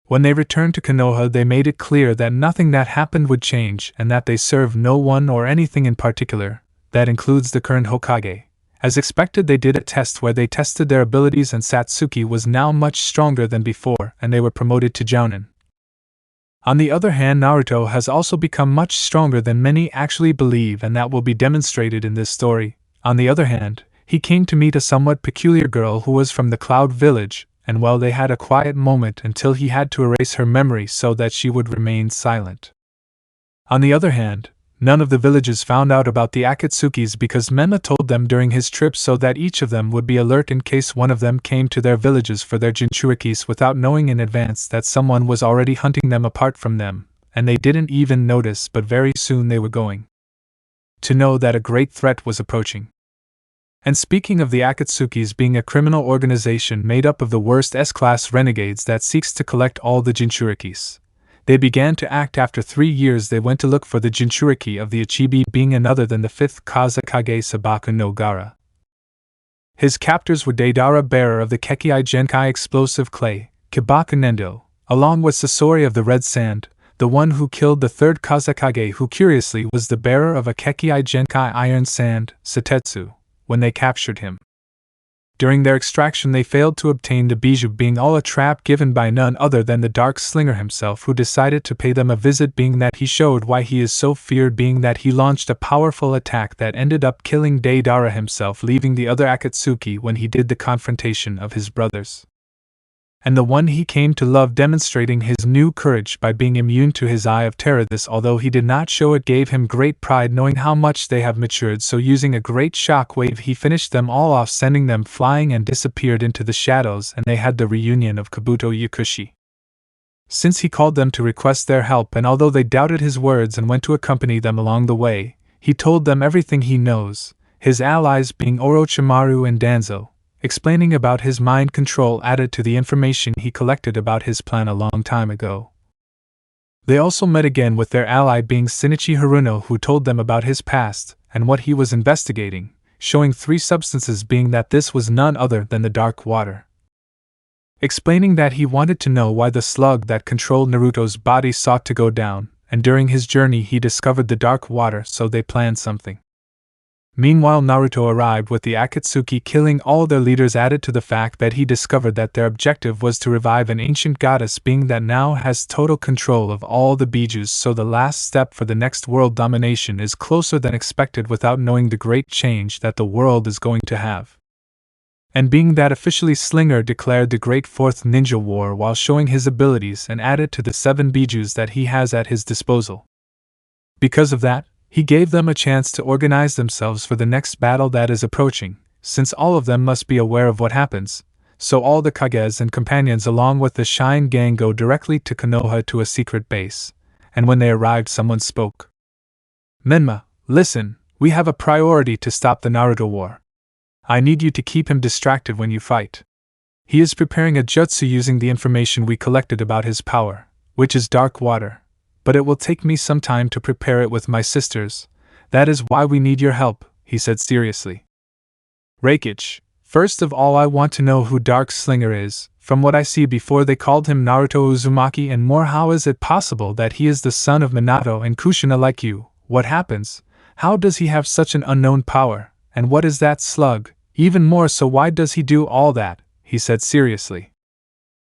When they returned to Konoha, they made it clear that nothing that happened would change and that they serve no one or anything in particular. That includes the current Hokage. As expected, they did a test where they tested their abilities, and Satsuki was now much stronger than before, and they were promoted to Jounin. On the other hand, Naruto has also become much stronger than many actually believe, and that will be demonstrated in this story. On the other hand, he came to meet a somewhat peculiar girl who was from the Cloud Village, and well, they had a quiet moment until he had to erase her memory so that she would remain silent. On the other hand, none of the villages found out about the Akatsukis because Menma told them during his trip so that each of them would be alert in case one of them came to their villages for their Jinchurikis without knowing in advance that someone was already hunting them apart from them, and they didn't even notice, but very soon they were going to know that a great threat was approaching. And speaking of the Akatsukis being a criminal organization made up of the worst S-class renegades that seeks to collect all the Jinchurikis, they began to act after 3 years. They went to look for the Jinchuriki of the Ichibi, being none other than the 5th Kazakage Sabaku no Gara. His captors were Deidara, bearer of the Kekei Genkai explosive clay, Kibaku Nendo, along with Sasori of the Red Sand, the one who killed the 3rd Kazakage, who curiously was the bearer of a Kekei Genkai iron sand, Satetsu, when they captured him. During their extraction they failed to obtain the Beiju, being all a trap given by none other than the Dark Slinger himself, who decided to pay them a visit, being that he showed why he is so feared, being that he launched a powerful attack that ended up killing Deidara himself, leaving the other Akatsuki when he did the confrontation of his brothers. And the one he came to love, demonstrating his new courage by being immune to his Eye of Terror. This, although he did not show it, gave him great pride, knowing how much they have matured. So using a great shock wave he finished them all off, sending them flying, and disappeared into the shadows, and they had the reunion of Kabuto Yakushi. Since he called them to request their help, and although they doubted his words and went to accompany them along the way, he told them everything he knows, his allies being Orochimaru and Danzo, explaining about his mind control added to the information he collected about his plan a long time ago. They also met again with their ally being Shinichi Haruno, who told them about his past and what he was investigating, showing 3 substances, being that this was none other than the dark water. Explaining that he wanted to know why the slug that controlled Naruto's body sought to go down, and during his journey he discovered the dark water, so they planned something. Meanwhile, Naruto arrived with the Akatsuki, killing all their leaders, added to the fact that he discovered that their objective was to revive an ancient goddess, being that now has total control of all the Beijus, so the last step for the next world domination is closer than expected, without knowing the great change that the world is going to have. And being that officially, Slinger declared the Great Fourth Ninja War while showing his abilities, and added to the 7 Beijus that he has at his disposal. Because of that, he gave them a chance to organize themselves for the next battle that is approaching, since all of them must be aware of what happens. So all the Kages and companions along with the Shine Gang go directly to Konoha to a secret base, and when they arrived someone spoke. "Menma, listen, we have a priority to stop the Naruto war. I need you to keep him distracted when you fight. He is preparing a jutsu using the information we collected about his power, which is dark water. But it will take me some time to prepare it with my sisters. That is why we need your help," he said seriously. "Reikich, first of all I want to know who Dark Slinger is. From what I see, before they called him Naruto Uzumaki, and more, how is it possible that he is the son of Minato and Kushina like you? What happens? How does he have such an unknown power? And what is that slug? Even more so, why does he do all that?" he said seriously.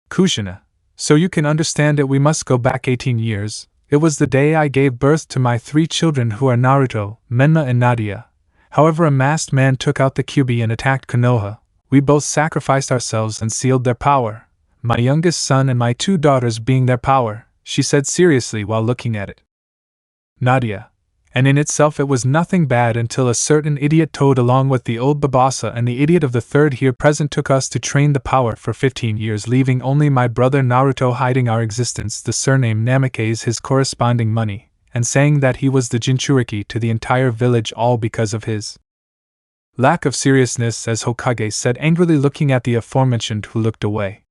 "Kushina, so you can understand it, we must go back 18 years. It was the day I gave birth to my 3 children, who are Naruto, Menma and Nadia. However, a masked man took out the Kyubi and attacked Konoha. We both sacrificed ourselves and sealed their power, my youngest son and my 2 daughters being their power," she said seriously while looking at it. Nadia. And in itself it was nothing bad until a certain idiot toad along with the old Babasa and the idiot of the 3rd here present took us to train the power for 15 years, leaving only my brother Naruto hiding our existence, the surname Namikaze his corresponding money, and saying that he was the Jinchuriki to the entire village, all because of his lack of seriousness, as Hokage said angrily, looking at the aforementioned, who looked away.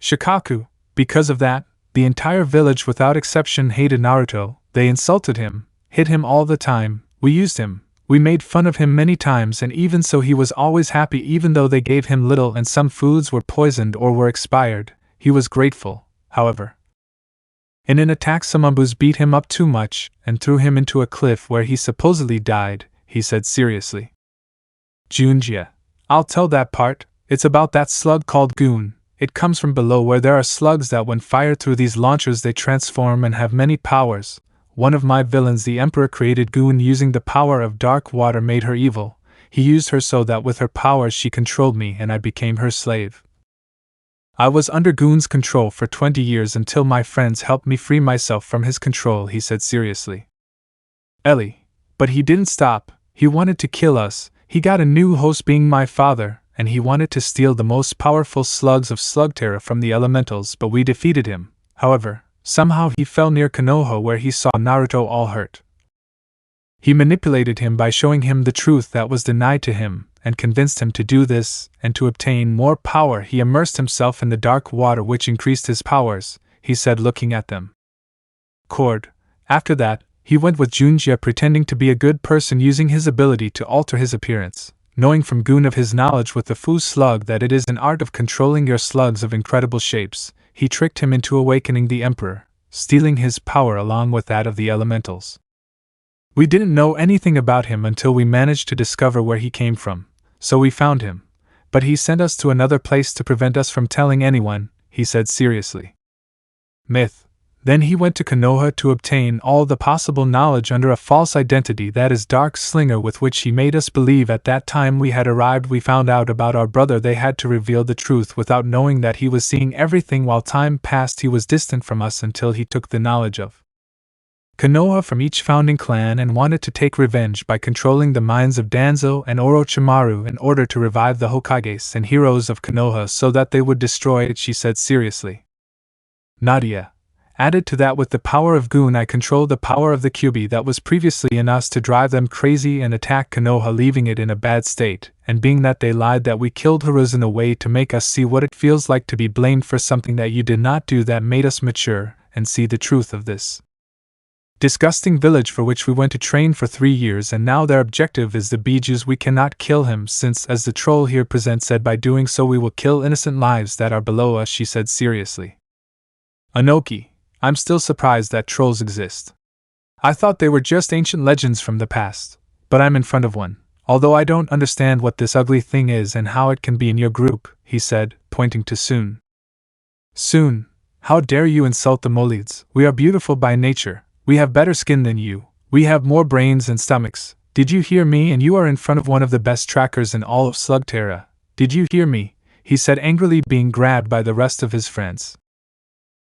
Shikaku, because of that, the entire village without exception hated Naruto. They insulted him, hit him all the time, we used him, we made fun of him many times, and even so he was always happy. Even though they gave him little and some foods were poisoned or were expired, he was grateful. However, in an attack some Anbus beat him up too much and threw him into a cliff where he supposedly died, he said seriously. "Junjia, I'll tell that part. It's about that slug called Goon. It comes from below, where there are slugs that when fired through these launchers they transform and have many powers. One of my villains, the Emperor, created Goon using the power of dark water, made her evil. He used her so that with her powers she controlled me and I became her slave. I was under Goon's control for 20 years until my friends helped me free myself from his control," he said seriously. "Ellie, but he didn't stop. He wanted to kill us. He got a new host, being my father, and he wanted to steal the most powerful slugs of Slugterra from the elementals, but we defeated him. However, somehow he fell near Konoha, where he saw Naruto all hurt. He manipulated him by showing him the truth that was denied to him, and convinced him to do this, and to obtain more power he immersed himself in the dark water which increased his powers, he said looking at them. After that, he went with Junjia pretending to be a good person using his ability to alter his appearance, knowing from Goon of his knowledge with the Fu slug that it is an art of controlling your slugs of incredible shapes. He tricked him into awakening the Emperor, stealing his power along with that of the elementals. We didn't know anything about him until we managed to discover where he came from, so we found him, but he sent us to another place to prevent us from telling anyone, he said seriously. Then he went to Konoha to obtain all the possible knowledge under a false identity, that is dark slinger, with which he made us believe at that time we had arrived. We found out about our brother. They had to reveal the truth without knowing that he was seeing everything. While time passed, he was distant from us until he took the knowledge of Konoha from each founding clan and wanted to take revenge by controlling the minds of Danzo and Orochimaru in order to revive the Hokages and heroes of Konoha so that they would destroy it, she said seriously. Nadia added to that, with the power of Goon I controlled the power of the Kyubi that was previously in us to drive them crazy and attack Konoha, leaving it in a bad state, and being that they lied that we killed Hiruz in a way to make us see what it feels like to be blamed for something that you did not do, that made us mature and see the truth of this disgusting village for which we went to train for 3 years, and now their objective is the Beijus. We cannot kill him since, as the troll here presents, said by doing so we will kill innocent lives that are below us, she said seriously. Anoki, I'm still surprised that trolls exist. I thought they were just ancient legends from the past, but I'm in front of one, although I don't understand what this ugly thing is and how it can be in your group, he said, pointing to Soon. Soon, how dare you insult the Molids? We are beautiful by nature, we have better skin than you, we have more brains and stomachs. Did you hear me? And you are in front of one of the best trackers in all of Slugterra. Did you hear me? He said angrily, being grabbed by the rest of his friends.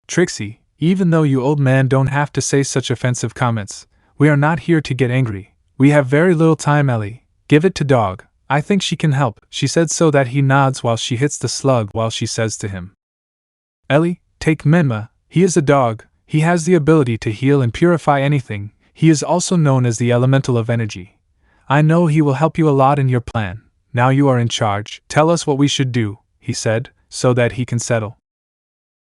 Trixie, even though you old man don't have to say such offensive comments, we are not here to get angry. We have very little time. Ellie, give it to dog, I think she can help, she said, so that he nods while she hits the slug while she says to him. Ellie, take Menma, he is a dog, he has the ability to heal and purify anything, he is also known as the elemental of energy. I know he will help you a lot in your plan. Now you are in charge, tell us what we should do, he said, so that he can settle.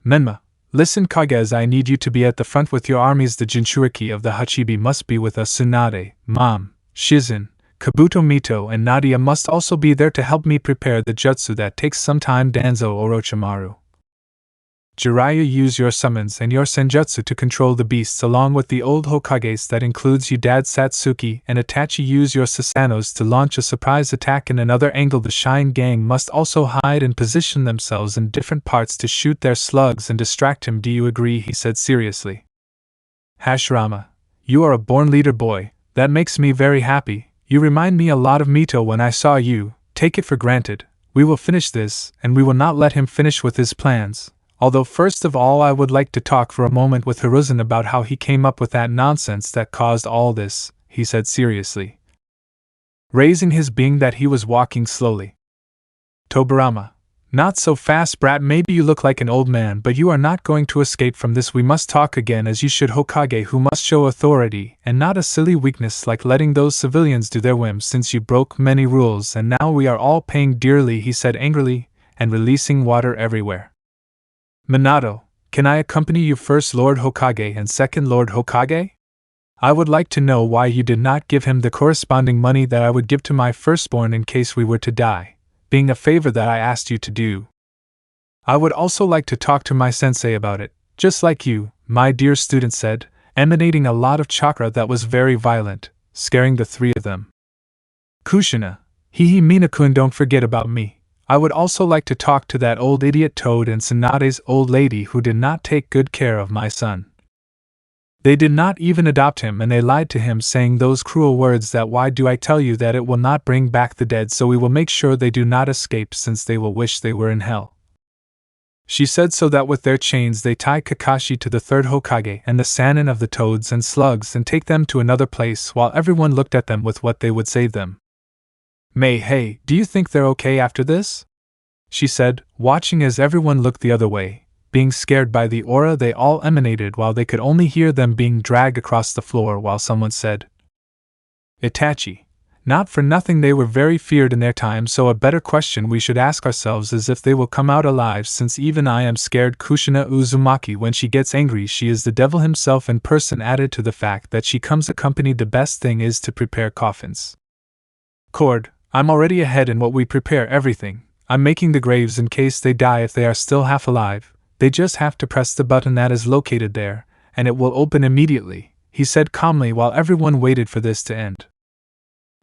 Menma, listen Kage, I need you to be at the front with your armies. The Jinchuriki of the Hachibi must be with us. Tsunade, Mom, Shizun, Kabuto Mito and Nadia must also be there to help me prepare the jutsu that takes some time. Danzo, Orochimaru, Jiraiya, use your summons and your senjutsu to control the beasts along with the old Hokages, that includes you Dad Satsuki and Itachi. Use your Susanos to launch a surprise attack in another angle. The Shine Gang must also hide and position themselves in different parts to shoot their slugs and distract him. Do you agree? He said seriously. Hashirama, you are a born leader boy, that makes me very happy. You remind me a lot of Mito when I saw you. Take it for granted, we will finish this and we will not let him finish with his plans. Although first of all I would like to talk for a moment with Hiruzen about how he came up with that nonsense that caused all this, he said seriously, raising his being that he was walking slowly. Tobirama, not so fast brat, maybe you look like an old man, but you are not going to escape from this. We must talk again as you should, Hokage who must show authority and not a silly weakness like letting those civilians do their whims, since you broke many rules and now we are all paying dearly, he said angrily, and releasing water everywhere. Minato, can I accompany you, first Lord Hokage and second Lord Hokage? I would like to know why you did not give him the corresponding money that I would give to my firstborn in case we were to die, being a favor that I asked you to do. I would also like to talk to my sensei about it, just like you, my dear student said, emanating a lot of chakra that was very violent, scaring the three of them. Kushina, Minakun, don't forget about me. I would also like to talk to that old idiot Toad and Tsunade's old lady who did not take good care of my son. They did not even adopt him and they lied to him, saying those cruel words that why do I tell you that it will not bring back the dead, so we will make sure they do not escape since they will wish they were in hell. She said so that with their chains they tie Kakashi to the third Hokage and the Sannin of the Toads and Slugs and take them to another place while everyone looked at them with what they would save them. May, hey, do you think they're okay after this? She said, watching as everyone looked the other way, being scared by the aura they all emanated while they could only hear them being dragged across the floor while someone said, Itachi, Not for nothing they were very feared in their time, so a better question we should ask ourselves is if they will come out alive, since even I am scared. Kushina Uzumaki, when she gets angry she is the devil himself in person, added to the fact that she comes accompanied. The best thing is to prepare coffins. Cord, I'm already ahead in what we prepare everything. I'm making the graves in case they die if they are still half alive. They just have to press the button that is located there, and it will open immediately, he said calmly while everyone waited for this to end.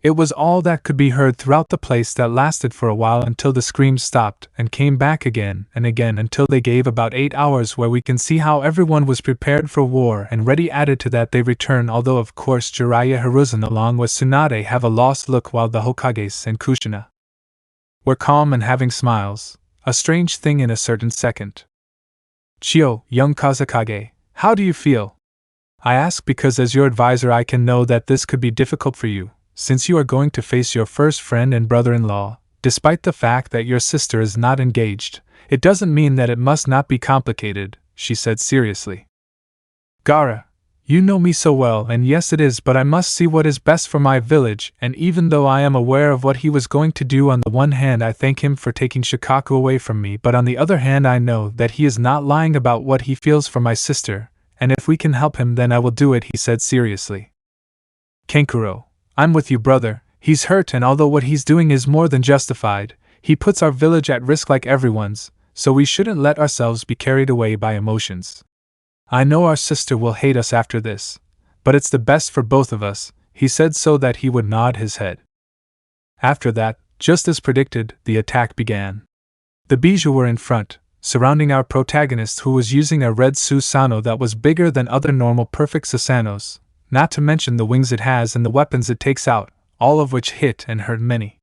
It was all that could be heard throughout the place. That lasted for a while until the screams stopped and came back again and again until they gave about 8 hours, where we can see how everyone was prepared for war and ready. Added to that, they return, although of course Jiraiya Hiruzen along with Tsunade have a lost look, while the Hokages and Kushina were calm and having smiles, a strange thing in a certain second. Chio, young Kazekage, how do you feel? I ask because as your advisor I can know that this could be difficult for you, since you are going to face your first friend and brother-in-law. Despite the fact that your sister is not engaged, it doesn't mean that it must not be complicated, she said seriously. Gaara, you know me so well, and yes it is, but I must see what is best for my village, and even though I am aware of what he was going to do, on the one hand I thank him for taking Shikaku away from me, but on the other hand I know that he is not lying about what he feels for my sister, and if we can help him then I will do it, he said seriously. Kankuro, I'm with you brother, he's hurt, and although what he's doing is more than justified, he puts our village at risk like everyone's, so we shouldn't let ourselves be carried away by emotions. I know our sister will hate us after this, but it's the best for both of us, he said so that he would nod his head. After that, just as predicted, the attack began. The Beiju were in front, surrounding our protagonist, who was using a red Susanoo that was bigger than other normal perfect Susanos, not to mention the wings it has and the weapons it takes out, all of which hit and hurt many.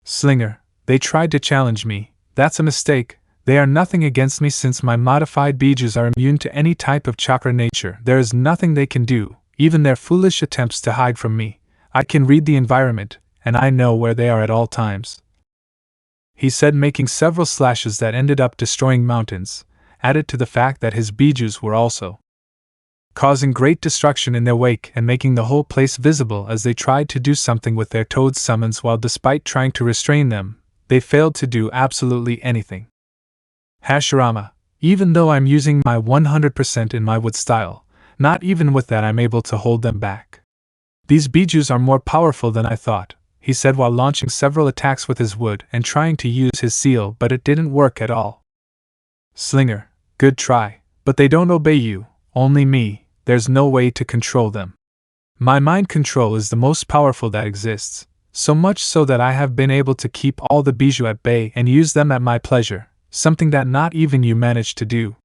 Slinger, they tried to challenge me. That's a mistake. They are nothing against me since my modified Beijus are immune to any type of chakra nature. There is nothing they can do, even their foolish attempts to hide from me. I can read the environment, and I know where they are at all times, he said, making several slashes that ended up destroying mountains, added to the fact that his Beijus were also causing great destruction in their wake and making the whole place visible as they tried to do something with their toad summons, while despite trying to restrain them, they failed to do absolutely anything. Hashirama, even though I'm using my 100% in my wood style, not even with that I'm able to hold them back. These Beijus are more powerful than I thought, he said while launching several attacks with his wood and trying to use his seal, but it didn't work at all. Slinger, good try, but they don't obey you, only me. There's no way to control them. My mind control is the most powerful that exists, so much so that I have been able to keep all the Beiju at bay and use them at my pleasure, something that not even you managed to do.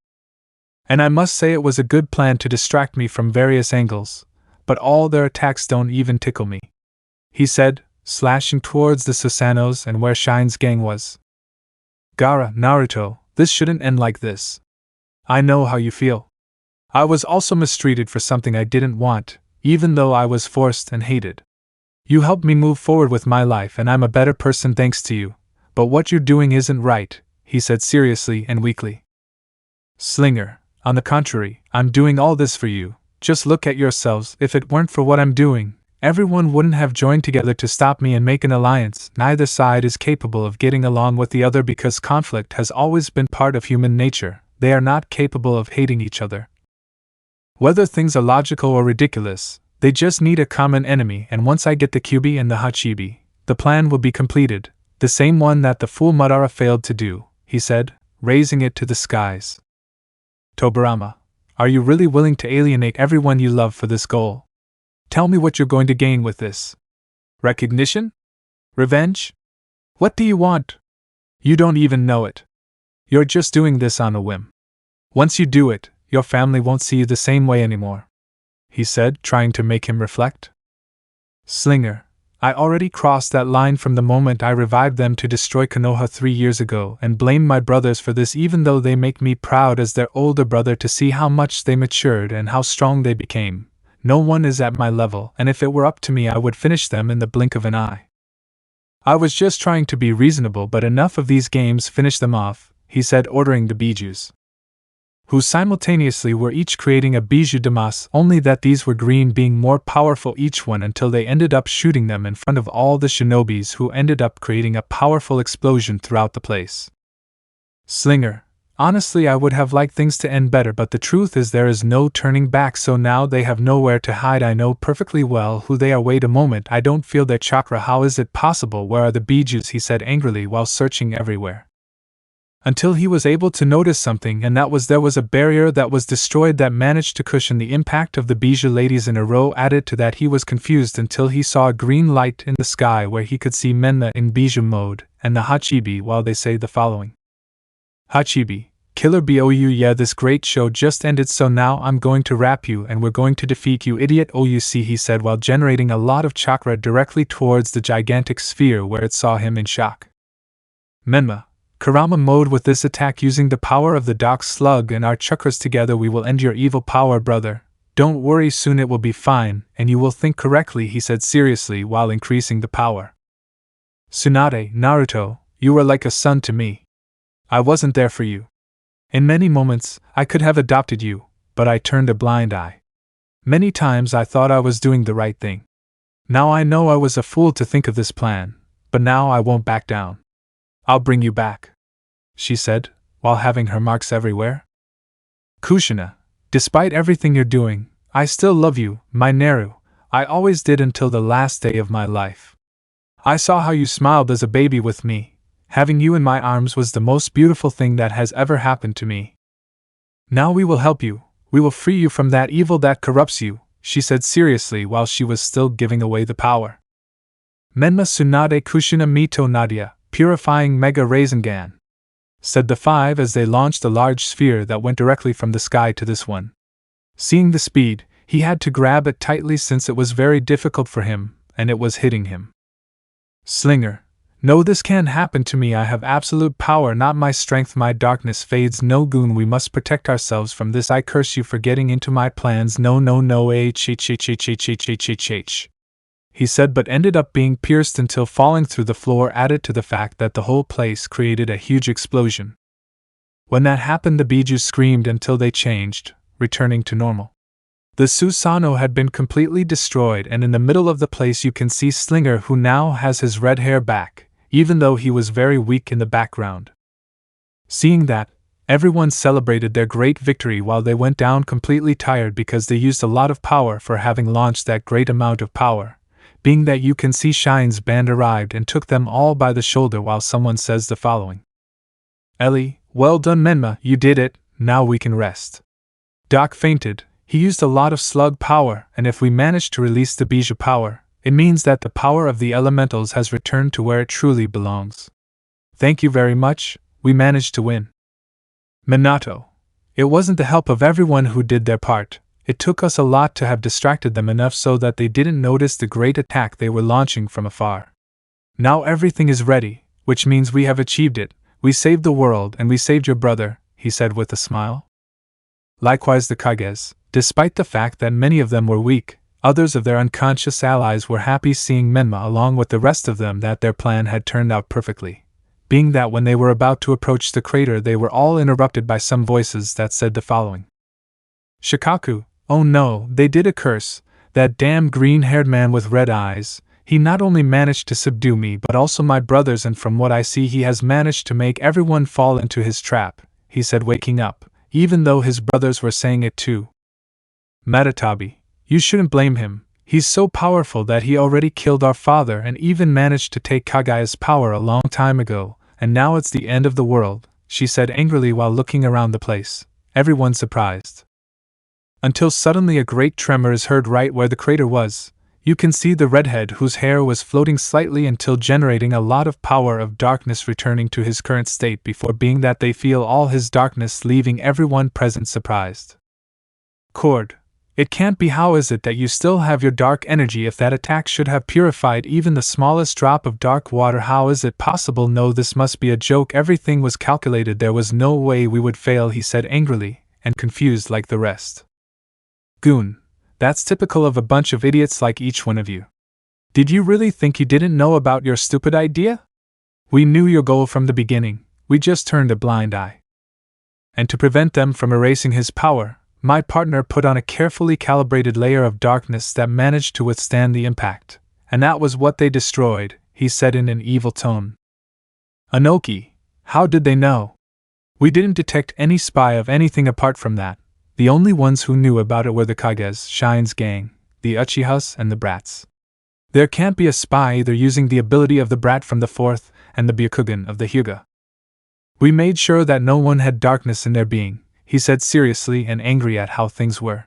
And I must say it was a good plan to distract me from various angles, but all their attacks don't even tickle me, he said, slashing towards the Susanos and where Shine's gang was. Gaara, Naruto, this shouldn't end like this. I know how you feel. I was also mistreated for something I didn't want, even though I was forced and hated. You helped me move forward with my life and I'm a better person thanks to you, but what you're doing isn't right, he said seriously and weakly. Slinger, on the contrary, I'm doing all this for you. Just look at yourselves. If it weren't for what I'm doing, everyone wouldn't have joined together to stop me and make an alliance. Neither side is capable of getting along with the other because conflict has always been part of human nature. They are not capable of hating each other. Whether things are logical or ridiculous, they just need a common enemy, and once I get the Kyubi and the Hachibi, the plan will be completed, the same one that the fool Madara failed to do, he said, raising it to the skies. Tobirama, are you really willing to alienate everyone you love for this goal? Tell me what you're going to gain with this. Recognition? Revenge? What do you want? You don't even know it. You're just doing this on a whim. Once you do it, your family won't see you the same way anymore, he said, trying to make him reflect. Slinger, I already crossed that line from the moment I revived them to destroy Konoha 3 years ago and blamed my brothers for this, even though they make me proud as their older brother to see how much they matured and how strong they became. No one is at my level, and if it were up to me I would finish them in the blink of an eye. I was just trying to be reasonable, but enough of these games, finish them off, he said, ordering the Beijus. who simultaneously were each creating a Beiju Damas, only that these were green, being more powerful each one until they ended up shooting them in front of all the shinobis, who ended up creating a powerful explosion throughout the place. Slinger, honestly I would have liked things to end better, but the truth is there is no turning back, so now they have nowhere to hide. I know perfectly well who they are. Wait a moment, I don't feel their chakra. How is it possible? Where are the Beijus? He said angrily while searching everywhere. Until he was able to notice something, and that was there was a barrier that was destroyed that managed to cushion the impact of the Beiju ladies in a row. Added to that, he was confused until he saw a green light in the sky where he could see Menma in Beiju mode, and the Hachibi while they say the following. Hachibi, Killer Bou, yeah, this great show just ended, so now I'm going to rap you and we're going to defeat you, idiot. Ouc, he said while generating a lot of chakra directly towards the gigantic sphere where it saw him in shock. Menma, Kurama mode. With this attack using the power of the Dark Slug and our chakras together, we will end your evil power, brother. Don't worry, soon it will be fine, and you will think correctly, he said seriously while increasing the power. Tsunade, Naruto, you were like a son to me. I wasn't there for you. In many moments, I could have adopted you, but I turned a blind eye. Many times I thought I was doing the right thing. Now I know I was a fool to think of this plan, but now I won't back down. I'll bring you back, she said, while having her marks everywhere. Kushina, despite everything you're doing, I still love you, my Neru. I always did until the last day of my life. I saw how you smiled as a baby with me. Having you in my arms was the most beautiful thing that has ever happened to me. Now we will help you. We will free you from that evil that corrupts you, she said seriously while she was still giving away the power. Menma Tsunade Kushina Mito Nadia, Purifying Mega Rasengan, said the five as they launched a large sphere that went directly from the sky to this one. Seeing the speed, he had to grab it tightly since it was very difficult for him, and it was hitting him. Slinger, no, this can't happen to me. I have absolute power, not my strength. My darkness fades. No, Goon, we must protect ourselves from this. I curse you for getting into my plans. No, he said, but ended up being pierced until falling through the floor, added to the fact that the whole place created a huge explosion. When that happened, the Beiju screamed until they changed, returning to normal. The Susanoo had been completely destroyed, and in the middle of the place you can see Slinger, who now has his red hair back, even though he was very weak in the background. Seeing that, everyone celebrated their great victory while they went down completely tired because they used a lot of power for having launched that great amount of power. Being that you can see Shine's band arrived and took them all by the shoulder while someone says the following. Ellie, well done Menma, you did it, now we can rest. Doc fainted, he used a lot of slug power, and if we manage to release the Beiju power, it means that the power of the elementals has returned to where it truly belongs. Thank you very much, we managed to win. Minato, it wasn't the help of everyone who did their part. It took us a lot to have distracted them enough so that they didn't notice the great attack they were launching from afar. Now everything is ready, which means we have achieved it. We saved the world and we saved your brother, he said with a smile. Likewise the Kages, despite the fact that many of them were weak, others of their unconscious allies were happy seeing Menma along with the rest of them that their plan had turned out perfectly. Being that when they were about to approach the crater they were all interrupted by some voices that said the following. Shikaku, oh no, they did a curse, that damn green-haired man with red eyes. He not only managed to subdue me but also my brothers, and from what I see he has managed to make everyone fall into his trap, he said waking up, even though his brothers were saying it too. Matatabi, you shouldn't blame him, he's so powerful that he already killed our father and even managed to take Kagaya's power a long time ago, and now it's the end of the world, she said angrily while looking around the place, everyone surprised. Until suddenly a great tremor is heard right where the crater was. You can see the redhead whose hair was floating slightly until generating a lot of power of darkness returning to his current state before being that they feel all his darkness leaving everyone present surprised. Cord, it can't be. How is it that you still have your dark energy if that attack should have purified even the smallest drop of dark water? How is it possible? No, this must be a joke. Everything was calculated. There was no way we would fail, he said angrily, and confused like the rest. Goon, that's typical of a bunch of idiots like each one of you. Did you really think you didn't know about your stupid idea? We knew your goal from the beginning, we just turned a blind eye. and to prevent them from erasing his power, my partner put on a carefully calibrated layer of darkness that managed to withstand the impact, and that was what they destroyed, he said in an evil tone. Anoki, how did they know? We didn't detect any spy of anything apart from that. The only ones who knew about it were the Kage's, Shine's gang, the Uchihas, and the Brats. There can't be a spy either using the ability of the Brat from the 4th and the Byakugan of the Hyuga. We made sure that no one had darkness in their being, he said seriously and angry at how things were.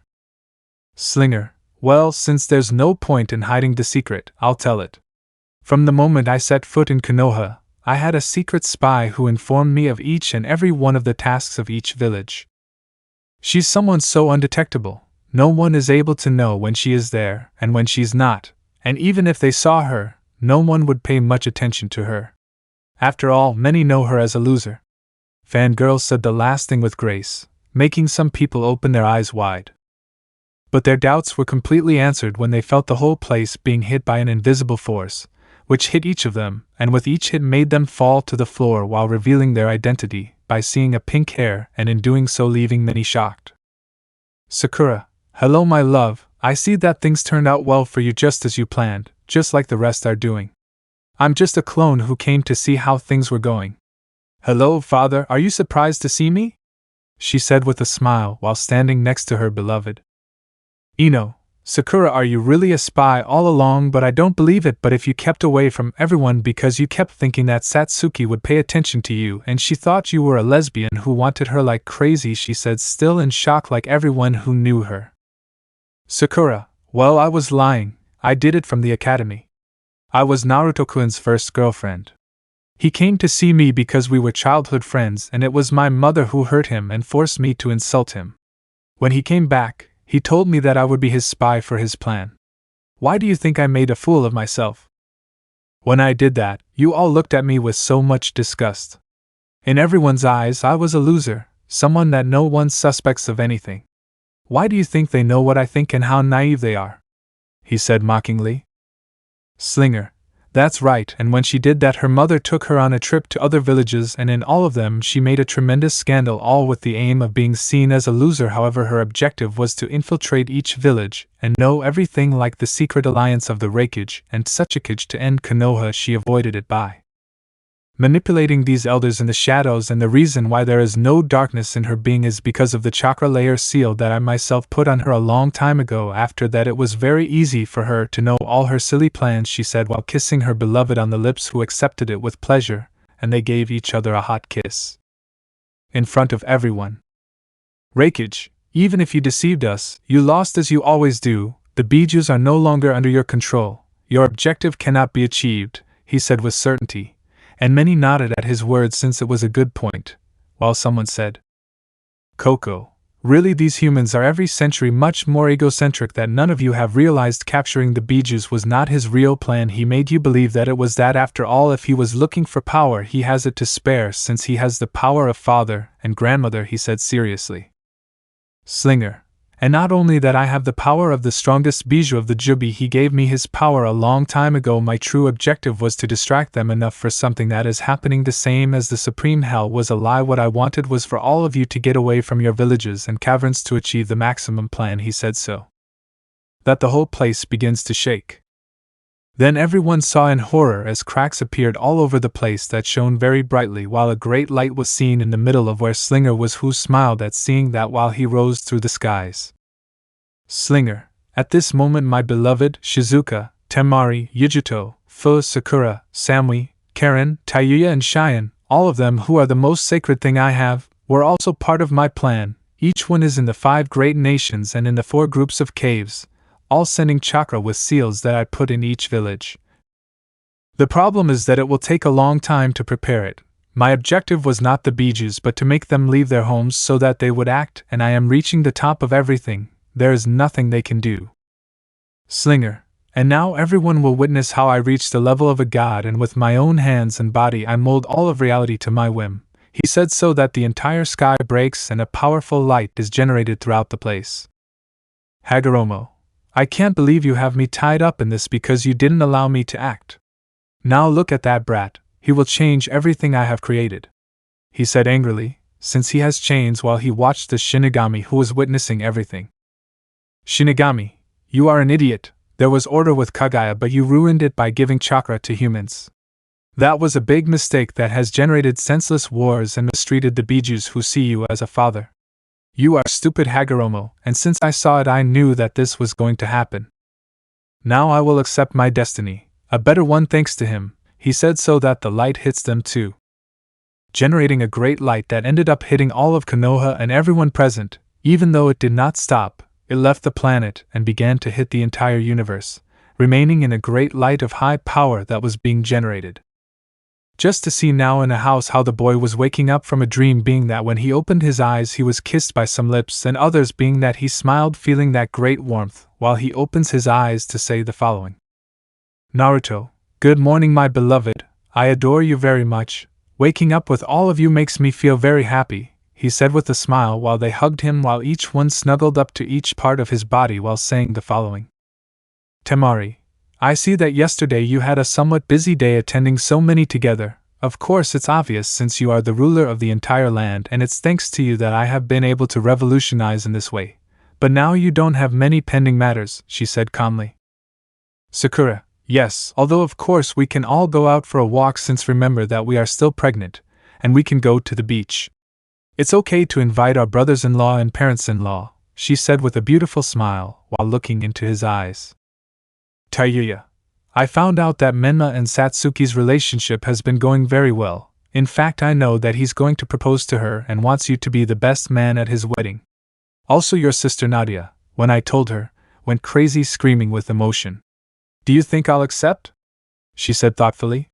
Slinger, well, since there's no point in hiding the secret, I'll tell it. From the moment I set foot in Konoha, I had a secret spy who informed me of each and every one of the tasks of each village. She's someone so undetectable, no one is able to know when she is there and when she's not, and even if they saw her, no one would pay much attention to her. After all, many know her as a loser. Fangirl said the last thing with grace, making some people open their eyes wide. But their doubts were completely answered when they felt the whole place being hit by an invisible force, which hit each of them, and with each hit made them fall to the floor while revealing their identity, by seeing a pink hair and in doing so leaving many shocked. Sakura, hello my love, I see that things turned out well for you just as you planned, just like the rest are doing. I'm just a clone who came to see how things were going. Hello father, are you surprised to see me? She said with a smile while standing next to her beloved. Ino, Sakura, are you really a spy all along? But I don't believe it. But if you kept away from everyone because you kept thinking that Satsuki would pay attention to you and she thought you were a lesbian who wanted her like crazy, she said, still in shock like everyone who knew her. Sakura, well, I was lying. I did it from the academy. I was Naruto-kun's first girlfriend. He came to see me because we were childhood friends, and it was my mother who hurt him and forced me to insult him. When he came back, he told me that I would be his spy for his plan. Why do you think I made a fool of myself? When I did that, you all looked at me with so much disgust. In everyone's eyes, I was a loser, someone that no one suspects of anything. Why do you think they know what I think and how naive they are? He said mockingly. Slinger, that's right, and when she did that, her mother took her on a trip to other villages, and in all of them she made a tremendous scandal, all with the aim of being seen as a loser. However, her objective was to infiltrate each village and know everything, like the secret alliance of the Reikage and Tsuchikage. To end Konoha, she avoided it by manipulating these elders in the shadows, and the reason why there is no darkness in her being is because of the chakra layer seal that I myself put on her a long time ago. After that, it was very easy for her to know all her silly plans, she said while kissing her beloved on the lips, who accepted it with pleasure, and they gave each other a hot kiss. In front of everyone. Reikage, even if you deceived us, you lost as you always do. The Beijus are no longer under your control. Your objective cannot be achieved, he said with certainty. And many nodded at his words since it was a good point, while someone said, Coco, really these humans are every century much more egocentric that none of you have realized. Capturing the Beijus was not his real plan. He made you believe that it was that. After all, if he was looking for power, he has it to spare since he has the power of father and grandmother, he said seriously. Slinger, and not only that, I have the power of the strongest Beiju of the Jubi. He gave me his power a long time ago. My true objective was to distract them enough for something that is happening, the same as the supreme hell was a lie. What I wanted was for all of you to get away from your villages and caverns to achieve the maximum plan, he said, so that the whole place begins to shake. Then everyone saw in horror as cracks appeared all over the place that shone very brightly, while a great light was seen in the middle of where Slinger was, who smiled at seeing that while he rose through the skies. Slinger, at this moment my beloved Shizuka, Temari, Yujuto, Fu, Sakura, Samui, Karen, Tayuya and Cheyenne, all of them who are the most sacred thing I have, were also part of my plan. Each one is in the 5 great nations and in the 4 groups of caves, all sending chakra with seals that I put in each village. The problem is that it will take a long time to prepare it. My objective was not the Beijus but to make them leave their homes so that they would act, and I am reaching the top of everything. There is nothing they can do. Slinger, and now everyone will witness how I reach the level of a god, and with my own hands and body I mold all of reality to my whim. He said, so that the entire sky breaks and a powerful light is generated throughout the place. Hagoromo, I can't believe you have me tied up in this because you didn't allow me to act. Now look at that brat, he will change everything I have created. He said angrily, since he has chains, while he watched the Shinigami who was witnessing everything. Shinigami, you are an idiot. There was order with Kaguya, but you ruined it by giving chakra to humans. That was a big mistake that has generated senseless wars and mistreated the Beijus who see you as a father. You are stupid Hagoromo, and since I saw it I knew that this was going to happen. Now I will accept my destiny, a better one thanks to him, he said, so that the light hits them too. Generating a great light that ended up hitting all of Konoha and everyone present. Even though it did not stop, it left the planet and began to hit the entire universe, remaining in a great light of high power that was being generated. Just to see now in a house how the boy was waking up from a dream, being that when he opened his eyes he was kissed by some lips, and others being that he smiled feeling that great warmth while he opens his eyes to say the following. Naruto, good morning my beloved, I adore you very much. Waking up with all of you makes me feel very happy, he said with a smile while they hugged him, while each one snuggled up to each part of his body while saying the following. Temari, I see that yesterday you had a somewhat busy day attending so many together. Of course it's obvious since you are the ruler of the entire land, and it's thanks to you that I have been able to revolutionize in this way. But now you don't have many pending matters, she said calmly. Sakura, yes, although of course we can all go out for a walk, since remember that we are still pregnant, and we can go to the beach. It's okay to invite our brothers-in-law and parents-in-law, she said with a beautiful smile while looking into his eyes. Tayuya, I found out that Menma and Satsuki's relationship has been going very well. In fact, I know that he's going to propose to her and wants you to be the best man at his wedding. Also your sister Nadia, when I told her, went crazy screaming with emotion. Do you think I'll accept? She said thoughtfully.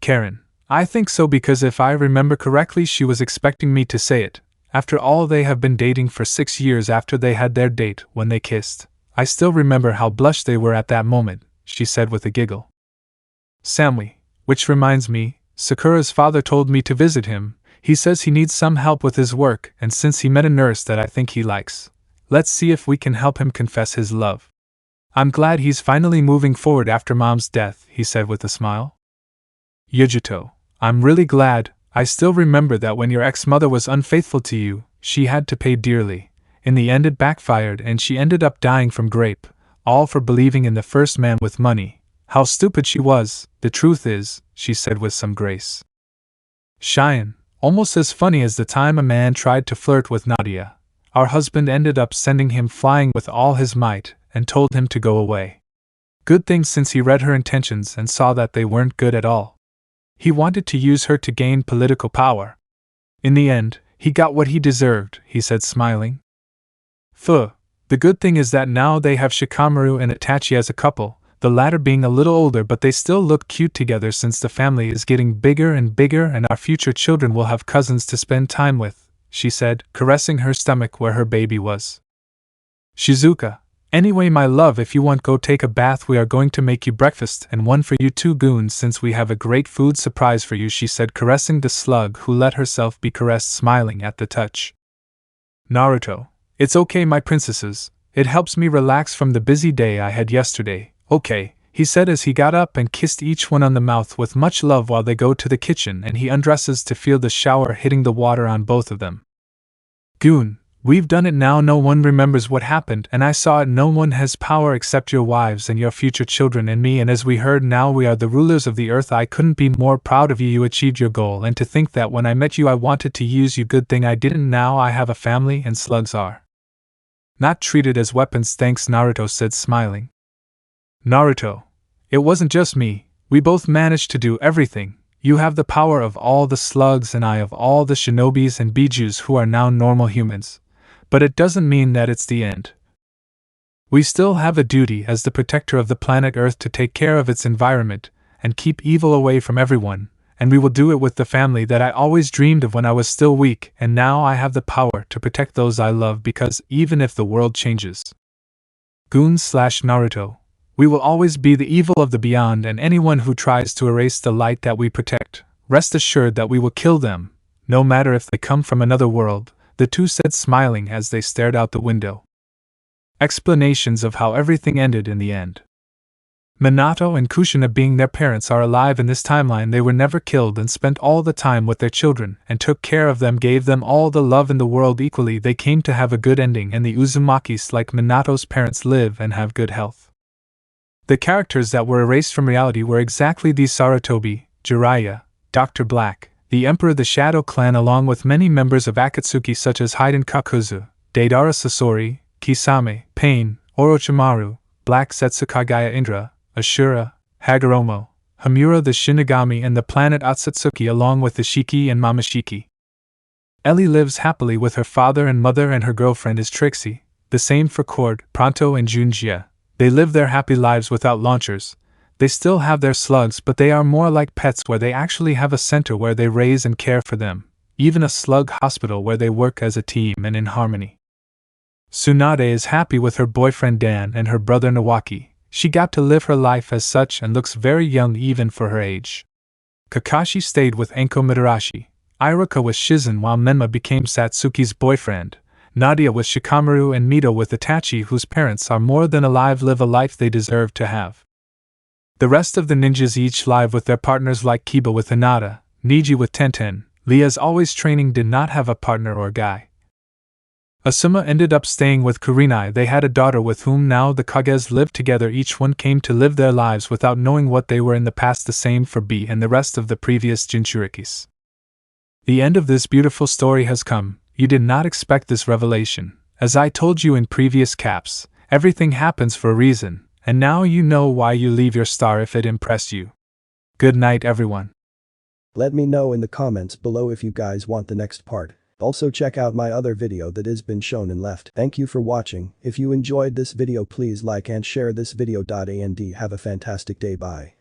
Karen, I think so, because if I remember correctly she was expecting me to say it. After all, they have been dating for 6 years after they had their date when they kissed. I still remember how blushed they were at that moment, she said with a giggle. Samui, which reminds me, Sakura's father told me to visit him. He says he needs some help with his work, and since he met a nurse that I think he likes, let's see if we can help him confess his love. I'm glad he's finally moving forward after Mom's death, he said with a smile. Yujuto, I'm really glad. I still remember that when your ex-mother was unfaithful to you, she had to pay dearly. In the end it backfired and she ended up dying from grape, all for believing in the first man with money. How stupid she was, the truth is, she said with some grace. Cheyenne, almost as funny as the time a man tried to flirt with Nadia. Our husband ended up sending him flying with all his might, and told him to go away. Good thing, since he read her intentions and saw that they weren't good at all. He wanted to use her to gain political power. In the end, he got what he deserved, he said smiling. The good thing is that now they have Shikamaru and Itachi as a couple, the latter being a little older, but they still look cute together since the family is getting bigger and bigger and our future children will have cousins to spend time with, she said, caressing her stomach where her baby was. Shizuka, anyway my love, if you want go take a bath, we are going to make you breakfast and one for you two goons since we have a great food surprise for you, she said, caressing the slug who let herself be caressed, smiling at the touch. Naruto, it's okay my princesses, it helps me relax from the busy day I had yesterday, okay, he said as he got up and kissed each one on the mouth with much love while they go to the kitchen and he undresses to feel the shower hitting the water on both of them. Goon, we've done it now, no one remembers what happened and I saw it, no one has power except your wives and your future children and me, and as we heard now we are the rulers of the earth. I couldn't be more proud of you, you achieved your goal, and to think that when I met you I wanted to use you, good thing I didn't. Now I have a family and slugs are not treated as weapons, thanks, Naruto said smiling. Naruto, it wasn't just me, we both managed to do everything. You have the power of all the slugs and I of all the shinobis and bijus who are now normal humans. But it doesn't mean that it's the end. We still have a duty as the protector of the planet Earth to take care of its environment and keep evil away from everyone, and we will do it with the family that I always dreamed of when I was still weak, and now I have the power to protect those I love, because even if the world changes, Goon/Naruto, we will always be the evil of the beyond, and anyone who tries to erase the light that we protect, rest assured that we will kill them, no matter if they come from another world, the two said smiling as they stared out the window. Explanations of how everything ended in the end. Minato and Kushina being their parents are alive in this timeline. They were never killed and spent all the time with their children and took care of them, gave them all the love in the world equally. They came to have a good ending, and the Uzumakis, like Minato's parents, live and have good health. The characters that were erased from reality were exactly these: Sarutobi, Jiraiya, Dr. Black, the Emperor of the Shadow Clan, along with many members of Akatsuki such as Haiden Kakuzu, Deidara Sasori, Kisame, Pain, Orochimaru, Black Setsukagaya Indra, Ashura, Hagoromo, Hamura the Shinigami, and the planet Otsutsuki, along with the Shiki and Mamashiki. Ellie lives happily with her father and mother, and her girlfriend is Trixie. The same for Cord, Pronto, and Junjia. They live their happy lives without launchers. They still have their slugs, but they are more like pets, where they actually have a center where they raise and care for them, even a slug hospital where they work as a team and in harmony. Tsunade is happy with her boyfriend Dan and her brother Nawaki. She got to live her life as such and looks very young even for her age. Kakashi stayed with Anko Mitarashi, Iruka with Shizen, while Menma became Satsuki's boyfriend, Nadia with Shikamaru, and Mito with Itachi, whose parents are more than alive, live a life they deserve to have. The rest of the ninjas each live with their partners, like Kiba with Hinata, Niji with Tenten. Leah's always training did not have a partner or guy. Asuma ended up staying with Kurenai. They had a daughter with whom now the Kages live together. Each one came to live their lives without knowing what they were in the past. The same for B and the rest of the previous Jinchurikis. The end of this beautiful story has come. You did not expect this revelation. As I told you in previous caps, everything happens for a reason, and now you know why you leave your star if it impressed you. Good night, everyone. Let me know in the comments below if you guys want the next part. Also check out my other video that has been shown and left. Thank you for watching. If you enjoyed this video, please like and share this video. And have a fantastic day. Bye.